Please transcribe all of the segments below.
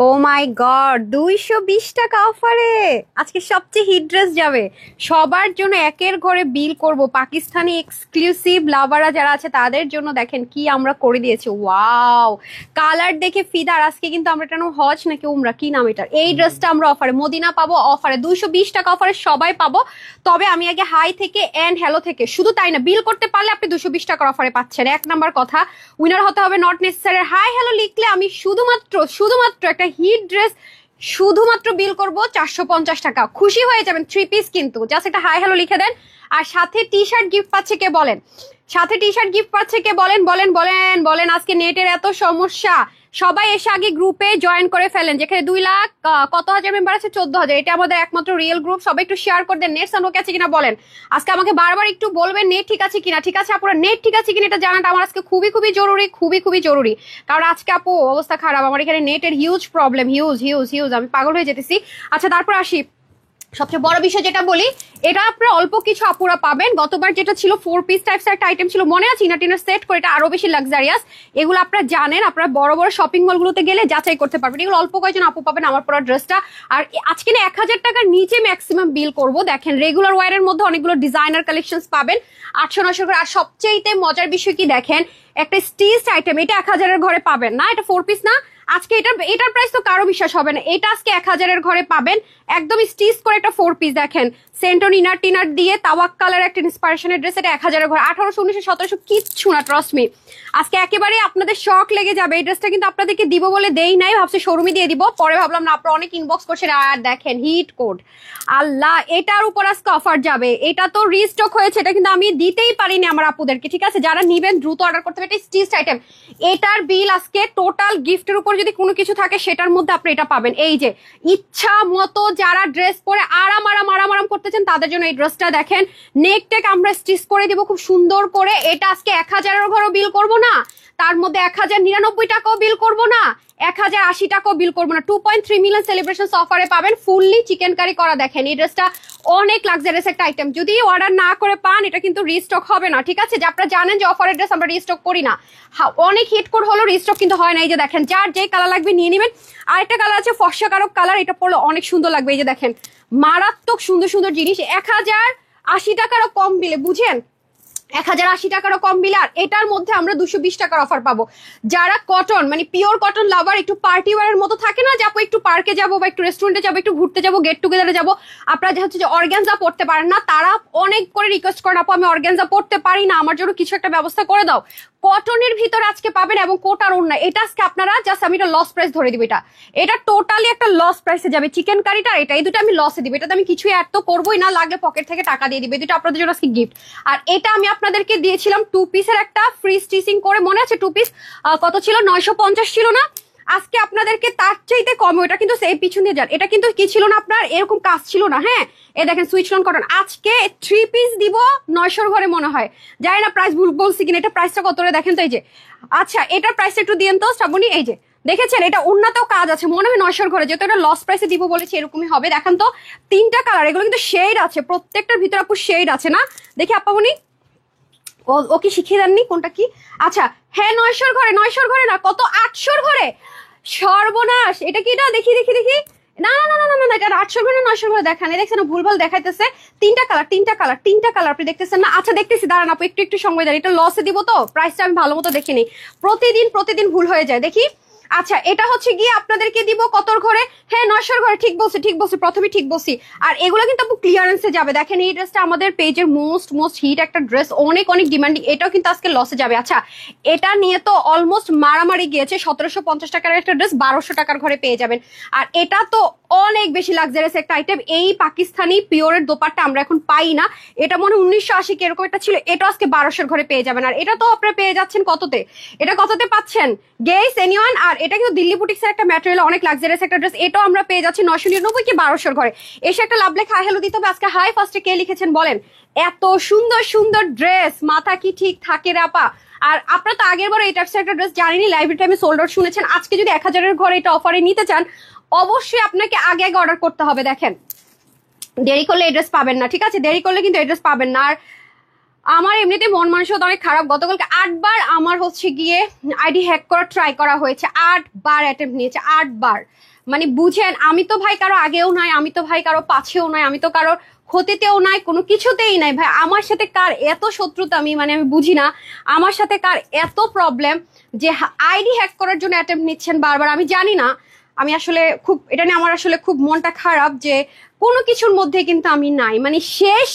ও মাই god, 220 টাকা অফারে আজকে সবচেয়ে হিট ড্রেস যাবে সবার জন্য। একের ঘরে বিল করব পাকিস্তানি এক্সক্লুসিভ লাভাররা যারা আছে তাদের জন্য। দেখেন কি আমরা করে দিয়েছি, ওয়াও কালার দেখে ফিদার। আজকে কিন্তু আমরা এটা হজ নাকি উমরা কি নাম এটার, এই ড্রেসটা আমরা অফারে মদিনা পাবো, অফারে 220 টাকা অফারে সবাই পাবো। তবে আমি আগে হাই থেকে এন্ড হ্যালো থেকে, শুধু তাই না, বিল করতে পারলে আপনি 220 টাকার অফারে পাচ্ছেন। এক নাম্বার কথা, উইনার হতে হবে নট নেসেসারি। হাই হ্যালো লিখলে আমি শুধুমাত্র একটা হিট ড্রেস শুধুমাত্র বিল করব 450 টাকা। খুশি হয়ে যাবেন, 3 পিস কিন্তু। জাস্ট একটা হাই হ্যালো লিখে দেন। আর সাথে টি শার্ট গিফট পাচ্ছে কে বলেন, সাথে টি শার্ট গিফট পাচ্ছে কে বলেন বলেন বলেন বলেন। আজকে নেটের এত সমস্যা, সবাই এসে আগে গ্রুপে জয়েন করে ফেলেন, যেখানে 2 লাখ কত হাজার মেম্বার আছে, 14,000। এটা আমাদের একমাত্র রিয়েল গ্রুপ। সবাই একটু শেয়ার করে দেন। নেট সাউন্ড আছে কিনা বলেন। আজকে আমাকে বারবার একটু বলবেন নেট ঠিক আছে কিনা। ঠিক আছে আপুরা, নেট ঠিক আছে কিনা এটা জানাটা আমার আজকে খুবই খুবই জরুরি, খুবই খুবই জরুরি। কারণ আজকে আপু অবস্থা খারাপ, আমার এখানে নেটের huge problem, huge huge huge, আমি পাগল হয়ে যেতেছি। আচ্ছা তারপর আসি, সবচেয়ে বড় বিষয় যেটা বলি, এটা আপনারা অল্প কিছু আপুরা পাবেন। গতবার যেটা ছিল 4 পিস টাইপস একটা আইটেম ছিল, মনে আছে, ইনার টিনার সেট করে, এটা আরো বেশি লাক্সারিয়াস। এগুলো আপনারা জানেন, আপনারা বড় বড় শপিং মলগুলোতে গেলে যাচাই করতে পারবেন। এগুলো অল্প কয়েকজন আপু পাবেন আমার পরা ড্রেসটা। আর আজকে না 1000 টাকার নিচে ম্যাক্সিমাম বিল করব। দেখেন রেগুলার ওয়ারের মধ্যে অনেকগুলো ডিজাইনার কালেকশন পাবেন 800-900 করে। আর সবচেয়ে মজার বিষয় কি দেখেন, একটা স্টিচ আইটেম, এটা 1000 এর ঘরে পাবেন না, এটা 4 পিস না। আজকে এটার প্রাইস তো কারো বিশ্বাস হবে না, এটা আজকে 1000 এর ঘরে পাবেন একদম স্টিচ করে একটা 4 পিস। দেখেন সেন্টন ইনার টিনার দিয়ে তাওয়াক্কালের একটা ইন্সপিরেশনের ড্রেস, এটা 1000 এর ঘরে। 1800, 1900, 1700 কিচ্ছু না, ট্রাস্ট মি। আজকে একেবারে আপনাদের শক লেগে যাবে। এই ড্রেসটা কিন্তু আপনাদেরকে দিব বলে দেই নাই, ভাবছি শোরুমে দিয়ে দিব, পরে ভাবলাম না, আপনারা অনেক ইনবক্স করছেন। আর দেখেন হিট কোড, আল্লাহ, এটার উপর আজকে অফার যাবে। এটা তো রিস্টক হয়েছে, এটা কিন্তু আমি দিতেই পারিনি আমার আপুদেরকে। ঠিক আছে, যারা নিবেন দ্রুত অর্ডার করতে হবে। এটা স্টিচ আইটেম, এটার বিল আজকে টোটাল গিফটের উপর যদি কোনো কিছু থাকে সেটার মধ্যে আপনি এটা পাবেন। এই যে ইচ্ছা মতো যারা ড্রেস পরে আরাম আরাম আরাম আরাম করতেছেন তাদের জন্য এই ড্রেসটা। দেখেন নেক টেক আমরা স্টিচ করে দিব খুব সুন্দর করে। এটা আজকে 1000 এর ঘরেও বিল করব না, তার মধ্যে 1099 টাকাও বিল করব না, 1080 টাকাও বিল করবো না। 2.3 মিলিয়ন সেলিব্রেশন অফারে পাবেন ফুললি চিকেন কারি করা। দেখেন এই ড্রেসটা অনেক লাক্সারিয়াস একটা আইটেম, যদি অর্ডার না করে পান এটা কিন্তু রিস্টক হবে না। ঠিক আছে, যে আপনারা জানেন যে অফারের ড্রেস আমরা রিস্টক করি না, অনেক হিট কোড হলো রিস্টক কিন্তু হয় না। এই যে দেখেন, যার যে কালার লাগবে নিয়ে নেবেন। আরেকটা কালার আছে ফর্সাকারক কালার, এটা পরলে অনেক সুন্দর লাগবে। এই যে দেখেন মারাত্মক সুন্দর সুন্দর জিনিস 1080 টাকারও কম বিলে, বুঝেন, 1080 টাকারও কম বিল। আর এটার মধ্যে আমরা 220 টাকার অফার পাবো। যারা কটন মানে পিওর কটন লাভার, একটু পার্টি ওয়ারের মতো থাকে না, যে আপু একটু পার্কে যাবো বা একটু রেস্টুরেন্টে যাবো, একটু ঘুরতে যাবো, গেট টুগেদারে যাবো, আপনারা যে হচ্ছে যে অর্গানজা পড়তে পারেন না, তারা অনেক করে রিকোয়েস্ট করেন আপু আমি অর্গানজা পড়তে পারি না, আমার জন্য কিছু একটা ব্যবস্থা করে দাও। কটনের ভিতরে আজকে পাবেন এবং কোটার ওড়না। এটা আজকে আপনারা জাস্ট, আমি এটা লস প্রাইস ধরে দিব, এটা টোটালি একটা লস প্রাইসে যাবে। চিকেন কারিটা এটা, এই দুটো আমি লসে দিব। এটাতে আমি কিছুই অ্যাড তো করবোই না, লাগলে পকেট থেকে টাকা দিয়ে দিবে। দুটো আপনাদের জন্য আজকে গিফট। আর এটা আমি আপনাদেরকে দিয়েছিলাম 2 পিসের একটা ফ্রি স্টিচিং করে, মনে আছে? 2 পিস কত ছিল? 950 ছিল না? আজকে আপনাদেরকে তার চাইতে কমে, ওটা কিন্তু সেই পিছন দিয়ে যান। এটা কিন্তু কি ছিল না আপনার, এরকম কাজ ছিল না। হ্যাঁ, এ দেখেন সুইচলন কটন। আজকে 3 পিস দিব 900 ঘরে মনে হয়, জানি না প্রাইস ভুল বলছি কিনা। এটা প্রাইসটা কত রে দেখেন তো, এই যে, আচ্ছা এটার প্রাইসটা একটু দিয়েন তো শ্রাবণী। এই যে দেখেছেন, এটা উন্নতও কাজ আছে, মনে হয় 900 ঘরে, যেহেতু এটা লস প্রাইসে দিব বলেছি এরকমই হবে। দেখেন তো 3টা কালার, এগুলো কিন্তু শেড আছে, প্রত্যেকটার ভিতরে আপু শেড আছে না? দেখি আপামনি, ও কি শিখিয়ে দেননি কোনটা কি? আচ্ছা হ্যাঁ, 900 ঘরে, 900 ঘরে না, কত 800 ঘরে। সর্বনাশ, এটা কি? এটা দেখি দেখি দেখি, না না না না না, এটা 800 ঘরে 900 ঘরে দেখান, দেখছেন ভুলভাল দেখাইতেছে। 3টা কালার, 3টা কালার, 3টা কালার আপনি দেখতেছেন না? আচ্ছা দেখতেছি, দাঁড়ান আপু একটু একটু সময় দেন, এটা লসে দিব তো, প্রাইসটা আমি ভালো মতো দেখে নিই। প্রতিদিন ভুল হয়ে যায়, দেখি। আচ্ছা এটা হচ্ছে গিয়ে আপনাদেরকে দিব কতর ঘরে? হ্যাঁ 900 ঘরে, ঠিক বলছি, প্রথমে ঠিক বলছি। আর এগুলো কিন্তু আপু ক্লিয়ারেন্সে যাবে। দেখেন এই ড্রেসটা আমাদের পেজের মোস্ট হিট একটা ড্রেস, অনেক ডিমান্ডিং, এটাও কিন্তু আজকে লসে যাবে। আচ্ছা এটা নিয়ে তো অলমোস্ট মারামারি গিয়েছে, 1750 টাকার একটা ড্রেস 1200 টাকার ঘরে পেয়ে যাবেন। আর এটা তো অনেক বেশি লাক্সারিয়াস একটা আইটেম। এই পাকিস্তানি পিওরের দোপাট্টা আমরা এখন পাই না, এটা মনে 1980 কি এরকম একটা ছিল, এটা আজকে 1200 ঘরে পেয়ে যাবেন। আর এটা তো আপনারা পেয়ে যাচ্ছেন কততে, এটা কততে পাচ্ছেন গেস এনিওয়ান? আর এটা কিন্তু দিল্লি বুটিক্সের একটা ম্যাটেরিয়াল, অনেক লাক্সারিয়াস একটা ড্রেস, এটাও আমরা পেয়ে যাচ্ছি 999 কি 1200 ঘরে। এসে একটা লাভ লেখা হাই হ্যালো দিতে হবে। আজকে হাই ফার্স্টে কে লিখেছেন বলেন? এত সুন্দর সুন্দর ড্রেস, মাথা কি ঠিক থাকে রে আপা? আর আপনারা তো আগের বার এই টাইপসের একটা ড্রেস জানেনি, লাইভ টাইমে সোল্ড আউট শুনেছেন। আজকে যদি 1000 এর ঘরে এটা অফারে নিতে চান, অবশ্যই আপনাকে আগে অর্ডার করতে হবে। দেখেন দেরি করলে এই ড্রেস পাবেন না, ঠিক আছে? দেরি করলে কিন্তু এই ড্রেস পাবেন না। আর আমার এমনিতে মন মানসিকতা অনেক খারাপ। গতকালকে 8 বার আমার হচ্ছে গিয়ে আইডি হ্যাক করা ট্রাই করা হয়েছে, 8 বার অ্যাটেম্প নিয়েছে, 8 বার। মানে বুঝেন, আমি তো ভাই কারো আগেও নাই, আমি তো ভাই কারো পাছেও নাই, আমি তো কারোর ক্ষতিতেও নাই, কোনো কিছুতেই নাই ভাই। আমার সাথে কার এত শত্রুতা আমি আমি বুঝি না। আমার সাথে কার এত প্রবলেম যে আইডি হ্যাক করার জন্য অ্যাটেম্প নিচ্ছেন বারবার, আমি জানি না। আমি আসলে খুব এটা নিয়ে আমার আসলে খুব মনটা খারাপ যে কোনো কিছুর মধ্যে কিন্তু আমি নাই। মানে শেষ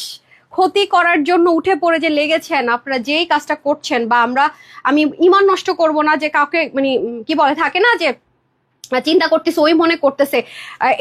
ক্ষতি করার জন্য উঠে পড়ে যে লেগেছেন আপনারা, যেই কাজটা করছেন। বা আমি ইমান নষ্ট করব না যে কাউকে, মানে কি বলে থাকে না যে চিন্তা করতেছে ওই মনে করতেছে,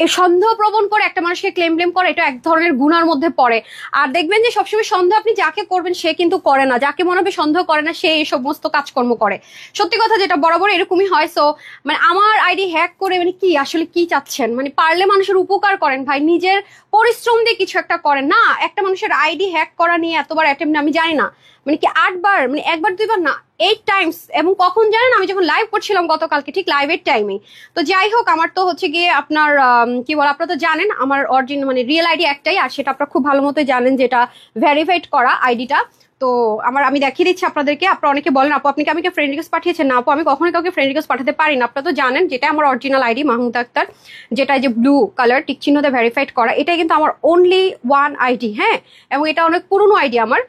এই সন্দেহ প্রবণ করে একটা মানুষকে ক্লেম করে, এটা এক ধরনের গুনার মধ্যে পড়ে। আর দেখবেন যে সবসময় সন্দেহ আপনি যাকে করবেন সে কিন্তু করে না, যাকে মনে হবে সন্দেহ করে না সে এই সমস্ত কাজকর্ম করে। সত্যি কথা যেটা বরাবর এরকমই হয়। সো মানে আমার আইডি হ্যাক করে মানে কি আসলে কি চাচ্ছেন? মানে পারলে মানুষের উপকার করেন ভাই, নিজের পরিশ্রম দিয়ে কিছু একটা করেন না। একটা মানুষের আইডি হ্যাক করা নিয়ে এতবার অ্যাটেম্প আমি জানি না, মানে কি 8 বার, মানে 1 বার 2 বার না, 8 টাইমস। এবং কখন জানেন, আমি যখন লাইভ করছিলাম গতকালকে, ঠিক লাইভের টাইমে। তো যাই হোক, আমার তো হচ্ছে গিয়ে আপনার কি বল, আপনারা তো জানেন আমার অরিজিনাল মানে রিয়েল আইডি একটাই, আর সেটা আপনারা খুব ভালো মতো জানেন, যেটা ভেরিফাইড করা আইডিটা। তো আমি দেখিয়ে দিচ্ছি আপনাদেরকে। আপনারা অনেকে বলেন আপু আপনি কি আমাকে ফ্রেন্ড রিকোয়েস্ট পাঠিয়েছেন? না আপু, আমি কখনোই কাউকে ফ্রেন্ড রিকোয়েস্ট পাঠাতে পারি না। আপনারা তো জানেন যেটা আমার অরিজিনাল আইডি মাহমুদা আক্তার, যেটা যে ব্লু কালার টিক চিহ্নতে ভেরিফাইড করা, এটাই কিন্তু আমার অনলি ওয়ান আইডি। হ্যাঁ, এবং এটা অনেক পুরনো আইডি আমার,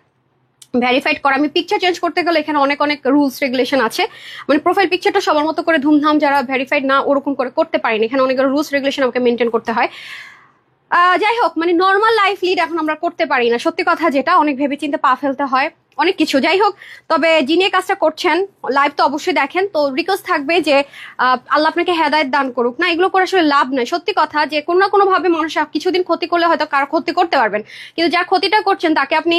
ভেরিফাইড করা। আমি পিকচার চেঞ্জ করতে গেলে এখানে অনেক অনেক রুলস রেগুলেশন আছে। মানে প্রোফাইল পিকচারটা সবার মতো করে ধুমধাম যারা ভেরিফাইড না ওরকম করে করতে পারেন, এখানে অনেক রুলস রেগুলেশন আমাকে মেনটেন করতে হয়। যাই হোক, মানে নর্মাল লাইফ লিড এখন আমরা করতে পারি না, সত্যি কথা যেটা। অনেক ভেবেচিন্তে পা ফেলতে হয়, অনেক কিছু। যাই হোক, তবে যিনি এই কাজটা করছেন লাইভ তো অবশ্যই দেখেন। তো রিকোয়েস্ট থাকবে যে আল্লাহ আপনাকে হেদায়েত দান করুক। না, এগুলো করে আসলে লাভ নাই। সত্যি কথা যে কোনো না কোনো ভাবে মানুষ কিছুদিন ক্ষতি করলে হয়তো কারো ক্ষতি করতে পারবেন, কিন্তু যার ক্ষতিটা করছেন তাকে আপনি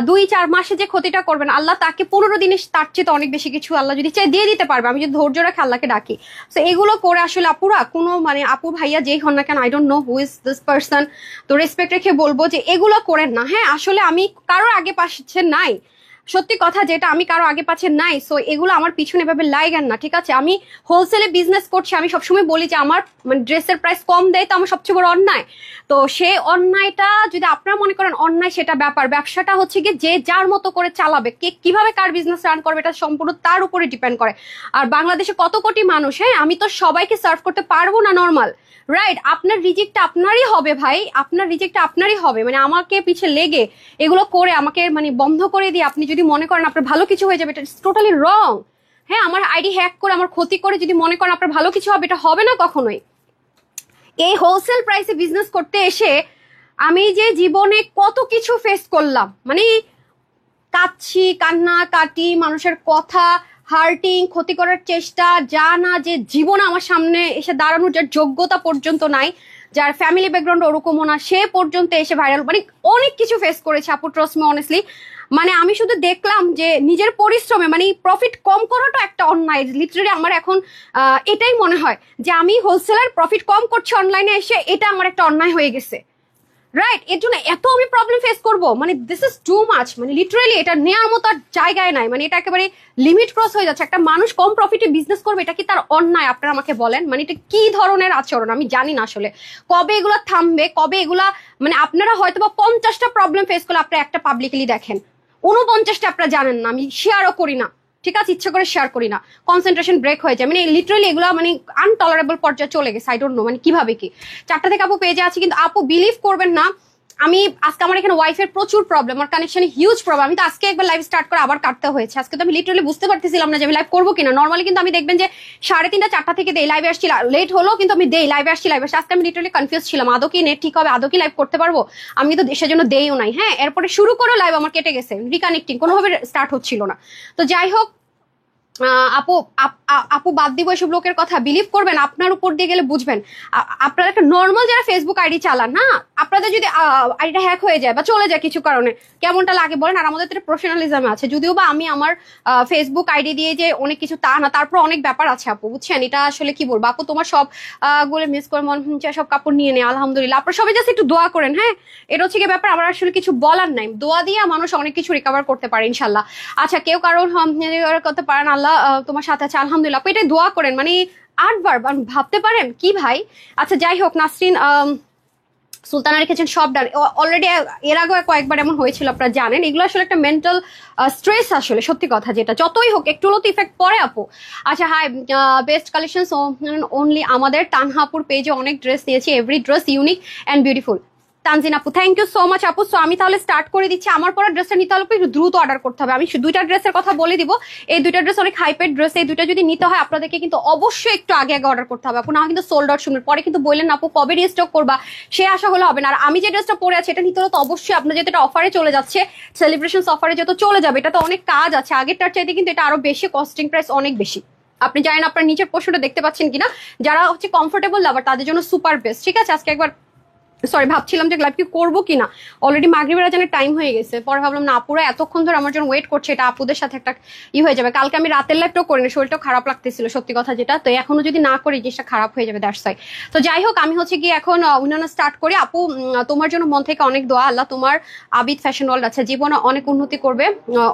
2-4 মাসে যে ক্ষতিটা করবেন, আল্লাহ তাকে 15 দিনে তার চেয়ে অনেক বেশি কিছু আল্লাহ যদি চাই দিয়ে দিতে পারবে। আমি যদি ধৈর্য রাখি আল্লাহকে ডাকি। তো এগুলো করে আসলে আপুরা, কোনো মানে আপু ভাইয়া যেই হন না কেন, I don't know who is this person, তো রেসপেক্ট রেখে বলবো যে এগুলো করেন না। হ্যাঁ, আসলে আমি কারোর আগে পাশে নাই, সত্যি কথা যেটা, আমি কারো আগে পাচ্ছে নাই। সো এগুলো আমার পিছনে ভাবে লাইগান না, ঠিক আছে? আমি হোলসেলে বিজনেস করছি, আমি সবসময় বলি যে আমার মানে ড্রেসের প্রাইস কম দেয় তো আমার সবচেয়ে বড় অন্যায়। তো সে অন্যায়টা যদি আপনারা মনে করেন অন্যায়, সেটা ব্যাপার। ব্যবসাটা হচ্ছে গিয়ে যে যার মতো করে চালাবে, কে কিভাবে কার বিজনেস রান করবে, এটা সম্পূর্ণ তার উপরে ডিপেন্ড করে। আর বাংলাদেশে কত কোটি মানুষ, হ্যাঁ, আমি তো সবাইকে সার্ভ করতে পারবো না নর্মাল, রাইট? আপনার রিজেক্টটা আপনারই হবে ভাই, আপনার রিজেক্টটা আপনারই হবে। মানে আমাকে পিছে লেগে এগুলো করে আমাকে মানে বন্ধ করে দিয়ে আপনি যদি মনে করেন আপনার ভালো কিছু হয়ে যাবে, এটা টোটালি রং। হ্যাঁ, আমার আইডি হ্যাক করে আমার ক্ষতি করে যদি মনে করেন আপনার ভালো কিছু হবে, এটা হবে না কখনোই। এই হোলসেল প্রাইসে বিজনেস করতে এসে আমি যে জীবনে কত কিছু ফেস করলাম, মানে কাচ্ছি, কান্না কাটি, মানুষের কথা, হার্টিং, ক্ষতি করার চেষ্টা, যা না যে জীবনে আমার সামনে এসে দাঁড়ানোর যার যোগ্যতা পর্যন্ত নাই, যার ফ্যামিলি ব্যাকগ্রাউন্ড ওরকমও না, সে পর্যন্ত এসে ভাইরাল, মানে অনেক কিছু ফেস করেছে আপু, ট্রাস্ট মি অনেস্টলি। মানে আমি শুধু দেখলাম যে নিজের পরিশ্রমে মানে প্রফিট কম করাটা একটা অন্যায়। লিটারালি আমার এখন এটাই মনে হয় যে আমি হোলসেলার প্রফিট কম করছি অনলাইনে এসে, এটা আমার একটা অন্যায় হয়ে গেছে, রাইট? এর জন্য এত আমি প্রবলেম ফেস করবো, মানে দিস ইজ টু মাচ। মানে লিটারালি এটা নেওয়ার মতো আর জায়গায় নাই, মানে এটা একেবারে লিমিট ক্রস হয়ে যাচ্ছে। একটা মানুষ কম প্রফিটে বিজনেস করবে, এটা কি তার অন্যায়? আপনারা আমাকে বলেন, মানে এটা কি ধরনের আচরণ? আমি জানি না আসলে কবে এগুলা থামবে, কবে এগুলা, মানে আপনারা হয়তো বা 50টা প্রবলেম ফেস করলে আপনারা একটা পাবলিকলি দেখেন, 49টা আপনারা জানেন না। আমি শেয়ারও করি না, ঠিক আছে? ইচ্ছা করে শেয়ার করি না, কনসেন্ট্রেশন ব্রেক হয়ে যায়। মানে লিটারালি এগুলো মানে আনটলারেবল পর্যায়ে চলে গেছে। আই ডোন্ট নো মানে কিভাবে কি। 4টা থেকে আপু পেজে আছে, কিন্তু আপু বিলিভ করবেন না, আমি আজকে আমার এখানে ওয়াইফের প্রচুর প্রবলেম, আমার কানেকশনে হিউজ প্রবলেম। আমি তো আজকে একবার লাইভ স্টার্ট করে আবার কাটতে হয়েছে। আজকে তো আমি লিটারালি বুঝতে পারতেছিলাম না যে আমি লাইভ করবো কিনা। নর্মালি কিন্তু আমি দেখবেন যে 3:30 4টা থেকে দেই, লাইভে আসছি, লেট হলো কিন্তু আমি দেই, লাইভে আসছি। আজকে আমি লিটারালি কনফিউজ ছিলাম, আদৌ কি নেট ঠিক হবে, আদৌ কি লাইভ করতে পারবো। আমি কিন্তু দেশের জন্য দেইও নাই। হ্যাঁ, এরপরে শুরু করে লাইভ আমার কেটে গেছে, রিকানেক্টিং কোনোভাবে স্টার্ট হচ্ছিল না। তো যাই হোক আপু, আপু বাদ দিব এসব লোকের কথা। বিলিভ করবেন, আপনার উপর দিয়ে গেলে বুঝবেন। আপনারা একটা নর্মাল যারা ফেসবুক আইডি চালান না, আপনাদের যদি আইডিটা হ্যাক হয়ে যায় বা চলে যায় কিছু কারণে, কেমনটা লাগে বলেন? আর আমাদের তো প্রফেশনালিজম আছে, যদিও বা আমি আমার ফেসবুক আইডি দিয়ে যে অনেক কিছু তা না, তারপর অনেক ব্যাপার আছে আপু, বুঝছেন? এটা আসলে কি বলবো আপু, তোমার সব গুলো মিস করে মন সব কাপড় নিয়ে নেই, আলহামদুলিল্লাহ। আপনারা সবাই জাস্ট একটু দোয়া করেন। হ্যাঁ, এটা হচ্ছে কি ব্যাপার, আমার আসলে কিছু বলার নাই। দোয়া দিয়ে মানুষ অনেক কিছু রিকভার করতে পারে ইনশাল্লাহ। আচ্ছা, কেউ কারোর করতে পারেন, আল্লাহ তোমার সাথে আছে, আলহামদুলিল্লাহ। আপু এটাই দোয়া করেন, মানে 8 বার ভাবতে পারেন কি ভাই। আচ্ছা যাই হোক, নাসরিন সুলতানা রেখেছেন সব ডান অলরেডি। এর আগেও কয়েকবার এমন হয়েছিল, আপনারা জানেন। এগুলো আসলে একটা মেন্টাল স্ট্রেস, আসলে সত্যি কথা, যেটা যতই হোক একটু হলেও তো ইফেক্ট পড়ে আপু। আচ্ছা হাই, বেস্ট কালেকশন অনলি আমাদের তানহাপুর পেজে অনেক ড্রেস নিয়েছি, every dress unique and beautiful. Tanjin আপু থ্যাংক ইউ সো মাচ আপু। সো আমি তাহলে স্টার্ট করে দিচ্ছি। আমার পরা ড্রেসটা নিতে হলে একটু দ্রুত অর্ডার করতে হবে। আমি দুইটা ড্রেসের কথা বলে দিব। এই দুইটা ড্রেস অনেক হাইপেড ড্রেস। এই দুইটা যদি নিতে হয় আপনাদেরকে কিন্তু অবশ্যই একটু আগে আগে অর্ডার করতে হবে আপু, না কিন্তু সোল্ড আউট শুনবেন পরে কিন্তু বললেন আপু কবে রিস্টক করবা, সে আশা হলে হবে না। আর আমি যে ড্রেসটা পরে আছি এটা নিতে হলে তো অবশ্যই আপনার যেহেতু এটা অফারে চলে যাচ্ছে, সেলিব্রেশন অফারে যেহেতু চলে যাবে, এটা তো অনেক কাজ আছে আগেরটার চাইতে, কিন্তু এটা আরো বেশি, কস্টিং প্রাইস অনেক বেশি। আপনি জানেন আপনার নিচের পোর্শনটা দেখতে পাচ্ছেন কিনা, যারা হচ্ছে কমফোর্টেবল লাভার তাদের জন্য সুপার বেস্ট। ঠিক আছে, আজকে একবার সরি ভাবছিলাম যে লাইভ কি করবো কিনা, অলরেডি মাগরিবের আজানের টাইম হয়ে গেছে। পরে ভাবলাম না, আপুরা এতক্ষণ ধরে আমার জন্য ওয়েট করছে, এটা আপুদের সাথে একটা হয়ে যাবে। কালকে আমি রাতের লাইভটাও করিনি, শরীরটাও খারাপ লাগতেছিল সত্যি কথা যেটা, তো এখনো যদি না করি জিনিসটা খারাপ হয়ে যাবে, দ্যাটস ওয়াই। তো যাই হোক, আমি হচ্ছে গিয়ে এখন উন্নয়ন স্টার্ট করি। আপু তোমার জন্য মন থেকে অনেক দোয়া, আল্লাহ তোমার আবিদ ফ্যাশন ওয়ার্ল্ড আছে জীবনে অনেক উন্নতি করবে,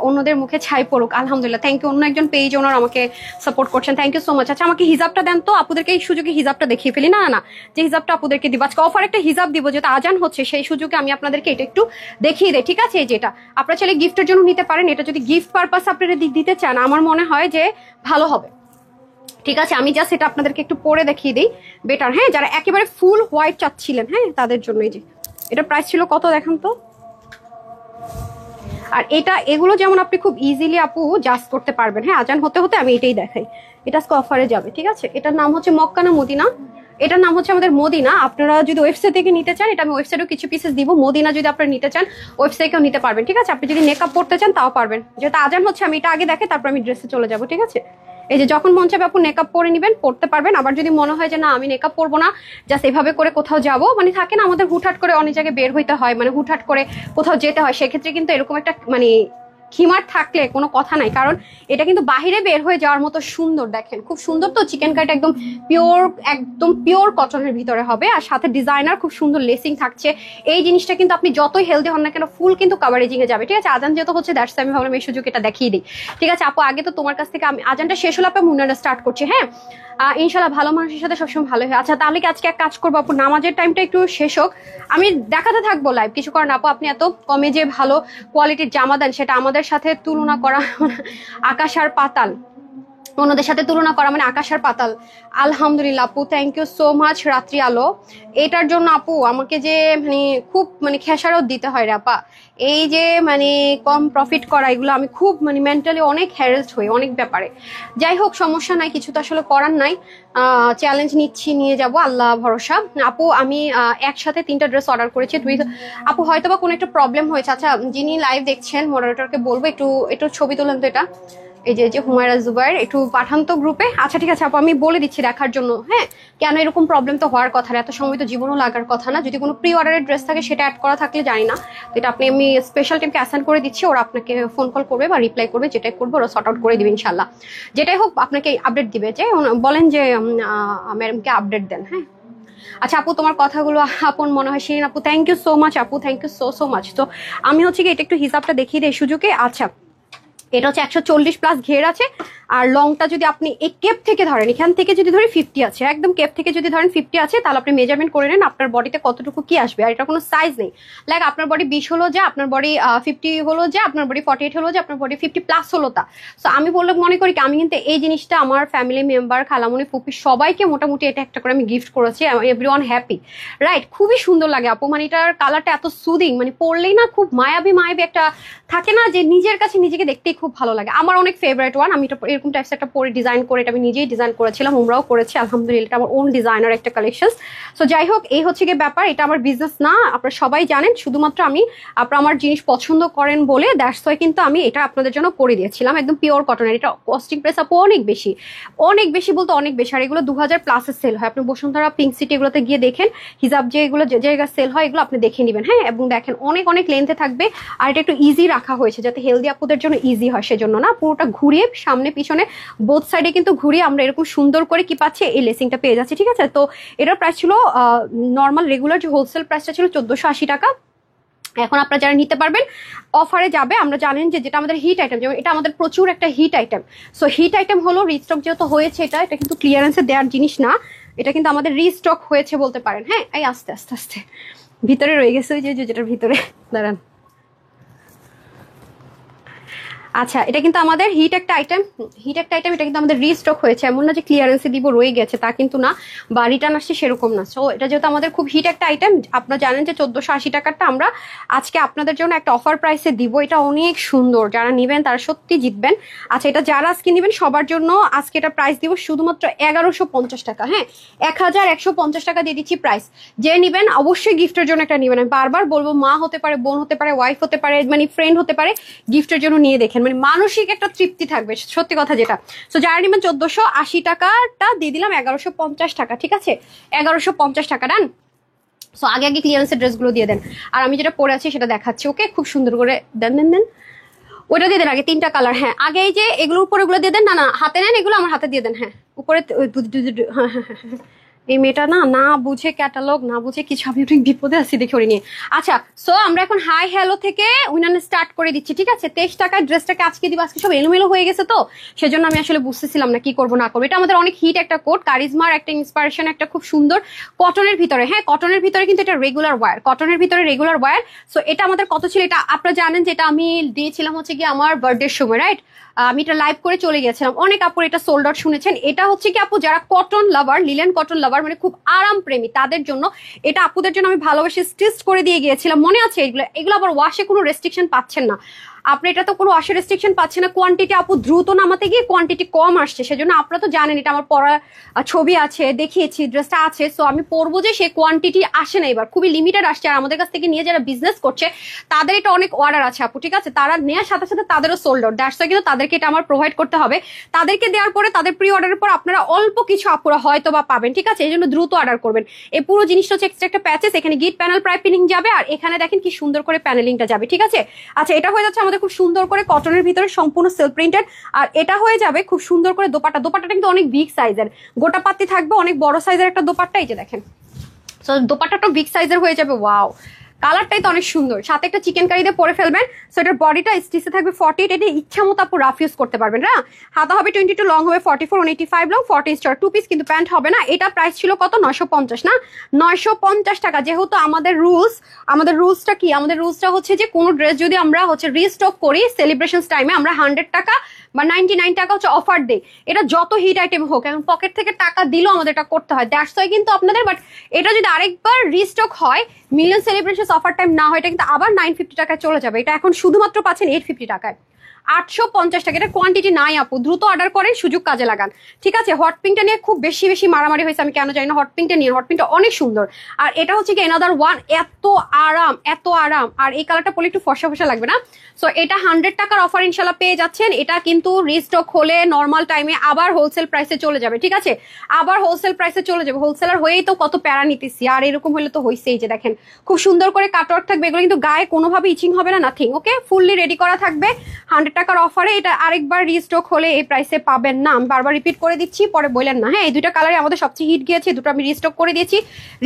অন্যদের মুখে ছাই পড়ুক। আলহামদুলিল্লাহ, থ্যাংক ইউ। অন্য একজন পেজ ওনার আমাকে সাপোর্ট করছেন, থ্যাংক ইউ সো মাচ। আচ্ছা আমাকে হিজাবটা দেন তো, আপুদেরকে এই সুযোগে হিজাবটা দেখিয়ে ফেলি। না না, যে হিজাবটা আপুদেরকে দিব আজকে অফার, একটা হিজাব দিব যেটা আজান হচ্ছে, সেই সুযোগে আমি আপনাদেরকে এটা একটু দেখিয়ে দেই। ঠিক আছে, যেটা আপনারা চাইলে গিফটের জন্য নিতে পারেন। এটা যদি গিফট পারপাস আপনারা দিতে চান আমার মনে হয় যে ভালো হবে। ঠিক আছে, আমি জাস্ট এটা আপনাদেরকে একটু পরে দেখিয়ে দিই বেটার। হ্যাঁ, যারা একেবারে ফুল হোয়াইট চাচ্ছিলেন, হ্যাঁ তাদের জন্য। এই যে এটা প্রাইস ছিল কত দেখান তো। আর এগুলো যেমন আপনি খুব ইজিলি আপু জাস্ট করতে পারবেন। হ্যাঁ, আজান হতে হতে আমি এটাই দেখাই। এটা আজকে অফারে যাবে। ঠিক আছে, এটার নাম হচ্ছে মক্কানা মদিনা, এটার নাম হচ্ছে আমাদের মদিনা। আপনারা যদি ওয়েবসাইট থেকে নিতে চান, এটা আমি ওয়েবসাইটেও কিছু পিসেস দিব। মদিনা যদি আপনারা নিতে চান ওয়েবসাইটেও নিতে পারবেন। ঠিক আছে, আপনি যদি মেকআপ পড়তে চান তাও পারবেন। যেহেতু আজান হচ্ছে আমি এটা আগে দেখে তারপর আমি ড্রেসে চলে যাব। ঠিক আছে, এই যে যখন মন চাবে আপু মেকআপ পরে নিবেন, পড়তে পারবেন। আবার যদি মনে হয় যে না আমি মেকআপ পরবো না, জাস্ট এভাবে করে কোথাও যাব, মানে থাকে না আমাদের হুটহাট করে অনেক জায়গায় বের হইতে হয়, মানে হুটহাট করে কোথাও যেতে হয়, সেক্ষেত্রে কিন্তু এরকম একটা মানে খিমার থাকলে কোনো কথা নাই, কারণ এটা কিন্তু বাহিরে বের হয়ে যাওয়ার মতো সুন্দর। দেখেন খুব সুন্দর তো, চিকেন কাট একদম পিওর কটনের ভিতরে হবে, আর সাথে ডিজাইনার খুব সুন্দর লেসিং থাকছে। এই জিনিসটা কিন্তু আপনি যতই হেলদি হন না কেন ফুল কিন্তু কাভারেজিং এ যাবে। ঠিক আছে, আজান যেহেতু হচ্ছে দ্যাটস আমি ভাবলাম এই সুযোগ এটা দেখিয়ে দিই। ঠিক আছে আপু, আগে তো তোমার কাছ থেকে আমি আজানটা শেষ হলে আপনি মুন্নাটা স্টার্ট করছি। হ্যাঁ ইনশাল্লাহ, ভালো মানুষের সাথে সবসময় ভালো হয়। আচ্ছা তাহলে কি আজকে এক কাজ করবো আপু, নামাজের টাইমটা একটু শেষ হোক, আমি দেখাতে থাকবো লাইভ, কিছু করেন আপু। আপনি এত কমে যে ভালো কোয়ালিটির জামা দেন সেটা আমাদের সাথে তুলনা করা আকাশ আর পাতাল, অন্যদের সাথে তুলনা করা মানে আকাশ আর পাতাল। আলহামদুলিল্লাহ আপু, থ্যাংক ইউ সো মাচ। রাত্রি আলো এটার জন্য আপু আমাকে যে মানে খুব মানে খেসারত দিতে হয় রে আপা, এই যে মানে কম প্রফিট করা, এগুলো আমি খুব মানে মেন্টালি অনেক হ্যারেসড হই অনেক ব্যাপারে। যাই হোক সমস্যা নাই, কিছু তো আসলে করার নাই, চ্যালেঞ্জ নিচ্ছি, নিয়ে যাব আল্লাহ ভরসা। আপু আমি একসাথে 3টা ড্রেস অর্ডার করেছি, আপু হয়তো বা কোনো একটা প্রবলেম হয়েছে। আচ্ছা যিনি লাইভ দেখছেন মডারেটরকে বলবো একটু ছবি তোলেন তো, এটা এই যে হুমায়রা জুবাইর একটু পাঠান তো গ্রুপে। আচ্ছা ঠিক আছে আপু, আমি বলে দিচ্ছি দেখার জন্য। হ্যাঁ, কেন এরকম প্রবলেম তো হওয়ার কথা না, এত সময় তো জীবনও লাগার কথা না। যদি কোনো প্রি অর্ডারের ড্রেস থাকে সেটা অ্যাড করা থাকলে জানি না, তো এটা আমি স্পেশাল টিমকে অ্যাসাইন করে দিচ্ছি, ওরা আপনাকে ফোন কল করবে বা রিপ্লাই করবে, যেটাই করবে ওরা সর্ট আউট করে দিবে ইনশাল্লাহ। যেটাই হোক আপনাকে আপডেট দিবে, যে বলেন যে ম্যাডামকে আপডেট দেন। হ্যাঁ আচ্ছা আপু, তোমার কথাগুলো আপন মনে হয়। শিরিন আপু থ্যাংক ইউ সো মাচ আপু, থ্যাংক ইউ সো মাচ। তো আমি হচ্ছে কি এটা একটু হিসাবটা দেখিয়ে দিই সুযোগে। আচ্ছা এটা হচ্ছে 140+ ঘের আছে, আর লংটা যদি আপনি এই কেপ থেকে ধরেন, এখান থেকে যদি ধরেন 50 আছে, একদম কেপ থেকে যদি ধরেন 50 আছে, তাহলে আপনি মেজারমেন্ট করে নেন আপনার বডিতে কতটুকু কি আসবে। আর এটা কোনো সাইজ নেই, লাইক আপনার বডি 20 হলো যে, আপনার বডি 50 হলো যে, আপনার বডি 48 হলো যে, আপনার বডি 50+ হলো তা। সো আমি বললে মনে করি কি, আমি কিন্তু এই জিনিসটা আমার ফ্যামিলি মেম্বার, খালামুনি, ফুপি সবাইকে মোটামুটি এটা একটা করে আমি গিফট করেছি। Everyone happy, right? খুবই সুন্দর লাগে আপু, মানে এটার কালারটা এত সুদিং, মানে পরলেই না খুব মায়াবী একটা থাকে না, যে নিজের কাছে নিজেকে দেখতেই খুব ভালো লাগে। আমার অনেক ফেভারিট ওয়ান, আমি এটা এরকম টাইপস একটা পরে ডিজাইন করে, এটা আমি নিজেই ডিজাইন করেছিলাম, উমরাও করেছি আলহামদুলিল্লাহ, এটা আমার ওন ডিজাইনার একটা কালেকশন। সো যাই হোক, এই হচ্ছে গিয়ে ব্যাপার, এটা আমার বিজনেস না, আপনারা সবাই জানেন, শুধুমাত্র আমি আপনারা আমার জিনিস পছন্দ করেন বলে দ্যাটস ওয়াই কিন্তু আমি এটা আপনাদের জন্য করে দিয়েছিলাম, একদম পিওর কটনের। এটা কস্টিং প্রাইস আপু অনেক বেশি, অনেক বেশি বলতে অনেক বেশি, আর এগুলো 2000+ সেল হয়। আপনি বসুন্ধরা, পিঙ্ক সিটি এগুলোতে গিয়ে দেখেন, হিজাব যে এগুলো যে জায়গায় সেল হয় এগুলো আপনি দেখে নেবেন। হ্যাঁ, এবং দেখেন অনেক অনেক লেন্থে থাকবে, আর এটা একটু ইজি রাখা হয়েছে যাতে হেলদি আপুদের জন্য ইজি হয়, সেজন্য না পুরোটা ঘুরিয়ে সামনে পিছনে বোথ সাইডে কিন্তু ঘুরিয়ে আমরা এরকম সুন্দর করে কি পাচ্ছি, এই লেসিংটা পেয়ে যাচ্ছি। ঠিক আছে, তো এটার প্রাইস ছিল নর্মাল রেগুলার যে হোলসেল প্রাইসটা ছিল 1480 টাকা। এখন আপনারা যারা নিতে পারবেন অফারে যাবে। আমরা জানেন যে যেটা আমাদের হিট আইটেম, যেমন এটা আমাদের প্রচুর একটা hit item. So hit item হলো রিস্টক যেহেতু হয়েছে, এটা কিন্তু ক্লিয়ারেন্সে দেওয়ার জিনিস না, এটা কিন্তু আমাদের রিস্টক হয়েছে বলতে পারেন। হ্যাঁ, এই আস্তে আস্তে আস্তে ভিতরে রয়ে গেছে ওই যে যেটার ভিতরে, দাঁড়ান। আচ্ছা, এটা কিন্তু আমাদের হিট একটা আইটেম, এটা কিন্তু আমাদের রিস্টক হয়েছে, এমন না যে ক্লিয়ারেন্সে দিব রয়ে গেছে তা কিন্তু না, বা রিটার্ন আসছে সেরকম না। সো এটা যেহেতু আমাদের খুব হিট একটা আইটেম, আপনারা জানেন যে 1480 টাকারটা আমরা আজকে আপনাদের জন্য একটা অফার প্রাইসে দিব। এটা অনেক সুন্দর, যারা নেবেন তারা সত্যি জিতবেন। আচ্ছা, এটা যারা আজকে নেবেন সবার জন্য আজকে এটা প্রাইস দিব শুধুমাত্র 1150 টাকা। হ্যাঁ, 1150 টাকা দিয়ে দিচ্ছি প্রাইস। যে নেবেন অবশ্যই গিফটের জন্য একটা নেবেন। আমি বারবার বলবো, মা হতে পারে, বোন হতে পারে, ওয়াইফ হতে পারে, মানে ফ্রেন্ড হতে পারে, গিফটের জন্য নিয়ে দেখেন, মানে মানসিক একটা তৃপ্তি থাকবে, সত্যি কথা যেটা। তো যারা নেবেন 1480 টাকাটা দিয়ে দিলাম 1150 টাকা, ঠিক আছে? 1150 টাকা ডান। সো আগে আগে ক্লিয়ারেন্সের ড্রেসগুলো দিয়ে দেন, আর আমি যেটা পরে আছি সেটা দেখাচ্ছি। ওকে, খুব সুন্দর করে দেন দেন দেন, ওইটা দিয়ে দেন আগে, 3টা কালার। হ্যাঁ, আগে এই যে এগুলোর উপরে এগুলো দিয়ে দেন, না না হাতে নেন, এগুলো আমার হাতে দিয়ে দেন। হ্যাঁ, উপরে হ্যাঁ হ্যাঁ হ্যাঁ, এই মেয়েটা না না বুঝে ক্যাটালগ, না বুঝে কিছু, আমি একটু বিপদে আছি দেখে ওরে নিয়ে। আচ্ছা, সো আমরা এখন হাই হ্যালো থেকে উইনানে স্টার্ট করে দিচ্ছি, ঠিক আছে? 23 টাকায় ড্রেসটাকে আজকে দিব। আজকে সব এলোমেলো হয়ে গেছে, তো সেজন্য আমি আসলে বুঝতেছিলাম না কি করবো না করবো। এটা আমাদের অনেক হিট একটা কোট, কারিজমার একটা ইন্সপিরেশন, একটা খুব সুন্দর কটনের ভিতরে। হ্যাঁ, কটনের ভিতরে কিন্তু এটা রেগুলার ওয়্যার, কটনের ভিতরে রেগুলার ওয়্যার। সো এটা আমাদের কত ছিল, এটা আপনারা জানেন যে এটা আমি দিয়েছিলাম হচ্ছে কি আমার বার্থডের সময়, রাইট? আমি এটা লাইভ করে চলে গেছিলাম, অনেক আপুর এটা সোল্ড আউট শুনেছেন। এটা হচ্ছে কি আপু যারা কটন লাভার, লিলেন কটন লাভার, মানে খুব আরাম প্রেমী, তাদের জন্য এটা, আপুদের জন্য আমি ভালোবেসে স্টিচ করে দিয়ে গিয়েছিলাম, মনে আছে? এগুলো আবার ওয়াশে কোনো রেস্ট্রিকশন পাচ্ছেন না আপনি, এটা তো কোনো ওয়াশে রেস্ট্রিকশন পাচ্ছে না। কোয়ান্টিটি আপু দ্রুত নামাতে গিয়ে কোয়ান্টিটি কম আসছে, সেজন্য আপনারা তো জানেন এটা আমার পরা ছবি আছে, দেখিয়েছি, ড্রেসটা আছে। সো আমি পরবো যে সে কোয়ান্টিটি আসে না, এবার খুবই লিমিটেড আসছে। আর আমাদের কাছ থেকে নিয়ে যারা বিজনেস করছে তাদের এটা অনেক অর্ডার আছে আপু, ঠিক আছে? তারা নেওয়ার সাথে সাথে তাদেরও সোল্ড আউট, দ্যাটস কিন্তু তাদেরকে এটা আমার প্রোভাইড করতে হবে। তাদেরকে দেওয়ার পরে তাদের প্রি অর্ডারের পর আপনারা অল্প কিছু আপুরা হয়তো বা পাবেন, ঠিক আছে? এই জন্য দ্রুত অর্ডার করবেন। এই পুরো জিনিসটা হচ্ছে এক্সট্রা একটা প্যাচেস, এখানে গিট প্যানেল পাইপিং যাবে, আর এখানে দেখেন কি সুন্দর করে প্যানেলিংটা যাবে, ঠিক আছে? আচ্ছা, এটা হয়ে যাচ্ছে আমাদের খুব সুন্দর করে কটনের ভিতরে সম্পূর্ণ সেলফ প্রিন্টেড, আর এটা হয়ে যাবে খুব সুন্দর করে দোপাট্টা। দোপাট্টাটা কিন্তু অনেক বিগ সাইজের, গোটা পাত্তি থাকবে, অনেক বড় সাইজের একটা দোপাট্টা, এই যে দেখেন। সো দোপাট্টাটা বিগ সাইজের হয়ে যাবে। ওয়াও, কালারটাই তো অনেক সুন্দর, সাথে একটা চিকেন কারি দিয়ে পরে ফেলবেন। সো এটার বডিটা স্টিচে থাকবে 48, এটা ইচ্ছা মতো আপু রাফ ইউজ করতে পারবেন। হ্যাঁ, হাতা হবে 22, লং হবে 44, 185 লং, 40 স্টার, 2 পিস কিন্তু প্যান্ট হবে না। এটা প্রাইস ছিল কত? 950 না, 950 টাকা। যেহেতু আমাদের রুলসটা কি, আমাদের রুলসটা হচ্ছে যে কোনো ড্রেস যদি আমরা হচ্ছে রিস্টক করি সেলিব্রেশন টাইমে, আমরা 100 টাকা বা 99 টাকা হচ্ছে অফার দেই। এটা যত হিট আইটেম হোক, এখন পকেট থেকে টাকা দিলেও আমাদের এটা করতে হয়, দ্যাটস ওয়াই কিন্তু আপনাদের। বাট এটা যদি আরেকবার রিস্টক হয়, মিলিয়ন সেলিব্রেশন অফার টাইম না হয়, এটা কিন্তু আবার 950 টাকায় চলে যাবে। এটা এখন শুধুমাত্র পাচ্ছেন 850 টাকায়, 850 টাকা। এটা কোয়ান্টিটি নাই আপু, দ্রুত অর্ডার করেন, সুযোগ কাজে লাগান, ঠিক আছে? হট পিঙ্কটা নিয়ে খুব বেশি মারামারি হয়েছে, আমি কেন জানি না। হট পিঙ্কটা নিয়ে, হট পিঙ্কটা অনেক সুন্দর। আর এটা হচ্ছে কি এনাদার ওয়ান, এত আরাম, এত আরাম। আর এই কালারটা পরে একটু ফর্সা ফর্সা লাগবে না। সো এটা 100 টাকার অফার ইনশাল্লাহ পেয়ে যাচ্ছেন। এটা কিন্তু রিস্টক হলে নর্মাল টাইমে আবার হোলসেল প্রাইসে চলে যাবে, ঠিক আছে? আবার হোলসেল প্রাইসে চলে যাবে। হোলসেলার হয়েই তো কত প্যারা নিতেছি, আর এরকম হলে তো হয়েছেই। যে দেখেন খুব সুন্দর করে কাটওয়ার্ক থাকবে, এগুলো কিন্তু গায়ে কোনোভাবে ইচিং হবে না, নাথিং। ওকে, ফুললি রেডি করা থাকবে 100 টাকার অফারে। এটা আরেকবার রিস্টক হলে এই প্রাইসে পাবেন না, আমি বারবার রিপিট করে দিচ্ছি, পরে বললেন না। হ্যাঁ, এই দুটো কালারে আমাদের সবচেয়ে হিট গিয়েছে, দুটো আমি রিস্টক করে দিয়েছি।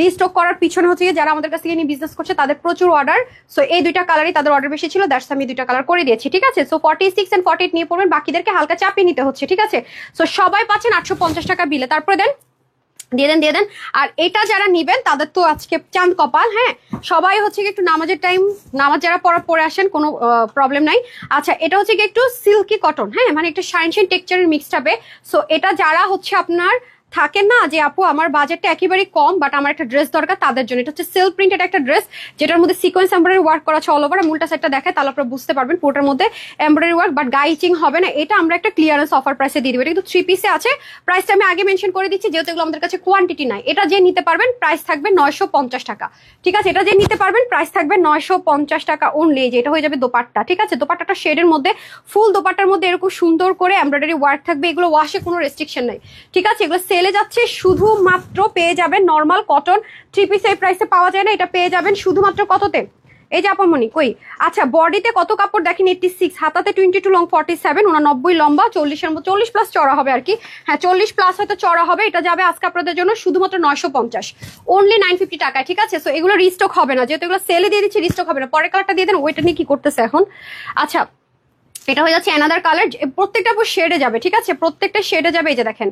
রিস্টক করার পিছনে হচ্ছে যারা আমাদের কাছ থেকে নিয়ে বিজনেস করছে তাদের প্রচুর অর্ডার। সো এই দুইটা কালারই তাদের অর্ডার বেশি ছিল, দ্যাটস আমি দুইটা কালার করে দিয়েছি, ঠিক আছে? সো 46 এন্ড 48 নিয়ে পড়বেন, বাকিদেরকে হালকা চাপিয়ে নিতে হচ্ছে, ঠিক আছে? সো সবাই পাচ্ছেন 850 টাকা বিলে, তারপরে দিয়ে দেন। আর এটা যারা নিবেন তাদের তো আজকে চাঁদ কপাল। হ্যাঁ, সবাই হচ্ছে কি একটু নামাজের টাইম, নামাজ যারা পড়ে আসেন কোনো প্রবলেম নাই। আচ্ছা, এটা হচ্ছে কি একটু সিল্কি কটন, হ্যাঁ, মানে একটা শাইন টেক্সচারের মিক্সড হবে। সো এটা যারা হচ্ছে আপনার থাকেন না যে আপু আমার বাজেটটা একেবারেই কম বাট আমার একটা ড্রেস দরকার, তাদের জন্য। এটা হচ্ছে সেলফ প্রিন্টেড একটা ড্রেস, যেটার মধ্যে সিকোয়েন্স এমব্রয়ডারি ওয়ার্ক করা আছে অল ওভার। মূলটা সেটটা দেখায়, তাহলে আপনারা বুঝতে পারবেন পুরোটার মধ্যে এমব্রয়ডারি ওয়ার্ক, বাট গায়ে ইচিং হবে না। এটা আমরা একটা ক্লিয়ারেন্স অফার প্রাইসে দিয়ে দিব। এটা কিন্তু 3 পিসে আছে, প্রাইসটা আমি আগে মেনশন করে দিচ্ছি যেহেতু এগুলো আমাদের কাছে কোয়ান্টিটি নাই। এটা যে নিতে পারবেন প্রাইস থাকবে 950 টাকা, ঠিক আছে? এটা যে নিতে পারবেন প্রাইস থাকবে 950 টাকা অনলি। যে এটা হয়ে যাবে দোপাট্টা, ঠিক আছে? দোপাট্টাটা শেডের মধ্যে, ফুল দোপাট্টার মধ্যে এরকম সুন্দর করে এমব্রয়ডারি ওয়ার্ক থাকবে। এগুলো ওয়াশে কোনো রেস্ট্রিকশন নাই, ঠিক আছে? এগুলো সেলে যাচ্ছে, শুধুমাত্র পেয়ে যাবেন নর্মাল কটন 3 পিস এই প্রাইসে পাওয়া যায় না। এটা পেয়ে যাবেন শুধুমাত্র কততে? এই যে আপামনি কই। আচ্ছা, বডিতে কত কাপড় দেখেন, 86, হাতাতে 22 লং, 47, 89 লম্বা, 40 প্লাস চড়া হবে আর কি। হ্যাঁ, 40 প্লাস হয়তো চড়া হবে। এটা যাবে আজকে আপনাদের জন্য শুধুমাত্র 950, অনলি 950 টাকায়, ঠিক আছে? সো এগুলো রিস্টক হবে না, যেহেতু এগুলো সেলে দিয়ে দিচ্ছি, রিস্টক হবে না। পরের কালারটা দিয়ে দেন, ওইটা নিয়ে কি করতেছে এখন। আচ্ছা, এটা হয়ে যাচ্ছে অ্যানাদার কালার, প্রত্যেকটা আপু শেডে যাবে, ঠিক আছে, প্রত্যেকটা শেডে যাবে। এই যে দেখেন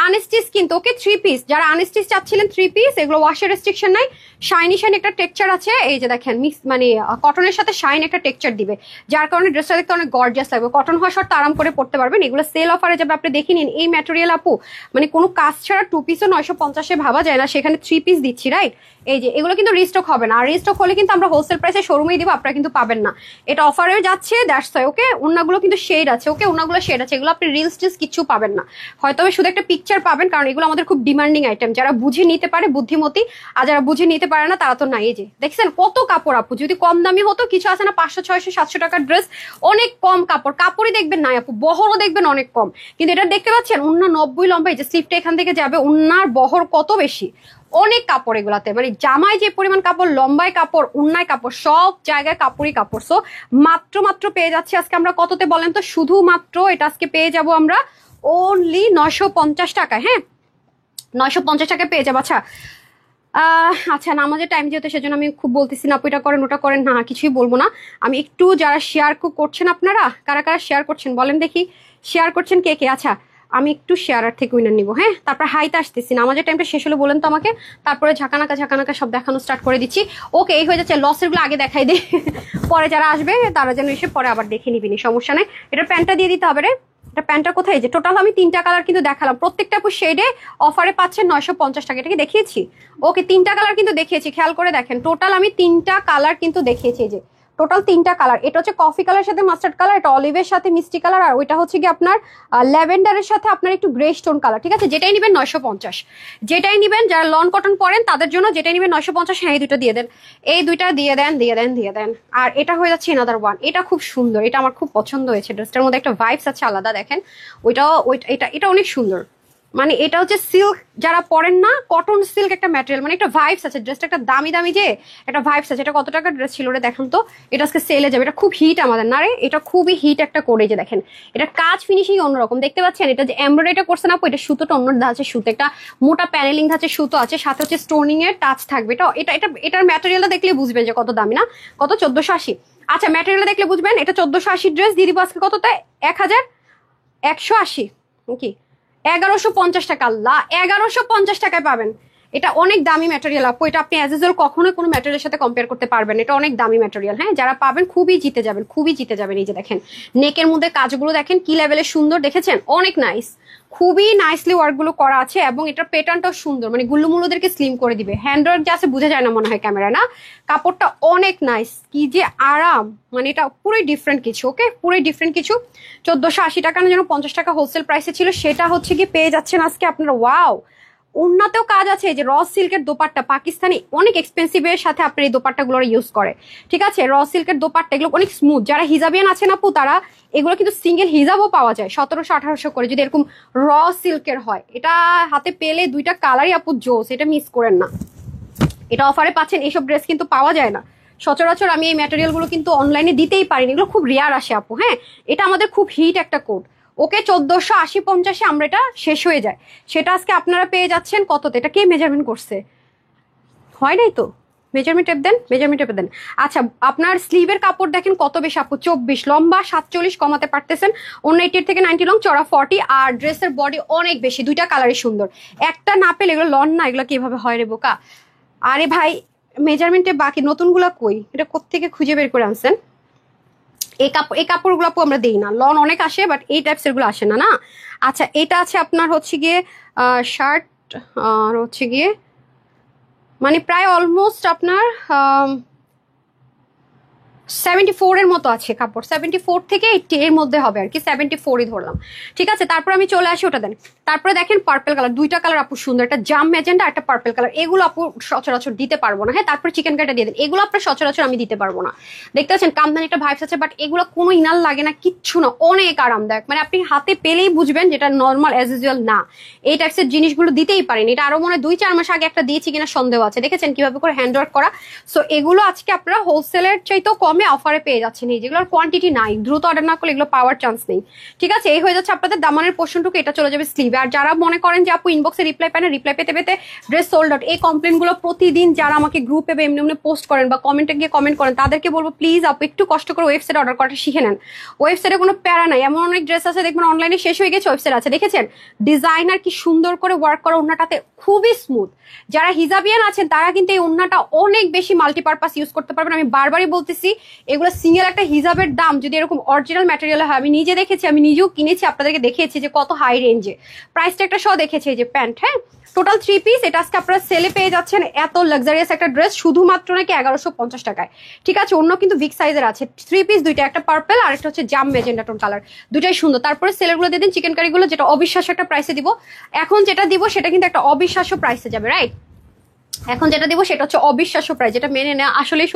আনস্টিচ কিন্তু, ওকে 3 পিস, যারা আনস্টিচ চাচ্ছিলেন 3 পিস, এগুলো ওয়াশের রেস্ট্রিকশন নাই, শাইনি শাইনি একটা টেক্সচার আছে। এই যে দেখেন মিক্স মানে কটনের সাথে শাইন একটা টেক্সচার দিবে, যার কারণে ড্রেসটা দেখতে অনেক গর্জিয়াস লাগবে। কটন হওয়ার শর্তে আরাম করে পড়তে পারবেন। এগুলো সেল অফারে যাবে, আপনি দেখে নিন। এই ম্যাটেরিয়াল আপু মানে কোনো কাজ ছাড়া 2 পিসও 950-এ ভাবা যায় না, সেখানে 3 পিস দিচ্ছি, রাইট। এই যে এগুলো কিন্তু রিস্টক হবে না, আর রিস্টক হলে কিন্তু আমরা হোলসেল প্রাইসে শোরুমেই দিব, আপনারা কিন্তু পাবেন না। এটা অফারে যাচ্ছে, দ্যাটস ওয়াই। ওকে, ওনাগুলো কিন্তু শেড আছে, ওকে, ওনাগুলো শেড আছে, এগুলো আপনি রিলস টিলস কিছু পাবেন না, হয়তো শুধু একটা পিকচার পাবেন, কারণ এগুলো আমাদের খুব ডিমান্ডিং আইটেম। যারা বুঝে নিতে পারে বুদ্ধিমতী, আর যারা বুঝে নিতে পারে না তারা তো নাই। এই যে দেখছেন কত কাপড় আপু, যদি কম দামি হতো, কিছু আছে না 500 600 700 টাকার ড্রেস, অনেক কম কাপড়, কাপড়ই দেখবেন নাই আপু, বহরও দেখবেন অনেক কম। কিন্তু এটা দেখতে পাচ্ছেন উন্না 90 লম্বা, এই যে স্লিপটা এখান থেকে যাবে, উন্নার বহর কত বেশি, অনেক কাপড় এগুলাতে, মানে জামায় যে পরিমাণ কাপড়, লম্বায় কাপড়, উন্নায় কাপড়, সব জায়গায় কাপড়ই কাপড়। সো মাত্র পেয়ে যাচ্ছি আজকে আমরা কততে বলেন তো, শুধুমাত্র এটা আজকে পেয়ে যাব আমরা অনলি 950 টাকায়। হ্যাঁ, 950 টাকায় পেয়ে যাবো। আচ্ছা আচ্ছা, নামাজের টাইম যেহেতু, সেজন্য আমি খুব বলতেছি না আপু এটা করেন ওটা করেন, না কিছুই বলবো না। আমি একটু, যারা শেয়ার করছেন, আপনারা কারা কারা শেয়ার করছেন বলেন দেখি, শেয়ার করছেন কে কে? আচ্ছা, আমি একটু শেয়ার থেকে উইনার নিবো। হ্যাঁ, তারপর হাইতে আসতেছি, নামাজের টাইমটা শেষ হলে বলেন তো আমাকে, তারপরে ঝাঁকানাকা সব দেখানো স্টার্ট করে দিচ্ছি। ওকে, এই হয়ে যাচ্ছে, লসের গুলো আগে দেখাই দে, পরে যারা আসবে তারা যেন এসে পরে আবার দেখে নিবিনি, সমস্যা নেই। এটা প্যান্টটা দিয়ে দিতে হবে রে, এটা প্যান্টটা কোথায়? যে টোটাল আমি 3টা কালার কিন্তু দেখালাম, প্রত্যেকটা আপু শেডে অফারে পাচ্ছেন 950 টাকা। এটা কি দেখিয়েছি? ওকে, 3টা কালার কিন্তু দেখিয়েছি, খেয়াল করে দেখেন। টোটাল আমি 3টা কালার কিন্তু দেখিয়েছি, যে টোটাল 3টা কালার। এটা হচ্ছে কফি কালার সাথে মাস্টার্ড কালার, এটা অলিভের সাথে মিষ্টি কালার, আর ওইটা হচ্ছে কি আপনার ল্যাভেন্ডারের সাথে আপনার একটু গ্রে স্টোন কালার, ঠিক আছে। যেটাই নেবেন 950, যেটাই নেবেন, যারা লন কটন পরেন তাদের জন্য যেটাই নেবেন 950। হ্যাঁ, এই দুটো দিয়ে দেন, এই দুইটা দিয়ে দেন। আর এটা হয়ে যাচ্ছে এনাদার ওয়ান, এটা খুব সুন্দর, এটা আমার খুব পছন্দ হয়েছে। ড্রেসটার মধ্যে একটা ভাইবস আছে আলাদা, দেখেন এটা অনেক সুন্দর। মানে এটা হচ্ছে সিল্ক, যারা পরেন না, কটন সিল্ক একটা ম্যাটেরিয়াল, মানে একটা ভাইবস আছে। ড্রেসটা একটা দামি যে একটা ভাইবস আছে। এটা কত টাকার ড্রেস ছিল রে দেখান তো, এটা আজকে সেলে যাবে। এটা খুব হিট আমাদের না রে, এটা খুবই হিট একটা করে, যে দেখেন এটা কাজ ফিনিশিং অন্যরকম, দেখতে পাচ্ছেন। এটা যে এমব্রয়ডারিটা করছে না, এটা সুতোটা অন্য ধাঁচে সুতো, একটা মোটা প্যানেলিং ধাঁচে সুতো আছে, সাথে হচ্ছে স্টোনিং এর টাচ থাকবে। এটার ম্যাটেরিয়ালটা দেখলে বুঝবেন যে কত দামি না, কত 1480। আচ্ছা, ম্যাটেরিয়ালটা দেখলে বুঝবেন, এটা 1480 ড্রেস দিয়ে দিব আজকে কতটা, 1180 কি 1150 টাকা। আল্লাহ, 1150 টাকায় পাবেন। এটা অনেক দামি ম্যাটেরিয়াল আপু, এটা আপনি অ্যাজ ইউজুয়াল কখনোই কোনো ম্যাটেরিয়ালের সাথে কম্পেয়ার করতে পারবেন। এটা অনেক দামি ম্যাটেরিয়াল। হ্যাঁ, যারা পাবেন খুবই জিতে যাবেন। এই যে দেখেন নেকের মধ্যে কাজগুলো দেখেন কি লেভেলের সুন্দর, দেখেছেন, অনেক নাইস, খুবই নাইসলি ওয়ার্ক গুলো করা আছে, এবং এটার প্যাটার্নটাও সুন্দর, মানে গুল্লুমুল্লুদেরকে স্লিম করে দিবে। হ্যান্ডওয়ার্ক যা আছে বোঝা যায় না মনে হয় ক্যামেরা, না কাপড়টা অনেক নাইস, কি যে আরাম, মানে এটা পুরোই ডিফারেন্ট কিছু। ওকে, পুরোই ডিফারেন্ট কিছু। 1480 টাকা না, যেন 50 টাকা হোলসেল প্রাইসে ছিল, সেটা হচ্ছে কি পেয়ে যাচ্ছেন আজকে আপনারা। ওয়াও, উন্নাতেও কাজ আছে, যে র সিল্কের দোপাট্টা, পাকিস্তানি অনেক এক্সপেন্সিভ এর সাথে আপনার এই দোপাট্টাগুলো ইউজ করে, ঠিক আছে। র সিল্কের দোপাট্টা এগুলো অনেক স্মুথ, যারা হিজাবিয়ান আছেন আপু তারা, এগুলো কিন্তু সিঙ্গেল হিজাবও পাওয়া যায় 1700-1800 করে, যদি এরকম র সিল্কের হয়। এটা হাতে পেলে 2টা কালারই আপু জোস, এটা মিস করেন না। এটা অফারে পাচ্ছেন, এইসব ড্রেস কিন্তু পাওয়া যায় না সচরাচর। আমি এই ম্যাটেরিয়ালগুলো কিন্তু অনলাইনে দিতেই পারিনি, এগুলো খুব রেয়ার আসে আপু। হ্যাঁ, এটা আমাদের খুব হিট একটা কোড। ওকে, 1480-50 আমরা এটা শেষ হয়ে যায়, সেটা আজকে আপনারা পেয়ে যাচ্ছেন কততে? এটা কে মেজারমেন্ট করছে? হয় নাই তো, মেজারমেন্ট টেপ দেন। আচ্ছা, আপনার স্লিভের কাপড় দেখেন কত বেশি আপু, 24, লম্বা 47, কমাতে পারতেছেন, অন্য 80 থেকে 90 লং, চড়া 40, আর ড্রেসের বডি অনেক বেশি, 2টা কালারই সুন্দর। একটা না পেলে এগুলো লন না, এগুলো কিভাবে হয় রে বোকা? আরে ভাই, মেজারমেন্টে বাকি নতুনগুলা কই? এটা কোত্থেকে খুঁজে বের করে আনছেন? এই কাপড়গুলো আপু আমরা দিই না, লন অনেক আসে, বাট এই টাইপসের গুলো আসে না। আচ্ছা, এটা আছে আপনার হচ্ছে গিয়ে শার্ট, আর হচ্ছে গিয়ে মানে প্রায় অলমোস্ট আপনার 74 এর মতো আছে কাপড়, 74 থেকে 80 এর মধ্যে হবে আর কি, 74ই ধরলাম, ঠিক আছে। তারপর আমি চলে আসি, ওটা দেন। তারপরে দেখেন পার্পল কালার, 2টা কালার আপু সুন্দর, একটা জাম ম্যাজেন্ডা, একটা পার্পল কালার, এগুলো আপু সচরাচর দিতে পারবো না। হ্যাঁ, তারপরে চিকেন কাটা দিয়ে দেন, এগুলো আপনার সচরাচর আমি দিতে পারবো না। দেখতে পাচ্ছেন কামদানি একটা ভাইবস আছে, বাট এগুলো কোনো ইনাল লাগে না, কিচ্ছু না, অনেক আরামদায়ক, মানে আপনি হাতে পেলেই বুঝবেন যেটা নর্মাল অ্যাজ ইউজুয়াল না। এই টাইপসের জিনিসগুলো দিতেই পারেন, এটা আরো মনে হয় 2-4 মাস আগে একটা দিয়েছি কিনা সন্দেহ আছে। দেখেছেন কিভাবে করে হ্যান্ডওয়ার্ক করা। সো এগুলো আজকে আপনারা হোলসেলের চাইতেও কম কমে অফারে পেয়ে যাচ্ছেন। এই যেগুলোর কোয়ান্টিটি নাই, দ্রুত অর্ডার না করলে এগুলো পাওয়ার চান্স নেই। ঠিক আছে, এই হয়ে যাচ্ছে আপনাদের দামানের পোর্শনটুকু, এটা চলে যাবে স্লিভে। আর যারা মনে করেন যে আপু ইনবক্সে রিপ্লাই পায় না, রিপ্লাই পেতে পেতে ড্রেস সোল্ড আউট, এই কমপ্লেনগুলো প্রতিদিন যারা আমাকে গ্রুপে বা এমনি এমনি পোস্ট করেন বা কমেন্টে গিয়ে কমেন্ট করেন, তাদেরকে বলবো প্লিজ আপু একটু কষ্ট করে ওয়েবসাইটে অর্ডার করাটা শিখে নেন। ওয়েবসাইটে কোনো প্যারা নাই, এমন অনেক ড্রেস আছে দেখবেন অনলাইনে শেষ হয়ে গেছে, ওয়েবসাইট আছে। দেখেছেন ডিজাইনার কি সুন্দর করে ওয়ার্ক করা, ওন্নাটাতে খুবই স্মুথ। যারা হিজাবিয়ান আছেন তারা কিন্তু এই ওন্নাটা অনেক বেশি মাল্টিপারপাস ইউজ করতে পারবেন। আমি বারবারই বলতেছি এগুলো সিঙ্গেল একটা হিজাবের দাম যদি এরকম অরিজিনাল ম্যাটেরিয়াল হয়, আমি নিজে দেখেছি, আমি নিজেও কিনেছি, আপনাদেরকে দেখিয়েছি যে কত হাই রেঞ্জে। প্রাইসটা একটা সহ দেখেছি, এই যে প্যান্ট, হ্যাঁ টোটাল 3 পিস। এটা আজকে আপনারা সেলে পেয়ে যাচ্ছেন এত লাক্সারিয়াস একটা ড্রেস শুধুমাত্র নাকি 1150 টাকায়। ঠিক আছে, অন্য কিন্তু বিগ সাইজের আছে 3 পিস, দুইটা, একটা পার্পল আর একটা হচ্ছে জাম ম্যাজেন্ডা টোন কালার, দুটাই সুন্দর। তারপরে সেলের গুলো দিয়ে দিন, চিকেন কারি গুলো, যেটা অবিশ্বাস্য একটা প্রাইসে দিব। এখন যেটা দিব সেটা কিন্তু একটা অবিশ্বাস্য প্রাইসে যাবে, রাইট? এখন যেটা দিব সেটা হচ্ছে অবিশ্বাস্য প্রাইস, যেটা মেনে নেওয়া আসলেই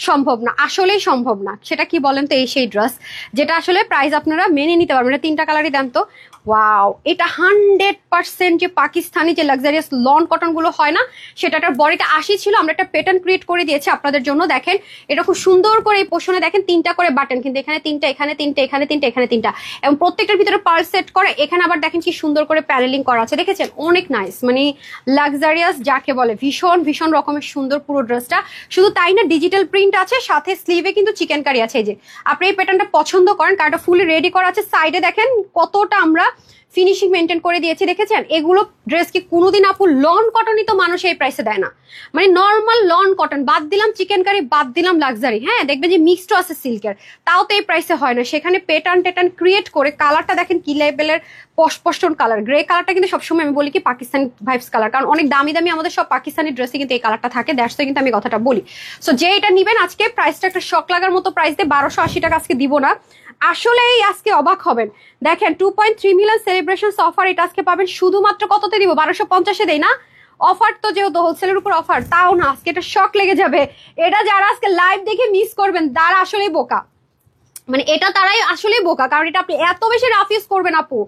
সম্ভব না, আসলেই সম্ভব না। সেটা কি বলেন তো? এই সেই ড্রেস যেটা আসলে প্রাইস আপনারা মেনে নিতে পারবেন। এটা 3টা কালারই দেন তো। ওয়াও, এটা 100% যে পাকিস্তানি যে লাক্সারিয়াস লন কটন গুলো হয় না, সেটাটার বডিটা 80 ছিল, আমরা একটা প্যাটার্ন ক্রিয়েট করে দিয়েছি আপনাদের জন্য। দেখেন এটা খুব সুন্দর করে এই পোর্শনে দেখেন 3টা করে বাটন, কিন্তু এখানে 3টা, এখানে 3টা, এখানে 3টা, এখানে 3টা, এবং প্রত্যেকটার ভিতরে পার্ল সেট করে। এখানে আবার দেখেন কি সুন্দর করে প্যানেলিং করা আছে, দেখেছেন? অনেক নাইস, মানে লাক্সারিয়াস যাকে বলে, ভীষণ ভীষণ রকমের সুন্দর পুরো ড্রেসটা। শুধু তাই না, ডিজিটাল প্রিন্ট আছে, সাথে স্লিভে কিন্তু চিকেন কারি আছে। এই যে আপনি এই প্যাটার্নটা পছন্দ করেন, কারটা ফুলি রেডি করা আছে। সাইডে দেখেন কতটা আমরা ফিনিশিং মেনটেন করে দিয়েছি, দেখেছেন? এগুলো ড্রেস কি কোনোদিন আপু লন কটনই তো মানুষ এই প্রাইসে দেয় না, মানে নর্মাল লন কটন বাদ দিলাম, চিকেন কারি বাদ দিলাম, লাক্সারি, হ্যাঁ দেখবেন যে মিক্সড আছে সিল্কের, তাও তো এই প্রাইসে হয় না। সেখানে প্যাটার্ন টেটার্ন ক্রিয়েট করে কালারটা দেখেন কি লেভেলের পশপস্টন কালার। গ্রে কালারটা কিন্তু সবসময় আমি বলি কি পাকিস্তানি ভাইবস কালার, কারণ অনেক দামি দামি আমাদের সব পাকিস্তানি ড্রেসে কিন্তু এই কালারটা থাকে, দ্যাটস কিন্তু আমি কথাটা বলি। সো যে এটা নিবেন আজকে, প্রাইসটা একটা শক লাগার মতো প্রাইস দিয়ে 1280 টাকা আজকে দিব না, আসলেই আজকে অবাক হবেন। দেখেন 2.3 মিলিয়ন সেলিব্রেশন অফার, এটা আজকে পাবেন শুধুমাত্র কততে দিব? 1250-এ দেই না? অফার তো যেহেতু হোলসেলের উপর অফার, তাও না, আজকে এটা শক লেগে যাবে। এটা যারা আজকে লাইভ দেখে মিস করবেন তারা আসলেই বোকা, মানে এটা তারাই আসলেই বোকা। কারণ এটা আপনি এত বেশি রাফ ইউজ করবেন আপু,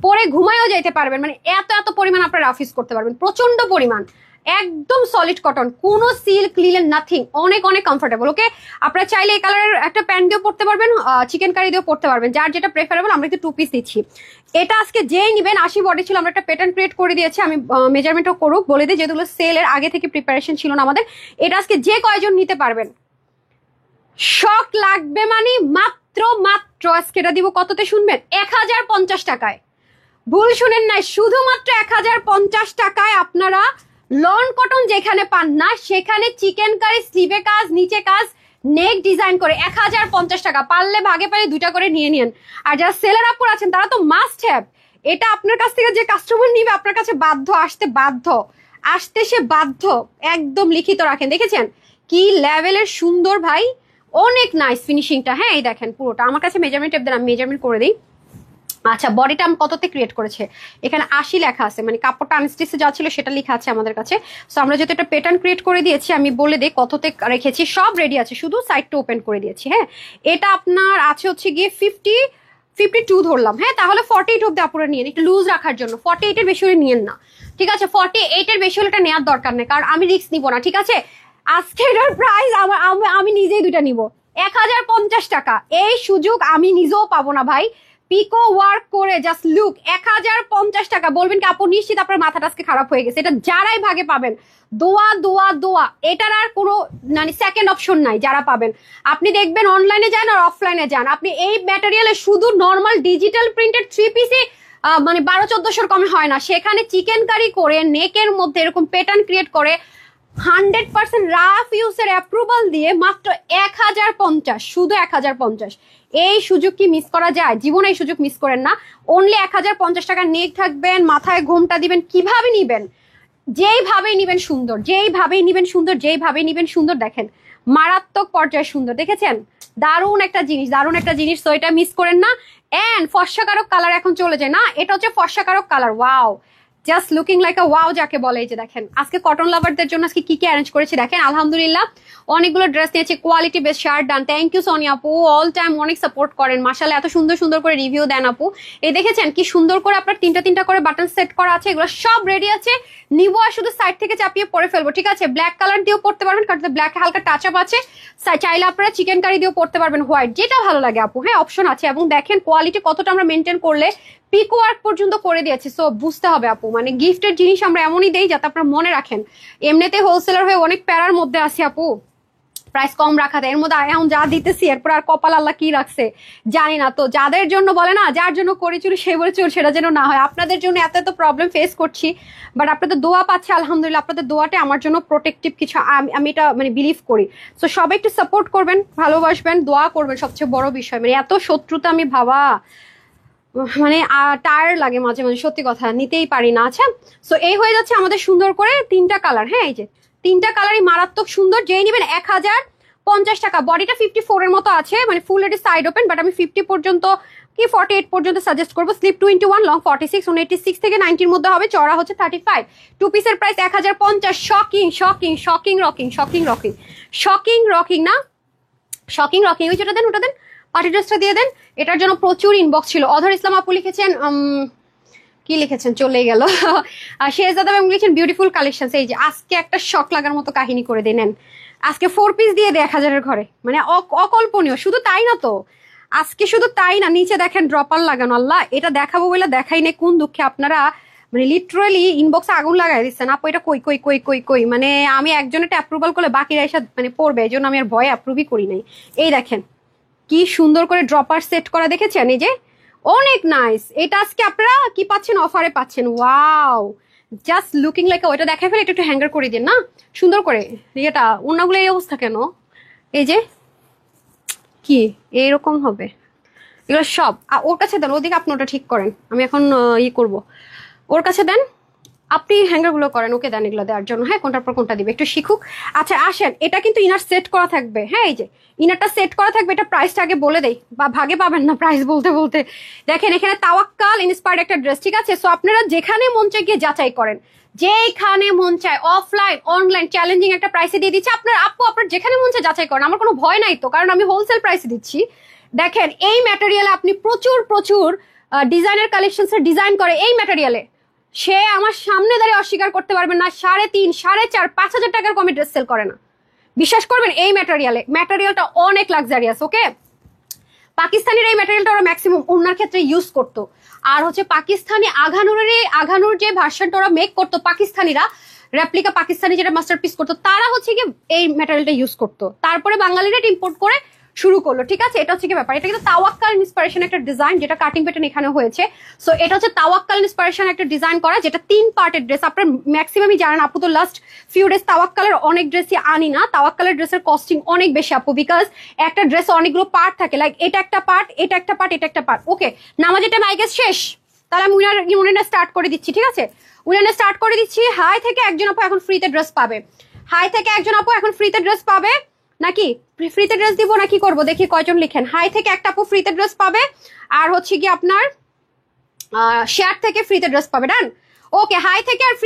পরে ঘুমায়ও যাইতে পারবেন, মানে এত এত পরিমাণ আপনার রাফ ইউজ করতে পারবেন, প্রচন্ড পরিমাণ। একদম সলিড কটন, কোনো সিল্ক লিলেন নাথিং, অনেক অনেক কমফোর্টেবল। ওকে, আপনারা চাইলে এই কালারের একটা প্যান্ট দিয়েও পড়তে পারবেন, চিকেন কারি দিয়েও পড়তে পারবেন, যার যেটা প্রেফারেবল। আমরা একটু 2 পিস দিচ্ছি। এটা আজকে যেই নিবেন, 80 বডি ছিল, আমরা একটা প্যাটার্ন ক্রিয়েট করে দিয়েছি। আমি মেজারমেন্টও করুক বলে দিই, যেগুলো সেলের আগে থেকে প্রিপারেশন ছিল না আমাদের। এটা আজকে যে কয়জন নিতে পারবেন শক লাগবে, মানে মাত্র মাত্র আজকে এটা দিব কততে শুনবেন? 1050 টাকায়। ভুল শুনেন নাই, শুধুমাত্র 1050 টাকায় আপনারা লন কটন যেখানে পান না, সেখানে চিকেন কারি, স্লিভে কাজ, নিচে কাজ, নেক ডিজাইন করে 1050 টাকা। পারলে ভাগে পারে 2টা করে নিয়ে নিন। আর যারা সেলার আপুর আছেন তারা তো মাস্ট হ্যাভ, এটা আপনার কাছ থেকে যে কাস্টমার নিবে আপনার কাছে বাধ্য আসতে, বাধ্য আসতে, সে বাধ্য। একদম লিখিত রাখেন, দেখেছেন কি লেভেলের সুন্দর ভাই, অনেক নাইস ফিনিশিংটা। হ্যাঁ এই দেখেন পুরোটা, আমার কাছে মেজারমেন্ট টেপ দেন, আমি মেজারমেন্ট করে দিই। আচ্ছা, বডিটা আমি কততে ক্রিয়েট করেছে? এখানে 80 লেখা আছে, মানে কাপড়টা আনস্টিচে যা ছিল সেটা লেখা আছে আমাদের কাছে। সো আমরা যেহেতু একটা প্যাটার্ন ক্রিয়েট করে দিয়েছি, আমি বলে দিই কততে রেখেছি। সব রেডি আছে, শুধু সাইডটা ওপেন করে দিয়েছি। হ্যাঁ, এটা আপনার আছে হচ্ছে গিয়ে 52 ধরলাম। হ্যাঁ, তাহলে 48 অব্দি আপুরা নিয়ে একটু লুজ রাখার জন্য, 48 এর বেশি হলে নিয়েন না, ঠিক আছে? 48 এর বেশি হলে এটা নেওয়ার দরকার নেই, কারণ আমি রিস্ক নিব না, ঠিক আছে? আজকে এটার প্রাইস আমি নিজেই 2টা নিব 1050 টাকা। এই সুযোগ আমি নিজেও পাবো না ভাই। পিকো ওয়ার্ক করে জাস্ট লুক, 1050 টাকা। বলবেন কি আপু নিশ্চিত আপনার মাথাটা আজকে খারাপ হয়ে গেছে? এটা যারাই ভাগে পাবেন, দোয়া দোয়া দোয়া, এটার আর কোনো মানে সেকেন্ড অপশন নাই। যারা পাবেন, আপনি দেখবেন অনলাইনে যান আর অফলাইনে যান, আপনি এই ম্যাটেরিয়ালে শুধু নর্মাল ডিজিটাল প্রিন্টেড 3 পিসে মানে 1200-1400 কমে হয় না। সেখানে চিকেন কারি করে নেকের মধ্যে এরকম প্যাটার্ন ক্রিয়েট করে 100% রাফ ইউজের অ্যাপ্রুভাল দিয়ে মাত্র 1050, শুধু 1050। এই সুযোগ কি মিস করা যায়? জীবনে এই সুযোগ মিস করেন না। অনলি 1050 টাকা নেক থাকবেন, মাথায় ঘোমটা দিবেন, কিভাবে নিবেন? যেইভাবেই নিবেন সুন্দর, যেইভাবেই নিবেন সুন্দর, যেইভাবেই নিবেন সুন্দর। দেখেন মারাত্মক পর্যায়ে সুন্দর, দেখেছেন? দারুণ একটা জিনিস, দারুণ একটা জিনিস। তো এটা মিস করেন না। এন্ড ফর্সাকারক কালার এখন চলে যায় না, এটা হচ্ছে ফর্সাকারক colour. Wow, just looking like a wow যাকে বলে। এই যে দেখেন আজকে কটন লাভারদের জন্য আজকে কি কি অ্যারেঞ্জ করেছি দেখেন। আলহামদুলিল্লাহ অনেকগুলো ড্রেস নিয়েছি, quality best shirt done. Thank you Sonia আপু, অল টাইম অনেক সাপোর্ট করেন মাশাআল্লাহ, এত সুন্দর সুন্দর করে রিভিউ দেন আপু। এই দেখেছেন কি সুন্দর করে আপনার তিনটা তিনটা করে বাটন সেট করা আছে, এগুলো সব রেডি আছে। নিবো আর শুধু সাইড থেকে চাপিয়ে পরে ফেলবো, ঠিক আছে। ব্ল্যাক কালার দিয়েও পড়তে পারবেন, কারণ ব্ল্যাক হালকা টাচ আপ আছে। চাইলে আপনারা চিকেন কারি দিয়েও পড়তে পারবেন, হোয়াইট যেটা ভালো লাগে আপু, হ্যাঁ অপশন আছে। এবং দেখেন কোয়ালিটি কতটা আমরা মেনটেন করলে পিক ওয়ার্ক পর্যন্ত করে দিয়েছি। সো বুঝতে হবে আপু, মানে গিফটের জিনিস আমরা এমনই দেই যাতে আপনারা মনে রাখেন। এমনিতে হোলসেলার হয়ে অনেক প্যারার মধ্যে আছি আপু, প্রাইস কম রাখা দেয়, এর মধ্যে এখন যা দিতেছি এরপর আর কপাল আল্লাহ কি রাখছে জানি না। তো যাদের জন্য বলে না, যার জন্য করে চুরি সে বলে চুর, সেটা যেন না হয়। আপনাদের জন্য এত এত প্রবলেম ফেস করছি, বাট আপনাদের দোয়া পাচ্ছে আলহামদুলিল্লাহ। আপনাদের দোয়াটা আমার জন্য প্রোটেক্টিভ কিছু, আমি এটা মানে বিলিভ করি। সো সবাই একটু সাপোর্ট করবেন, ভালোবাসবেন, দোয়া করবেন, সবচেয়ে বড় বিষয়। মানে এত শত্রুতা আমি ভাবা মানে টায়ার লাগে মাঝে মাঝে, সত্যি কথা নিতেই পারি না। আচ্ছা সো এই হয়ে যাচ্ছে আমাদের সুন্দর করে তিনটা কালার। হ্যাঁ এই যে তিনটা কালারই মারাত্মক সুন্দর। যেই নেবেন 1050 টাকা। বডিটা 54 এর মতো আছে, মানে ফুল এটি সাইড ওপেন, বাট আমি 50 পর্যন্ত কি 48 পর্যন্ত সাজেস্ট করবো। স্লিপ 21, লং 46, 86 থেকে 90 মধ্যে হবে, চড়া হচ্ছে 35। টু পিসের price 1050। Shocking shocking shocking rocking shocking rocking shocking rocking না শকিং রকিং। ওই যেটা দেন ওটা দেন, পার্টি ড্রেসটা দিয়ে দেন। এটার জন্য প্রচুর ইনবক্স ছিল। অধর ইসলাম আপু লিখেছেন কি লিখেছেন চলে গেল। আর শেহজাদা ম্যাম লিখেছেন বিউটিফুল কালেকশন। এই যে আজকে একটা শক লাগার মতো কাহিনী করে দিয়ে নেন, আজকে 4 পিস দিয়ে দেয় 1000-এর ঘরে, মানে অকল্পনীয়। শুধু তাই না তো, আজকে শুধু তাই না, নিচে দেখেন ড্রপার লাগানো। আল্লাহ এটা দেখাবো বলে দেখাই নেই, কোন দুঃখে আপনারা মানে লিটারালি ইনবক্সে আগুন লাগাই দিচ্ছেন। আপু এটা কই কই কই কই কই, মানে আমি একজনের অ্যাপ্রুভাল করলে বাকিরা এসে মানে পড়বে, এই জন্য আমি আর ভয়ে অ্যাপ্রুভই করি নাই। এই দেখেন কি সুন্দর করে ড্রপার সেট করা, দেখেছেন? এই যে অনেক নাইস। এটা আজকে আপনারা কি পাচ্ছেন, অফারে পাচ্ছেন। ওয়াও জাস্ট লুকিং লাইক, ওইটা দেখাই ফেলে একটু হ্যাঙ্গার করে দিন না সুন্দর করে। এটা ওনাগুলো এই অবস্থা কেন? এই যে কি এইরকম হবে এগুলো সব। ওর কাছে দেন, ওদিকে আপনি ওটা ঠিক করেন, আমি এখন করব। ওর কাছে দেন, আপনি হ্যাঙ্গার গুলো করেন, ওকে দেন এগুলো দেওয়ার জন্য। হ্যাঁ কোনটার পর কোনটা দিবে একটু শিখুক। আচ্ছা আসেন, এটা কিন্তু ইনার সেট করা থাকবে। হ্যাঁ এই যে ইনারটা সেট করা থাকবে। এটা প্রাইসটা আগে বলে দেই, বা ভাগে পাবেন না প্রাইস বলতে বলতে। দেখেন এখানে তাওয়াক্কাল ইন্সপায়ার্ড একটা ড্রেস, ঠিক আছে। সো আপনারা যেখানে মন চায় গিয়ে যাচাই করেন, যেখানে মন চায় অফলাইন অনলাইন চ্যালেঞ্জিং একটা প্রাইসে দিয়ে দিচ্ছে। আপনার আপু আপনার যেখানে মন চায় যাচাই করেন, আমার কোনো ভয় নাই তো, কারণ আমি হোলসেল প্রাইসে দিচ্ছি। দেখেন এই ম্যাটেরিয়ালে আপনি প্রচুর প্রচুর ডিজাইনের কালেকশনস ডিজাইন করে এই ম্যাটেরিয়ালে। সে আমার সামনে দাঁড়িয়ে অস্বীকার করতে পারবেন না 3.5, 4.5, 5,000 টাকার কমে ড্রেস সেল করে না। বিশ্বাস করবেন এই ম্যাটেরিয়ালটা অনেক লাক্সারিয়াস। ওকে পাকিস্তানের এই ম্যাটেরিয়ালটা ওরা ম্যাক্সিমাম ওনার ক্ষেত্রে ইউজ করতো। আর হচ্ছে পাকিস্তানি আঘানুর যে ভার্সনটা ওরা মেক করতো, পাকিস্তানিরা রেপ্লিকা পাকিস্তানি যেটা মাস্টারপিস করতো, তারা হচ্ছে কি এই ম্যাটেরিয়ালটা ইউজ করতো। তারপরে বাঙালিরা এটা ইম্পোর্ট করে শুরু করলো, ঠিক আছে। এটা হচ্ছে কি ব্যাপার, এটা কিন্তু তাওয়াক্কাল ইন্সপিরেশন একটা ডিজাইন, যেটা কাটিং প্যাটার্ন এখানে হয়েছে। সো এটা হচ্ছে তাওয়াক্কাল ইন্সপিরেশন একটা ডিজাইন করা, যেটা 3 পার্টের ড্রেস। আপনার ম্যাক্সিমামই জানেন আপু, তো লাস্ট ফিউ ডেজ তাওয়াক্কালের অনেক ড্রেসই আনি না। তাওয়াক্কালের ড্রেসের কস্টিং অনেক বেশি আপু, বিকজ একটা ড্রেস অনেকগুলো পার্ট থাকে, লাইক এটা একটা পার্ট, এটা একটা পার্ট, এটা একটা পার্ট। ওকে নামাজের টাইম আই গেস শেষ, তাহলে আমি উনানে স্টার্ট করে দিচ্ছি, ঠিক আছে। উনানে স্টার্ট করে দিচ্ছি। হাই থেকে একজন আপু এখন ফ্রিতে ড্রেস পাবে, হাই থেকে একজন আপু এখন ফ্রিতে ড্রেস পাবে, নাকি ফ্রিতে ড্রেস দিব না কি করবো দেখি কয়জন লিখেন। হাই থেকে একটা আপু ফ্রিতে ড্রেস পাবে, আর হচ্ছে কি আপনার শেয়ার থেকে ফ্রিতে ড্রেস পাবে। ডান ওকে হাই থেকে আর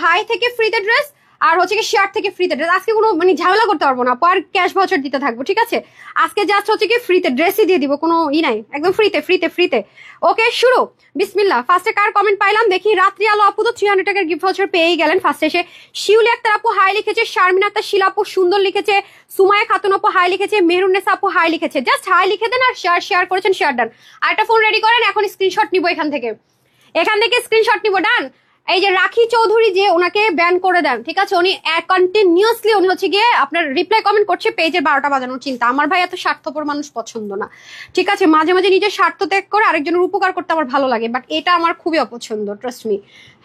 হাই থেকে ফ্রিতে ড্রেস, আর হচ্ছে কি শেয়ার থেকে ফ্রিতে ড্রেস। আজকে কোনো মানে ঝামেলা করতে পারবো না, পর ক্যাশ ভাউচার দিতে থাকবো, ঠিক আছে। আজকে জাস্ট হচ্ছে কি ফ্রিতে ড্রেসই দিয়ে দিব, কোনো নাই, একদম ফ্রিতে ফ্রিতে ফ্রিতে। ওকে শুরু বিসমিল্লাহ। ফার্স্টে কার কমেন্ট পাইলাম দেখি। রাত্রি আলো আপু তো 300 টাকার গিফট ভাউচার পেয়েই গেলেন ফার্স্টে এসে। শিউলি আক্তার আপু হাই লিখেছে, শারমিন আক্তার শিলা আপু সুন্দর লিখেছে, সুমায়া খাতুন আপু হাই লিখেছে, মেহরুন্নেসা আপু হাই লিখেছে। জাস্ট হাই লিখে দেন আর শেয়ার করেছেন, শেয়ার ডান। আর একটা ফোন রেডি করেন, এখন স্ক্রিনশট নিবো এখান থেকে স্ক্রিনশট নিবো। ডান এই যে রাখি চৌধুরী, যে ওনাকে ব্যান করে দেন, ঠিক আছে। উনি কন্টিনিউয়াসলি উনি হচ্ছে গিয়ে আপনার রিপ্লাই কমেন্ট করছে পেজের 12টা বাজানোর চিন্তা। আমার ভাই এত স্বার্থপর মানুষ পছন্দ না, ঠিক আছে। মাঝে মাঝে নিজের স্বার্থ ত্যাগ করে আরেকজনের উপকার করতে আমার ভালো লাগে, বাট এটা আমার খুবই অপছন্দ, ট্রাস্ট মি।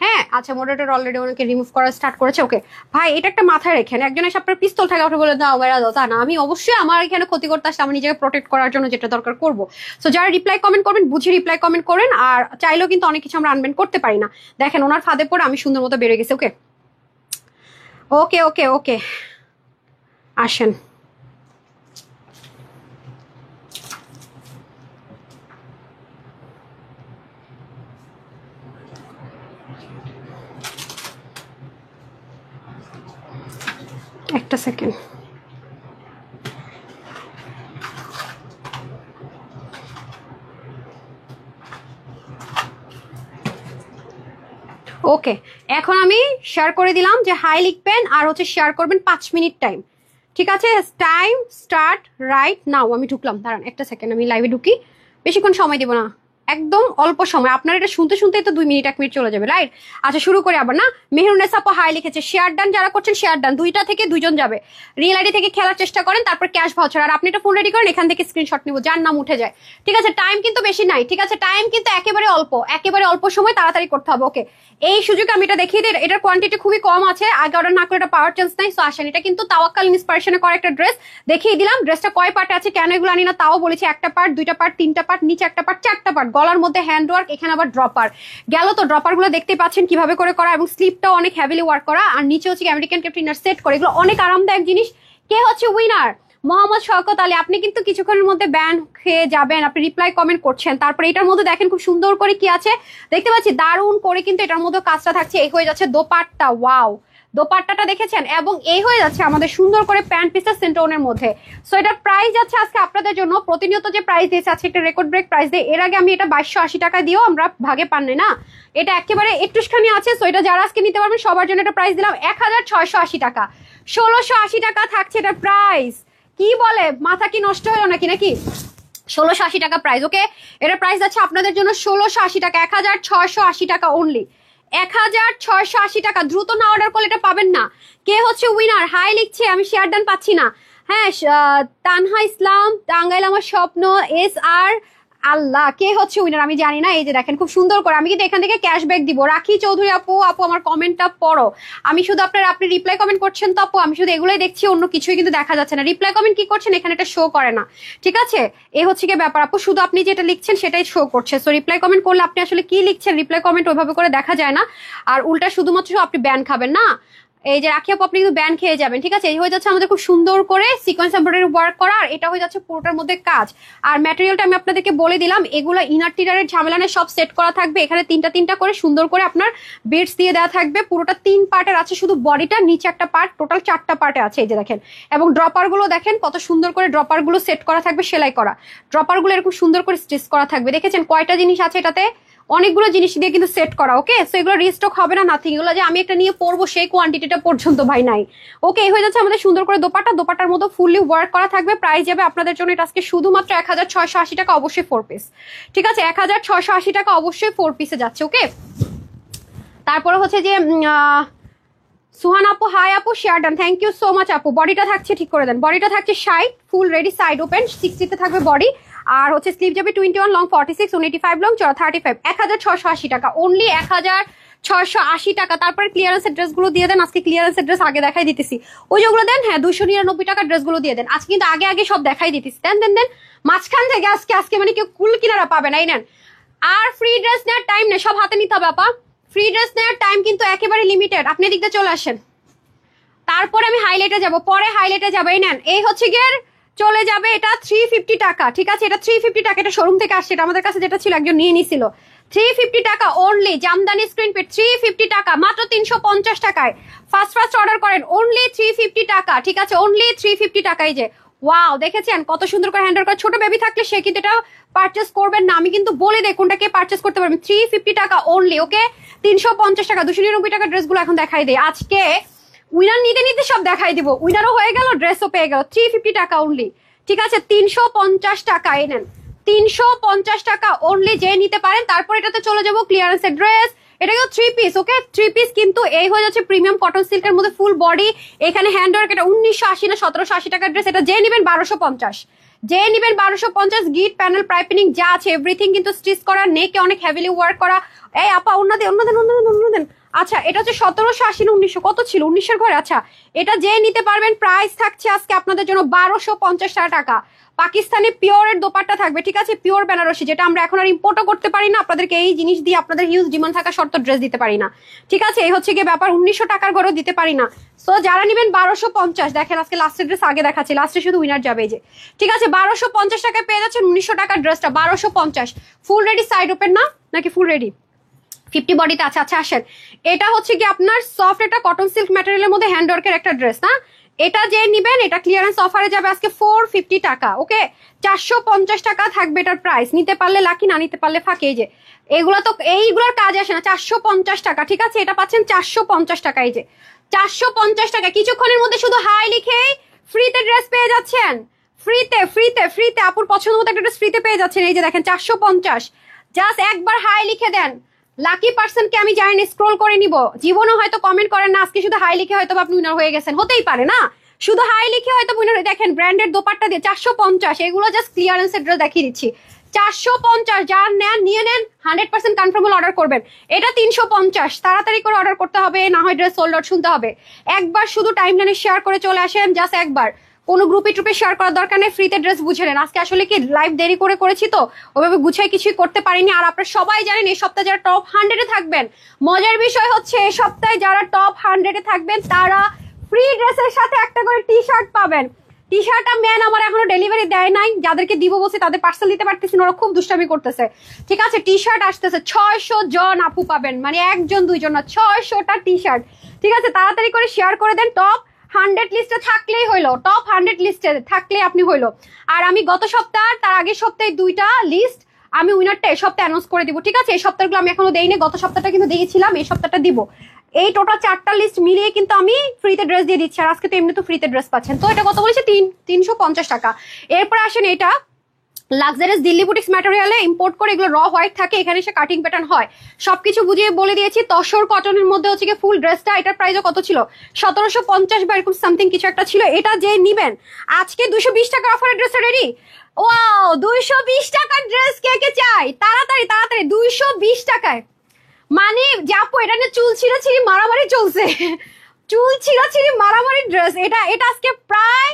হ্যাঁ আচ্ছা মডারেটর অলরেডি ওনাকে রিমুভ করা স্টার্ট করেছে। ওকে ভাই এটা একটা মাথায় রেখেন, একজন এসে আপনার পিস্তল থাকে ওঠে বলে দাও বেড়া দাও, তা না। আমি অবশ্যই আমার এখানে ক্ষতি করতে আসলে আমি নিজেকে প্রোটেক্ট করার জন্য যেটা দরকার করবো। সো যারা রিপ্লাই কমেন্ট করবেন বুঝে রিপ্লাই কমেন্ট করেন, আর চাইলেও কিন্তু অনেক কিছু আমরা আনবেন করতে পারি না। দেখেন ওনার ফাঁদে পড়ে আমি সুন্দর মতো বেড়ে গেছে। ওকে ওকে ওকে ওকে আসেন। একটা সেকেন্ড। ওকে, এখন আমি শেয়ার করে দিলাম যে হাই লিখবেন আর হচ্ছে শেয়ার করবেন 5 মিনিট টাইম। ঠিক আছে, টাইম স্টার্ট রাইট নাও। আমি ঢুকলাম, দাঁড়ান একটা সেকেন্ড, আমি লাইভে ঢুকি, বেশিক্ষণ সময় দিব না, একদম অল্প সময়। আপনারা এটা শুনতে শুনতেই তো 2 মিনিট 1 মিনিট চলে যাবে, রাইট? আচ্ছা শুরু করে আবার না। মেহরুনেস আপু হাই লিখেছে, শেয়ার ডান যারা করছেন শেয়ার ডান, 2টা থেকে 2 জন যাবে। রিয়েল আইডি থেকে খেলার চেষ্টা করেন, তারপর ক্যাশ ভাউচার। আর আপনি এটা ফোন রেডি করেন, এখান থেকে স্ক্রিনশট নিব, যার নাম উঠে যায়। ঠিক আছে, টাইম কিন্তু বেশি নাই, ঠিক আছে, টাইম কিন্তু একেবারে অল্প, একেবারে অল্প সময়, তাড়াতাড়ি করতে হবে। ওকে, এই সুযোগে আমি এটা দেখিয়ে দিই, এটার কোয়ান্টিটি খুবই কম আছে, আগে অর্ডার না করে এটা পাওয়ার চান্স নাই। সো আসেন, এটা কিন্তু তাওয়াক্কাল ইন্সপিরেশনে করা একটা ড্রেস, দেখিয়ে দিলাম। ড্রেসটা কয় পার্টে আছে, কেন এগুলো আনি না তাও বলেছি। একটা পার্ট, 2টা পার্ট, 3টা পার্ট, নিচে একটা পার্ট, 4টা পার্ট, গলার মধ্যে হ্যান্ড ওয়ার্ক, এখানে আবার ড্রপার গেল। তো ড্রপার গুলো দেখতে পাচ্ছেন কিভাবে করে করা, এবং স্লিপটাও অনেক হেভিলি ওয়ার্ক করা, আর নিচে হচ্ছে আমেরিকান ক্যাপ্টিনার সেট করে, এগুলো অনেক আরামদায়ক জিনিস। কে হচ্ছে উইনার? মোহাম্মদ শওকত আলী। আপনি কিন্তু কিছুক্ষণের মধ্যে ব্যান খেয়ে যাবেন, আপনি রিপ্লাই কমেন্ট করছেন। তারপরে এটার মধ্যে দেখেন খুব সুন্দর করে কি আছে দেখতে পাচ্ছি, দারুণ করে কিন্তু এটার মধ্যে কাজটা থাকছে। এই হয়ে যাচ্ছে দোপাট্টা, ওয়াও, দোপাট্টাটা দেখেছেন, এবং এই হয়ে যাচ্ছে আমাদের সুন্দর করে প্যান্ট পিসের সেন্টোনের মধ্যে। সো এটার প্রাইস যাচ্ছে আজকে আপনাদের জন্য, প্রতিনিয়ত যে প্রাইস দিয়েছে আজকে একটা রেকর্ড ব্রেক প্রাইস দিয়ে। এর আগে আমি এটা 2280 টাকা দিয়েও আমরা ভাগে পাননি না, এটা একেবারে একটুখানি আছে। সো এটা যারা আজকে নিতে পারবেন সবার জন্য এটা প্রাইস দিলাম 1680 টাকা। 1680 টাকা থাকছে এটার প্রাইস। কি বলে, মাথা কি নষ্ট হলো নাকি? 1680 টাকা প্রাইস। ওকে, এটার প্রাইস আছে আপনাদের জন্য 1680 টাকা, 1680 টাকা অনলি, 1680 টাকা। দ্রুত না অর্ডার করলে এটা পাবেন না। কে হচ্ছে উইনার? হাই লিখছে, আমি শেয়ার ডান পাচ্ছি না। হ্যাঁ, তানহা ইসলাম, টাঙ্গাইল আমার স্বপ্ন, এস আর আল্লাহ, কে হচ্ছে উইনার আমি জানি না। এই যে দেখেন খুব সুন্দর করে, আমি কিন্তু এখান থেকে ক্যাশব্যাক দিব। রাখি চৌধুরী আপু, আপু আমার কমেন্টটা পড়ো। আমি শুধু আপনি রিপ্লাই কমেন্ট করছেন তো আপু, আমি শুধু এগুলোই দেখছি, অন্য কিছুই কিন্তু দেখা যাচ্ছে না। রিপ্লাই কমেন্ট কি করছেন এখানে, এটা শো করে না। ঠিক আছে, এই হচ্ছে কি ব্যাপার আপু, শুধু আপনি যেটা লিখছেন সেটাই শো করছে। সো রিপ্লাই কমেন্ট করলে আপনি আসলে কি লিখছেন, রিপ্লাই কমেন্ট ওইভাবে করে দেখা যায় না। আর উল্টা শুধুমাত্র আপনি ব্যান খাবেন না, এই যে রাখি আপু আপনি কিন্তু ব্যান খেয়ে যাবেন। ঠিক আছে, এই হয়ে যাচ্ছে আমাদের খুব সুন্দর করে সিকোয়েন্স এমব্রয়ডারি ওয়ার্ক করা, আর এটা হয়ে যাচ্ছে পুরোটার মধ্যে কাজ। আর ম্যাটেরিয়ালটা আমি আপনাদেরকে বলে দিলাম, এগুলো ইনার টিনারের ঝামেলা সব সেট করা থাকবে। এখানে 3টা করে সুন্দর করে আপনার বিটস দিয়ে দেওয়া থাকবে। পুরোটা 3 পার্টের আছে, শুধু বডিটা নিচে একটা পার্ট, টোটাল 4টা পার্টে আছে। এই যে দেখেন, এবং ড্রপার গুলো দেখেন কত সুন্দর করে ড্রপার গুলো সেট করা থাকবে, সেলাই করা ড্রপার গুলো এরকম সুন্দর করে স্টিচ করা থাকবে। দেখেছেন কয়টা জিনিস আছে এটাতে, অনেকগুলো জিনিস দিয়ে কিন্তু সেট করা। ওকে, সো এগুলো রিস্টক হবে না, নাথিং। এগুলো যে আমি একটা নিয়ে পরবো সেই কোয়ান্টিটিটা পর্যন্ত ভাই নাই। ওকে, এই হয়ে যাচ্ছে আমাদের সুন্দর করে দোপাট্টা, দোপাট্টার মতো ফুললি ওয়ার্ক করা থাকবে। প্রাইস যাবে আপনাদের জন্য এটা আজকে শুধুমাত্র 1680 টাকা, অবশ্যই 4 পিস। ঠিক আছে, 1680 টাকা অবশ্যই 4 পিসে যাচ্ছে। ওকে, তারপরে হচ্ছে যে সুহান আপু হাই আপু, share done, thank you so much আপু। বডিটা থাকছে ঠিক করে দেন, বডিটা থাকছে 60, ফুল রেডি, সাইড ওপেন, 60তে থাকবে বডি। আর হচ্ছে স্লিভ যাবে 21, লং 46, 185 লং, 35, 1680 টাকা অনলি, 1680 টাকা। তারপরে ক্লিয়ারেন্সের ড্রেসগুলো দিয়ে দেন, আজকে ক্লিয়ারেন্সের ড্রেস আগে দেখাই দিতেছি। ওই যেগুলো দেন, হ্যাঁ 299 টাকার ড্রেসগুলো দিয়ে দেন আজকে, কিন্তু আগে আগে সব দেখাই দিতেছি। দেন মাঝখান থেকে আজকে মানে কেউ কুল কিনারা পাবে না, এই নেন। আর ফ্রি ড্রেস নেওয়ার টাইম নেই, সব হাতে নিতে হবে আপা। ফ্রি ড্রেস নেওয়ার টাইম কিন্তু একেবারে লিমিটেড, আপনি এদিকটা চলে আসেন। তারপরে আমি হাইলাইটে যাব, পরে হাইলাইটে যাবো। এই নেন, এই হচ্ছে গিয়ে চলে যাবে এটা 350 টাকা। ঠিক আছে, এটা 350 টাকা, এটা শোরুম থেকে আসছে, এটা আমাদের কাছে যেটা ছিল একজন নিয়ে নিছিল। 350 টাকা অনলি, জামদানি স্ক্রিন পেড 350 টাকা, মাত্র 350 টাকায়। ফার্স্ট অর্ডার করেন, অনলি 350 টাকা। ঠিক আছে, অনলি 350 টাকায়। যে ওয়াও, দেখেছেন কত সুন্দর করে হ্যান্ডেল করা। ছোট বেবি থাকলে সে কিন্তু এটা পারচেস করবেন না, আমি কিন্তু বলে দেই কোনটাকে পারচেস করতে পারবেন। 350 টাকা অনলি। ওকে, 350 টাকা। 299 টাকা ড্রেসগুলো এখন দেখাই দেয় আজকে। উইনার নিতে সব দেখাই দিব, উইনারও হয়ে গেল, ড্রেসও পেয়ে গেল। 350 টাকা অনলি। ঠিক আছে, 350 টাকা। এই নেন, 350 টাকা অনলি, যে নিতে পারেন। তারপর এটাতে চলে যাবো ক্লিয়ারেন্সের ড্রেস, এটা কিন্তু 3 পিস। ওকে, 3 পিস কিন্তু এই হয়ে যাচ্ছে প্রিমিয়াম কটন সিল্কের মধ্যে ফুল বডি, এখানে হ্যান্ড ওয়ার্ক। এটা 1980 না 1780 টাকার ড্রেস, এটা যে নিবেন 1250, যে নিবেন 1250। গিট প্যানেল পাইপিনিং যা আছে এভরিথিং কিন্তু স্টিচ করা, নেকে অনেক হেভিলি ওয়ার্ক করা। এই আপা অন্য দেন। আচ্ছা, এটা হচ্ছে 1780 না 1900, কত ছিল 1900 ঘরে। আচ্ছা, এটা যে নিতে পারবেন, প্রাইস থাকছে আজকে আপনাদের জন্য 1250 টাকা। পাকিস্তানি পিওরের দোপাট্টা থাকবে। ঠিক আছে, পিওর বেনারসি, যেটা আমরা এখন আর ইম্পোর্টও করতে পারি না, আপনাদেরকে এই জিনিস দিয়ে আপনাদের হিউজ ডিমান্ড থাকা শর্ত ড্রেস দিতে পারি না। ঠিক আছে, এই হচ্ছে গিয়ে ব্যাপার, 1900 টাকার ঘরেও দিতে পারি না। সো যারা নেবেন 1250, দেখেন আজকে লাস্টের ড্রেস আগে দেখাচ্ছি, লাস্টে শুধু উইনার যাবে। এই যে ঠিক আছে, 1250 টাকায় পেয়ে যাচ্ছেন 1900 টাকার ড্রেসটা, 1250। ফুল রেডি, সাইড ওপেন না নাকি ফুল রেডি? 50 বডিতে আছে। আচ্ছা আসেন, এটা হচ্ছে কি আপনার সফট একটা কটন সিল্ক ম্যাটেরিয়ালের মধ্যে হ্যান্ড ওয়ার্কের একটা ড্রেস না, এটা যে নিবেন এটা ক্লিয়ারেন্স অফারে যাবে আজকে 450 টাকা। ওকে, 450 টাকা থাকবে এটার প্রাইস। নিতে পারলে লাকি, না নিতে পারলে ফাঁকে। এই যে এগুলো তো এইগুলোর কাজ আসে না। 450 টাকা, ঠিক আছে? এটা পাচ্ছেন 450 টাকা। এই যে 450 টাকা। কিছুক্ষণের মধ্যে শুধু হাই লিখেই ফ্রিতে ড্রেস পেয়ে যাচ্ছেন। ফ্রিতে ফ্রিতে ফ্রিতে আপুর পছন্দ মতো একটা ড্রেস ফ্রিতে পেয়ে যাচ্ছেন। এই যে দেখেন 450। জাস্ট একবার হাই লিখে দেন। লাকি পার্সনকে আমি জানি স্ক্রল করে নিব। জীবনও হয়তো কমেন্ট করেন না, আজকে শুধু হাই লিখে হয়তো আপনি উইনার হয়ে গেছেন, হতেই পারে না? শুধু হাই লিখে হয়তো উইনার। দেখেন ব্র্যান্ডের দোপাট্টা দিয়ে 450। এগুলো জাস্ট ক্লিয়ারেন্সের ড্রেস দেখিয়ে দিচ্ছি। 450, যার নেন নিয়ে নেন, 100% কনফার্মেবল অর্ডার করবেন। এটা 350, তাড়াতাড়ি করে অর্ডার করতে হবে, না হয় ড্রেস সোল্ড আউট শুনতে হবে। একবার শুধু টাইমলাইনে শেয়ার করে চলে আসেন, জাস্ট একবার। কোনো গ্রুপে ট্রুপে শেয়ার করার দরকার নেই, ফ্রিতে ড্রেস বুঝে নেন। আজকে আসলে কি লাইভ দেরি করে করেছি তো ওইভাবে গুছাই কিছুই করতে পারিনি। আর আপনারা সবাই জানেন এই সপ্তাহে যারা টপ 100-এ থাকবেন, মজার বিষয় হচ্ছে এই সপ্তাহে যারা টপ 100-এ থাকবেন তারা ফ্রি ড্রেসের সাথে একটা করে টি শার্ট পাবেন। টি শার্টটা ম্যান আমার এখনো ডেলিভারি দেয় নাই, যাদেরকে দিব বলছে তাদের পার্সেল দিতে পারতেছি না, ওরা খুব দুষ্টামি করতেছে। ঠিক আছে, টি শার্ট আসতেছে 600 জন আপু পাবেন, মানে একজন দুইজন না, 600টা টি শার্ট। ঠিক আছে, তাড়াতাড়ি করে শেয়ার করে দেন। টপ 100 লিস্টে থাকলেই হইলো, টপ 100 লিস্টে থাকলে আপনি হইলো। আর আমি গত সপ্তাহ তার আগের সপ্তাহে 2টা লিস্ট আমি উইনারটা এই সপ্তাহে অ্যানাউন্স করে দিব। ঠিক আছে, এই সপ্তাহগুলো আমি এখনো দেইনি, গত সপ্তাহটা কিন্তু দিয়েছিলাম, এই সপ্তাহটা দিব। এই টোটাল 4টা লিস্ট মিলিয়ে কিন্তু আমি ফ্রিতে ড্রেস দিয়ে দিচ্ছি। আর আজকে তো এমনি তো ফ্রিতে ড্রেস পাচ্ছেন। তো এটা কত বলেছে? 350 টাকা। এরপর আসেন এটা লাক্সারিয়াস দিল্লি বুটিক্স ম্যাটেরিয়ালে ইম্পোর্ট করে, এগুলো র হোয়াইট থাকে, এখানে এসে কাটিং প্যাটার্ন হয়। সবকিছু বুঝিয়ে বলে দিয়েছি। তসর কটনের মধ্যে হচ্ছে কি ফুল ড্রেসটা, এটার প্রাইসও কত ছিল? 1750 বা এরকম সামথিং কিছু একটা ছিল। এটা যে নিবেন আজকে 220 টাকা অফারের ড্রেসটা রেডি। ওয়াও, 220 টাকার ড্রেস কে কে চাই? তাড়াতাড়ি তাড়াতাড়ি 220 টাকায়। মানে যে আপু এটা নিয়ে চুল ছিঁড়াছিঁড়ি মারামারি চলছে, চুল ছিঁড়াছিঁড়ি মারামারি ড্রেস। এটা এটা আজকে প্রায়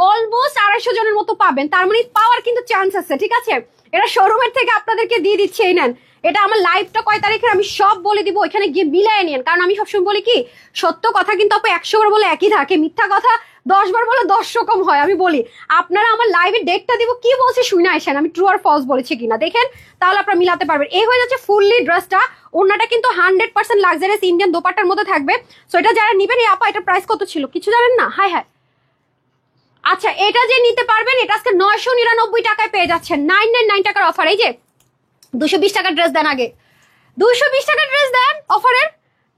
অলমোস্ট 250 জনের মতো পাবেন, তার মানে পাওয়ার কিন্তু চান্স আছে। ঠিক আছে, এটা শোরুমের থেকে আপনাদেরকে দিয়ে দিচ্ছে। এই নেন, এটা আমার লাইভটা কয় তারিখের আমি সব বলে দিব, ওইখানে গিয়ে মিলাই নিন। কারণ আমি সবসময় বলি কি, সত্য কথা কিন্তু আপু 100 বার বলে একই থাকে, মিথ্যা কথা 10 বার বলে 10 রকম হয়। আমি বলি আপনারা আমার লাইভের ডেটটা দিব, কি বলছে শুনে আসেন, আমি ট্রু আর ফলস বলেছি কিনা দেখেন, তাহলে আপনারা মিলাতে পারবেন। এই হয়ে যাচ্ছে ফুললি ড্রেসটা। ওনাটা কিন্তু 100% লাক্সারিয়াস ইন্ডিয়ান দোপাট্টার মধ্যে থাকবে। সো এটা যারা নিবেন, এই আপা এটার প্রাইস কত ছিল কিছু জানেন না? High high. আচ্ছা, এটা যে নিতে পারবেন এটা আজকে 999 টাকায় পেয়ে যাচ্ছেন, 999 টাকার অফার। এই যে 220 টাকার ড্রেস দেন, আগে 220 টাকার ড্রেস দেন অফারের।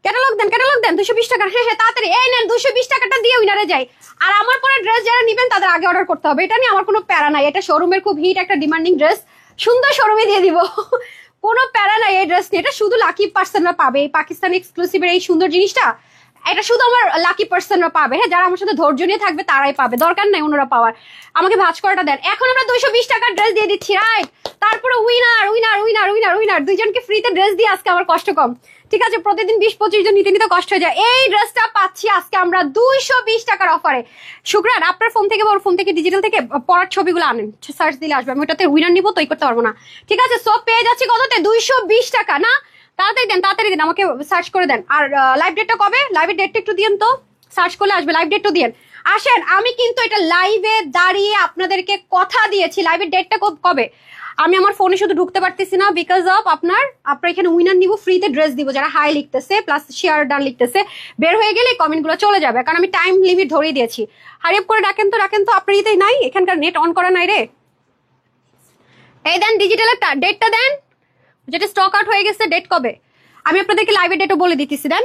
ক্যাটালগ দেন, ক্যাটালগ দেন 220 টাকার। হ্যাঁ হ্যাঁ, তাড়াতাড়ি এই নেন, 220 টাকাটা দিয়ে উইনারে যাই। আর আমার পরে ড্রেস যারা নিবেন তাদের আগে অর্ডার করতে হবে, এটা নিয়ে আমার কোনো প্যারা নাই। এটা শোরুমের খুব হিট একটা ডিমান্ডিং ড্রেস, সুন্দর শোরুমে দিয়ে দিব, কোনো প্যারা নাই এই ড্রেস নিয়ে। এটা শুধু লাকি পার্সনরা পাবে, এই পাকিস্তানি এক্সক্লুসিভের এই সুন্দর জিনিসটা এটা শুধু আমার লাকি পার্সনরা পাবে। হ্যাঁ, যারা আমার সাথে ধৈর্য নিয়ে থাকবে তারাই পাবে, দরকার নাই অন্যরা পাওয়ার। আমাকে ভাঁজ করাটা দেন। এখন আমরা 220 টাকার ড্রেস দিয়ে দিচ্ছি, রাইট? তারপরে winner winner winner winner winner দুইজনকে ফ্রিতে ড্রেস দিয়ে আজকে আমার কষ্ট কম। ঠিক আছে, প্রতিদিন 20-25 জন নিতে নিতে কষ্ট হয়ে যায়। এই ড্রেসটা পাচ্ছি আজকে আমরা 220 টাকার অফারে। শুক্রান, আপনার ফোন থেকে বা ওর ফোন থেকে ডিজিটাল থেকে পড়ার ছবিগুলো আনেন, সার্চ দিলে আসবে। আমি ওটাতে উইনার নিবো তো, করতে পারবো না। ঠিক আছে, সব পেয়ে যাচ্ছি কততে? 220 টাকা না? তাড়াতাড়ি দেন, তাড়াতাড়ি দেন, আমাকে সার্চ করে দেন। আর লাইভ ডেটটা কবে? লাইভের ডেটটা একটু দিন তো, সার্চ করলে আসবে। লাইভ ডেটটা দিন। আসেন, আমি কিন্তু এটা লাইভে দাঁড়িয়ে আপনাদেরকে কথা দিয়েছি, লাইভের ডেটটা কবে। আমি আমার ফোনে শুধু ঢুকতে পারতেছি না বিকজ অফ আপনার এখানে উইনার নিব, ফ্রিতে ড্রেস দিব যারা হাই লিখতেছে প্লাস শেয়ার ডান লিখতেছে। বের হয়ে গেলে কমেন্টগুলো চলে যাবে, কারণ আমি টাইম লিমিট ধরিয়ে দিয়েছি। হারিয়ে করে ডাকেন তো, রাখেন তো। আপনার ইতেই নাই, এখানকার নেট অন করা নাই রে। এই দেন ডিজিটালের ডেটটা দেন, যেটা স্টক আউট হয়ে গেছে। ডেট কবে? আমি আপনাদেরকে লাইভের ডেটও বলে দিতেছি। দেন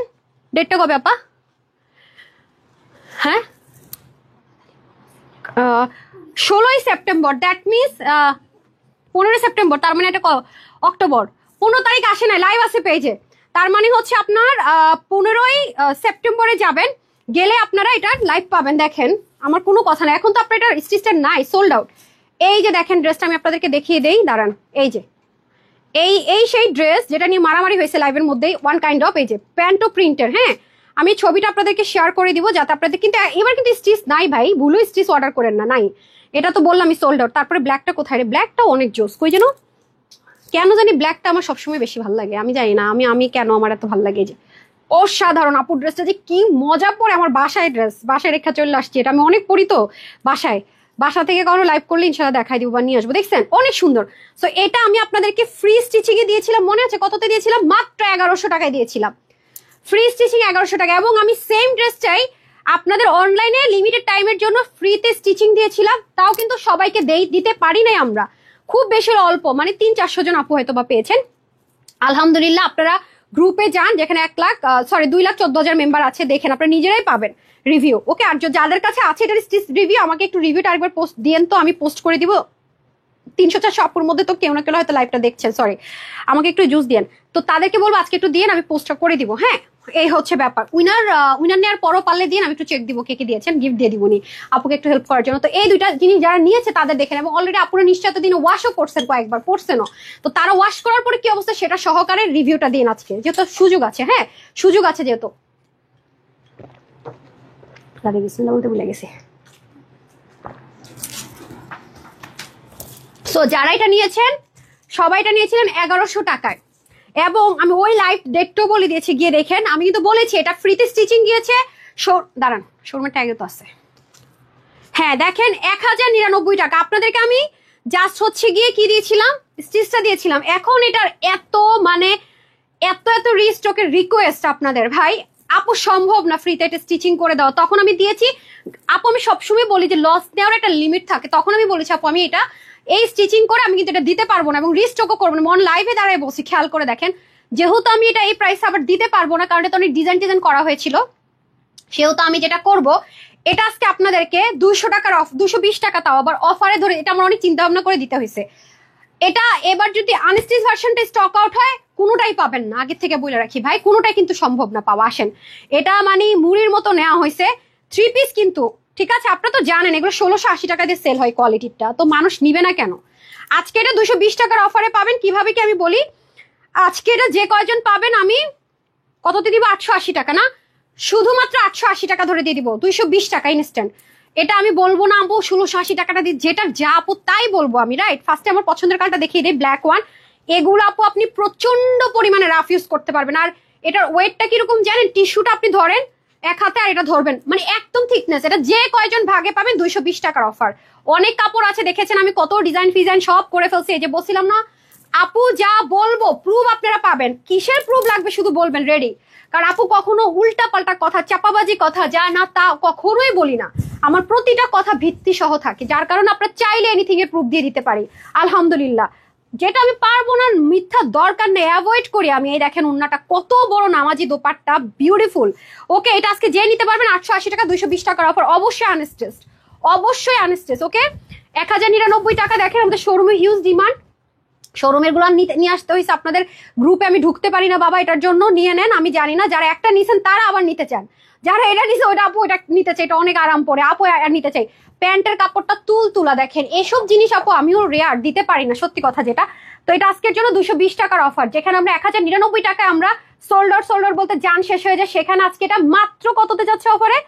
ডেটটা কবে আপা? হ্যাঁ, 16ই সেপ্টেম্বর। দ্যাট মিনস 15 সেপ্টেম্বর, তার মানে এটা অক্টোবর। 15 তারিখ আসে না, লাইভ আছে পেজে। তার মানে হচ্ছে আপনার 15ই সেপ্টেম্বরে যাবেন, গেলে আপনারা এটা লাইভ পাবেন। দেখেন, আমার কোনো কথা না, এখন তো আপনার এটা স্টিচটা নাই, সোল্ড আউট। এই যে দেখেন ড্রেসটা আমি আপনাদেরকে দেখিয়ে দেই, দাঁড়ান। এই যে এই সেই ড্রেস যেটা নিয়ে মারামারি হয়েছে লাইভের মধ্যেই, ওয়ান কাইন্ড অফ। এই যে প্যান্টো প্রিন্টের। হ্যাঁ, আমি ছবিটা আপনাদেরকে শেয়ার করে দিব যাতে আপনাদের, কিন্তু এবার কিন্তু স্টিচ নাই ভাই, ভুলো স্টিচ অর্ডার করেন না, নাই। এটা তো বললাম আমি সোল্ড আউট। তারপরে ব্ল্যাকটা কোথায় রে? ব্ল্যাকটা অনেক জোস, কই যেন, কেন জানি ব্ল্যাকটা আমার সবসময় বেশি ভালো লাগে, আমি জানি না আমি কেন আমার এত ভালো লাগে। যে অসাধারণ আপুর ড্রেসটা যে কি মজা পড়ে, আমার বাসায় ড্রেস, বাসায় রেখা চলে আসছে। এটা আমি অনেক পরি তো বাসায়, বাসা থেকে কারো লাইভ করলে ইনশাল্লাহ দেখাই দিব বা নিয়ে আসবো। দেখছেন অনেক সুন্দর। সো এটা আমি আপনাদেরকে ফ্রি স্টিচিং এ দিয়েছিলাম, মনে আছে কততে দিয়েছিলাম? মাত্র 1100 টাকায় দিয়েছিলাম, ফ্রি স্টিচিং 1100 টাকা। এবং আমি সেম ড্রেস চাই আপনাদের অনলাইনে লিমিটেড টাইমের জন্য ফ্রিতে স্টিচিং দিয়েছিলাম, তাও কিন্তু সবাইকে দিতে পারি নাই আমরা, খুব বেশি অল্প, মানে 300-400 জন আপু হয়তো বা পেয়েছেন। আলহামদুলিল্লাহ, আপনারা গ্রুপে যান যেখানে 2,14,000 মেম্বার আছে, দেখেন আপনারা নিজেরাই পাবেন রিভিউ। ওকে, আর যাদের কাছে আছে এটার রিভিউ, আমাকে একটু রিভিউটা আরেকবার পোস্ট দিয়েন তো, আমি পোস্ট করে দিব। 300-400 আপুর মধ্যে তো কেউ না কেউ হয়তো লাইভটা দেখছেন, সরি, আমাকে একটু জুস দিয়েন তো, তাদেরকে বলবো আজকে একটু দিয়েন, আমি পোস্টটা করে দিব। হ্যাঁ, এই হচ্ছে ব্যাপার। উইনার নেওয়ার পরও পারলে দিন, আমি একটু চেক দিব কে কে দিয়েছেন, গিফট দিয়ে দিবনি আপুকে একটু হেল্প করার জন্য। তো এই দুইটা জিনিস যারা নিয়েছে তাদের দেখেন, এবং অলরেডি আপুরা নিশ্চয় এতদিন ওয়াশও করছেন, কয়েকবার পড়ছেনও, তো তারা ওয়াশ করার পরে কি অবস্থা সেটা সহকারে রিভিউটা দিন আজকে, যেহেতু সুযোগ আছে। হ্যাঁ, সুযোগ আছে যেহেতু। বলতে ভুলে গেছি। সো যারা এটা নিয়েছেন সবাই এটা নিয়েছিলেন 1100 টাকায়, এবং আমি ওই লাইভ ডেটটাও বলে দিয়েছি, গিয়ে দেখেন। আমি কিন্তু বলেছি এটা ফ্রিতে স্টিচিং গিয়েছে। দাঁড়ান, শোরুমের ট্যাগে তো আছে। হ্যাঁ দেখেন, 1099 টাকা। আপনাদেরকে আমি জাস্ট হচ্ছে গিয়ে কি দিয়েছিলাম, স্টিচটা দিয়েছিলাম। এখন এটার এত মানে এত রিস্টকের রিকোয়েস্ট আপনাদের, ভাই আপু সম্ভব না ফ্রিতে এটা স্টিচিং করে দেওয়া। তখন আমি দিয়েছি আপু, আমি সবসময় বলি যে লস নেওয়ার একটা লিমিট থাকে, তখন আমি বলেছি আপু আমি এটা এই স্টিচিং করে আমি কিন্তু এটা দিতে পারবো না, এবং রিস্টকও করবো না। মন লাইভে দাঁড়ায় বসি, খেয়াল করে দেখেন, যেহেতু আমি এটা এই প্রাইস আবার দিতে পারবো না, কারণ এটা অনেক ডিজাইন করা হয়েছিল, সেহেতু আমি যেটা করব, এটা আজকে আপনাদেরকে 200 টাকার অফ, 220 টাকা, তাও আবার অফারে ধরে। এটা আমার অনেক চিন্তা ভাবনা করে দিতে হয়েছে। এটা এবার যদি আনস্টিচ ভার্সনটা স্টক আউট হয়, কোনোটাই পাবেন না, আগের থেকে বলে রাখি ভাই, কোনোটাই কিন্তু সম্ভব না পাওয়া। আসেন, এটা মানে মুড়ির মতো নেওয়া হয়েছে, 3 পিস কিন্তু, ঠিক আছে? আপনারা তো জানেন এগুলো 1680 টাকা দিয়ে সেল হয় কোয়ালিটিটা, তো মানুষ নিবে না কেন? আজকে এটা 220 টাকার অফারে পাবেন। কিভাবে কি আমি বলি, আজকে এটা যে কয়জন পাবেন আমি কততে দিব, 880 টাকা না, শুধুমাত্র 880 টাকা ধরে দিয়ে দিব, 220 টাকা ইনস্ট্যান্ট। এটা আমি বলবো না আপু 1680 টাকাটা দিই, যেটা যা আপু তাই বলবো আমি, রাইট? ফার্স্টে আমার পছন্দের কালারটা দেখিয়ে দিই, ব্ল্যাক ওয়ান। এগুলো আপু আপনি প্রচন্ড পরিমাণে রাফ ইউজ করতে পারবেন। আর এটার ওয়েটটা কিরকম জানেন? টিস্যুটা আপনি ধরেন এক হাতে, আর এটা ধরবেন মানে একদম থিকনেস। এটা যে কয়জন ভাগে পাবেন, 220 টাকার অফার। অনেক কাপড় আছে, দেখেছেন আমি কত ডিজাইন ফিজাইন সব করে ফেলছি। এই যে বলছিলাম না আপু, যা বলবো প্রুফ আপনারা পাবেন। কিসের প্রুফ লাগবে শুধু বলবেন, রেডি। কারণ আপু কখনো উল্টা পাল্টা কথা, চাপাবাজি কথা যা না তা কখনোই বলি না। আমার প্রতিটা কথা ভিত্তি সহ থাকে, যার কারণে আপনারা চাইলে এনিথিং এর প্রুফ দিয়ে দিতে পারি। আলহামদুলিল্লাহ, যেটা আমি পারবো না মিথ্যা দরকার নেই, অ্যাভয়েড করি আমি। এই দেখেন উন্নাটা কত বড় নামাজি দোপাট্টা, বিউটিফুল। ওকে, এটা আজকে যে নিতে পারবেন 880 টাকা, 220 টাকার অফার, অবশ্যই আনস্টেস, অবশ্যই আনস্টেস। ওকে, 1099 টাকা। দেখেন আমাদের শোরুমে হিউজ ডিমান্ড, শোরুমের গুলো নিয়ে আসতে হয়েছে আপনাদের গ্রুপে। আমি ঢুকতে পারি না বাবা, এটার জন্য নিয়ে নেন। আমি জানি না যারা একটা নিছেন তারা আবার নিতে চান, যারা এটা নিছে ওটা আপু এটা নিতে চাই, এটা অনেক আরাম পরে আপু আর নিতে চাই। প্যান্টের কাপড়টা তুলা দেখেন, এসব জিনিস আপু আমিও রেয়ার দিতে পারি না, সত্যি কথা যেটা। তো এটা আজকের জন্য 220 টাকার অফার, যেখানে আমরা 1099 টাকায় আমরা সোল্ডার বলতে যান শেষ হয়ে যায়, সেখানে আজকে এটা মাত্র কততে যাচ্ছে অফারে?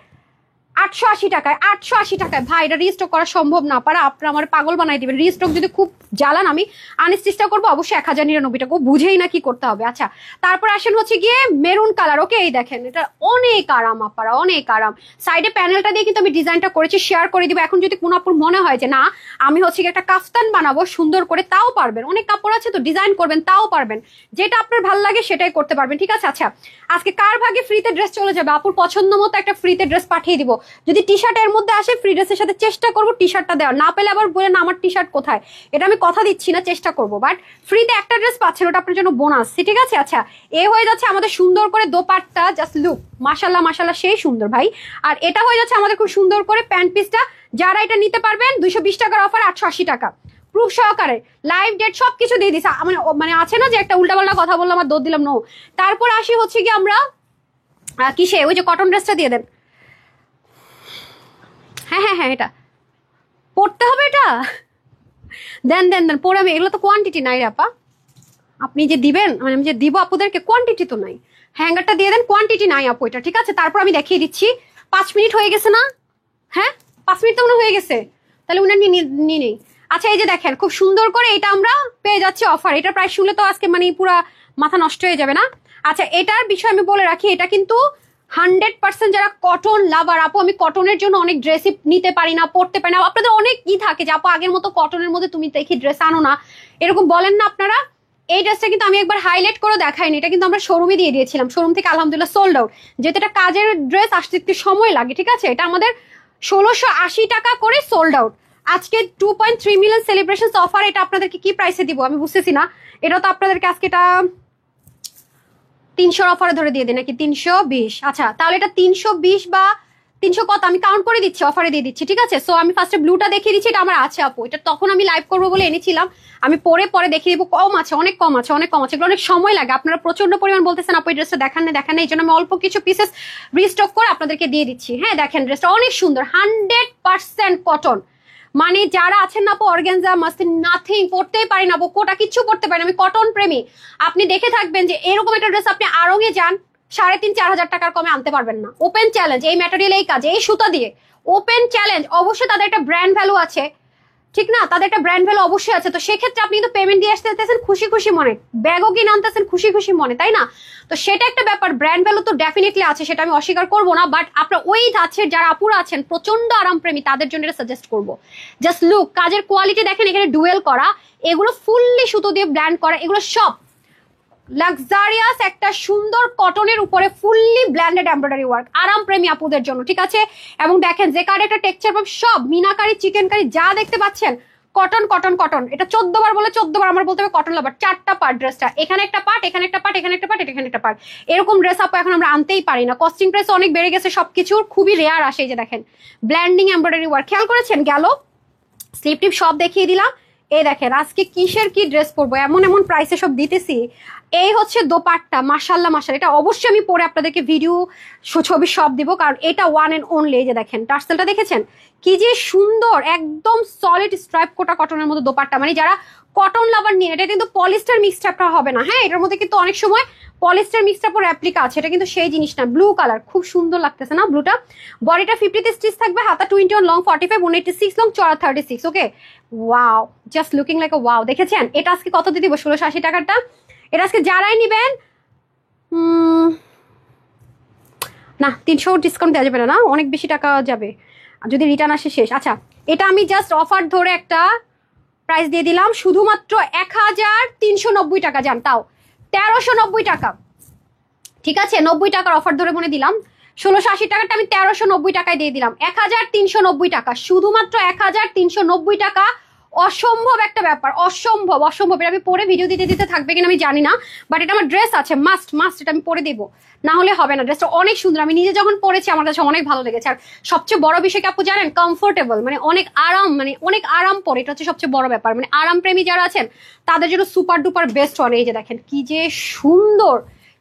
880 টাকায়। 880 টাকায় ভাই, এটা রিস্টক করা সম্ভব না পারা, আপনারা আমার পাগল বানাই দিবেন। রিস্টক যদি খুব জ্বালান, আমি আনস্টিচটা করবো অবশ্যই 1099 টাকা, বুঝেই না কি করতে হবে। আচ্ছা, তারপর আসেন হচ্ছে গিয়ে মেরুন কালার। ওকে, এই দেখেন এটা অনেক আরাম আপারা, অনেক আরাম। সাইডে প্যানেলটা দিয়ে কিন্তু আমি ডিজাইনটা করেছি, শেয়ার করে দিব। এখন যদি কোনো আপুর মনে হয় যে না আমি হচ্ছে গিয়ে একটা কাফতান বানাবো সুন্দর করে, তাও পারবেন। অনেক কাপড় আছে তো ডিজাইন করবেন, তাও পারবেন। যেটা আপনার ভালো লাগে সেটাই করতে পারবেন, ঠিক আছে? আচ্ছা, আজকে কার ভাগে ফ্রিতে ড্রেস চলে যাবে? আপুর পছন্দ মতো একটা ফ্রিতে ড্রেস পাঠিয়ে দিব। যদি টি শার্ট এর মধ্যে আসে, ফ্রি ড্রেসের সাথে চেষ্টা করবো টি শার্টটা দেওয়ার। না পেলে আবার বলেন আমার টি শার্ট কোথায়, এটা আমি কথা দিচ্ছি না, চেষ্টা করবো। বাট ফ্রিতে একটা ড্রেস পাচ্ছেন, ওটা আপনার জন্য বোনাস, ঠিক আছে? আচ্ছা, এ হয়ে যাচ্ছে আমাদের সুন্দর করে দোপাট্টা, জাস্ট লুক, মাশাল্লাহ মাশাল্লাহ, সেই সুন্দর ভাই। আর এটা হয়ে যাচ্ছে আমাদের খুব সুন্দর করে প্যান্ট পিসটা। যারা এটা নিতে পারবেন 220 টাকার অফার, 880 টাকা প্রুফ সহকারে, লাইভ ডেট সবকিছু দিয়ে দিছে। মানে আছে না যে একটা উল্টাপাল্টা কথা বললাম আর দৌড় দিলাম, নো। তারপর আসি হচ্ছে কি আমরা কিসে, ওই যে কটন ড্রেসটা দিয়ে দেন। হ্যাঁ, এটা পড়তে হবে, এটা দেন পরে আমি, এগুলো তো কোয়ান্টিটি নাই রে আপা, আপনি যে দিবেন, মানে আমি যে দিব আপুদেরকে, কোয়ান্টিটি তো নাই। হ্যাঙ্গারটা দিয়ে দেন, কোয়ান্টিটি নাই আপু এটা, ঠিক আছে? তারপর আমি দেখিয়ে দিচ্ছি। 5 মিনিট হয়ে গেছে না? হ্যাঁ, 5 মিনিট তো মনে হয়ে গেছে, তাহলে উনি নিয়ে নেই। আচ্ছা, এই যে দেখেন খুব সুন্দর করে এটা আমরা পেয়ে যাচ্ছি অফার। এটা প্রায় শুনলে তো আজকে মানে পুরা মাথা নষ্ট হয়ে যাবে না? আচ্ছা, এটার বিষয় আমি বলে রাখি, এটা কিন্তু 100% যারা কটন লাভার, আপু আমি কটনের জন্য অনেক ড্রেসই নিতে পারি না, পড়তে পারি না। আপনাদের অনেক থাকে যে আপু আগের মতো কটনের মধ্যে তুমি দেখি ড্রেস আনো না, এরকম বলেন না আপনারা। এই ড্রেসটা কিন্তু আমি একবার হাইলাইট করে দেখাইনি, এটা কিন্তু আমরা শোরুমে দিয়ে দিয়েছিলাম, শোরুম থেকে আলহামদুলিল্লাহ সোল্ড আউট। যেহেতু এটা কাজের ড্রেস, আসতে একটু সময় লাগে, ঠিক আছে। এটা আমাদের 1680 টাকা করে সোল্ড আউট। আজকে 2.3 মিলিয়ন সেলিব্রেশন অফার, এটা আপনাদেরকে কি প্রাইসে দিব আমি বুঝতেছি না। এটা তো আপনাদেরকে আজকে এটা 300 অফারে ধরে দিয়ে দিই নাকি 320, আচ্ছা তাহলে এটা 320 বা 300 কত আমি কাউন্ট করে দিচ্ছি, অফারে দিয়ে দিচ্ছি, ঠিক আছে। সো আমি ফার্স্টে ব্লুটা দেখিয়ে দিচ্ছি, এটা আমার আছে আপু, এটা তখন আমি লাইভ করবো বলে এনেছিলাম, আমি পরে দেখিয়ে দিব। কম আছে, অনেক কম আছে, অনেক কম আছে, এগুলো অনেক সময় লাগে। আপনারা প্রচন্ড পরিমাণ বলতেছেন আপু এই ড্রেসটা দেখান না, এই জন্য আমি অল্প কিছু পিসেস রিস্টক করে আপনাদেরকে দিয়ে দিচ্ছি। হ্যাঁ দেখেন ড্রেসটা অনেক সুন্দর, 100% কটন। মানে যারা আছেন না আপু অর্গানজা মাস্তিন নাথিং পড়তেই পারি না আপু, কোটা কিচ্ছু পড়তে পারি না, আমি কটন প্রেমী। আপনি দেখে থাকবেন যে এরকম একটা ড্রেস আপনি আড়ঙে যান 3,500-4 হাজার টাকার কমে আনতে পারবেন না। ওপেন চ্যালেঞ্জ, এই ম্যাটেরিয়াল, এই কাজে, এই সুতা দিয়ে ওপেন চ্যালেঞ্জ। অবশ্যই তাদের একটা ব্র্যান্ড ভ্যালু আছে, ঠিক না, তাদের একটা ব্র্যান্ড ভ্যালু অবশ্যই আছে। তো সেক্ষেত্রে আপনি কিন্তু পেমেন্ট দিয়ে আসতেছেন খুশি খুশি মনে, ব্যাগও কিনে আনতেছেন খুশি খুশি মনে, তাই না। তো সেটা একটা ব্যাপার, ব্র্যান্ড ভ্যালু তো ডেফিনেটলি আছে, সেটা আমি অস্বীকার করবো না। বাট আপনার ওই ধাঁচের যারা আপুরা আছেন প্রচন্ড আরামপ্রেমী, তাদের জন্য এটা সাজেস্ট করবো। জাস্ট লুক, কাজের কোয়ালিটি দেখেন, এখানে ডুয়েল করা, এগুলো ফুললি সুতো দিয়ে ব্ল্যান্ড করা, এগুলো সব লাক্সারিয়াস একটা সুন্দর কটনের উপরে ফুললি ব্ল্যান্ডেড এমব্রয়ডারি ওয়ার্ক, আরাম প্রেমী আপুদের জন্য, ঠিক আছে। এবং দেখেন যে কার্ড একটা টেক্সচার পাব, সব মিনাকারি চিকেন কারি যা দেখতে পাচ্ছেন কটন কটন কটন। এটা 14 বার বলে 14 বার আমার বলতে হবে কটন লাভার। 4টা পার্ট ড্রেসটা, এখানে একটা পার্ট, এখানে একটা পার্ট, এখানে একটা পার্ট, এখানে একটা পার্ট, এরকম ড্রেস আপু এখন আমরা আনতেই পারি না, কস্টিং প্রাইস অনেক বেড়ে গেছে সবকিছুর, খুবই রেয়ার আসে। এই যে দেখেন ব্ল্যান্ডিং এমব্রয়ডারি ওয়ার্ক, খেয়াল করেছেন, গেল স্লিপ টিপ সব দেখিয়ে দিলাম। এই দেখেন আজকে কিসের কি ড্রেস পরবো, এমন এমন প্রাইসে সব দিতেছি। এই হচ্ছে দোপাট্টা, মাশাল্লাহ মাশাল্লাহ, এটা অবশ্যই আমি পরে আপনাদেরকে ভিডিও ছবি সব দিব, কারণ এটা ওয়ান এন্ড অনলি। এই যে দেখেন টার্সেলটা দেখেছেন কি যে সুন্দর, একদম সলিড স্ট্রাইপ কোটা কটনের মধ্যে দোপাট্টা। মানে যারা কটন লাভার নিয়ে, এটা কিন্তু পলিস্টার মিক্সডটা হবে না, হ্যাঁ এটার মধ্যে কিন্তু অনেক সময় পলিস্টার মিক্সড আপের অ্যাপ্লিকা আছে, এটা কিন্তু সেই জিনিস না। ব্লু কালার খুব সুন্দর লাগতেছে না ব্লুটা। বডিটা 50 স্টিচ থাকবে, হাতা 21 লং 45, 186 লং, চড়া 36। Okay wow, just looking like wow. দেখেছেন এটা আজকে কত দিয়ে দিব, 1680 টাকাটা। এটা আজকে যারাই নিবেন না 300 ডিসকাউন্ট দেওয়া যাবে না, অনেক বেশি টাকা যাবে যদি রিটার্ন আসে শেষ। আচ্ছা এটা আমি জাস্ট অফার ধরে একটা প্রাইস দিয়ে দিলাম, শুধুমাত্র 1390 টাকা, যান তাও 1390 টাকা, ঠিক আছে। 90 টাকার অফার ধরে মনে দিলাম, 1680 টাকাটা আমি 1390 টাকায় দিয়ে দিলাম, 1390 টাকা, শুধুমাত্র 1390 টাকা। অসম্ভব একটা ব্যাপার, অসম্ভব অসম্ভব। এটা আমি পরে ভিডিও দিতে থাকবে কিনা আমি জানি না, বাট এটা আমার ড্রেস আছে, মাস্ট মাস্ট, এটা আমি পরে দেবো, না হলে হবে না। ড্রেসটা অনেক সুন্দর, আমি নিজে যখন পরেছি আমার কাছে অনেক ভালো লেগেছে। আর সবচেয়ে বড় বিষয় কি আপু জানেন, কমফোর্টেবল, মানে অনেক আরাম, মানে অনেক আরাম পরে, এটা হচ্ছে সবচেয়ে বড় ব্যাপার। মানে আরাম প্রেমী যারা আছেন তাদের জন্য সুপার ডুপার বেস্ট ওয়ান। এই যে দেখেন কি যে সুন্দর,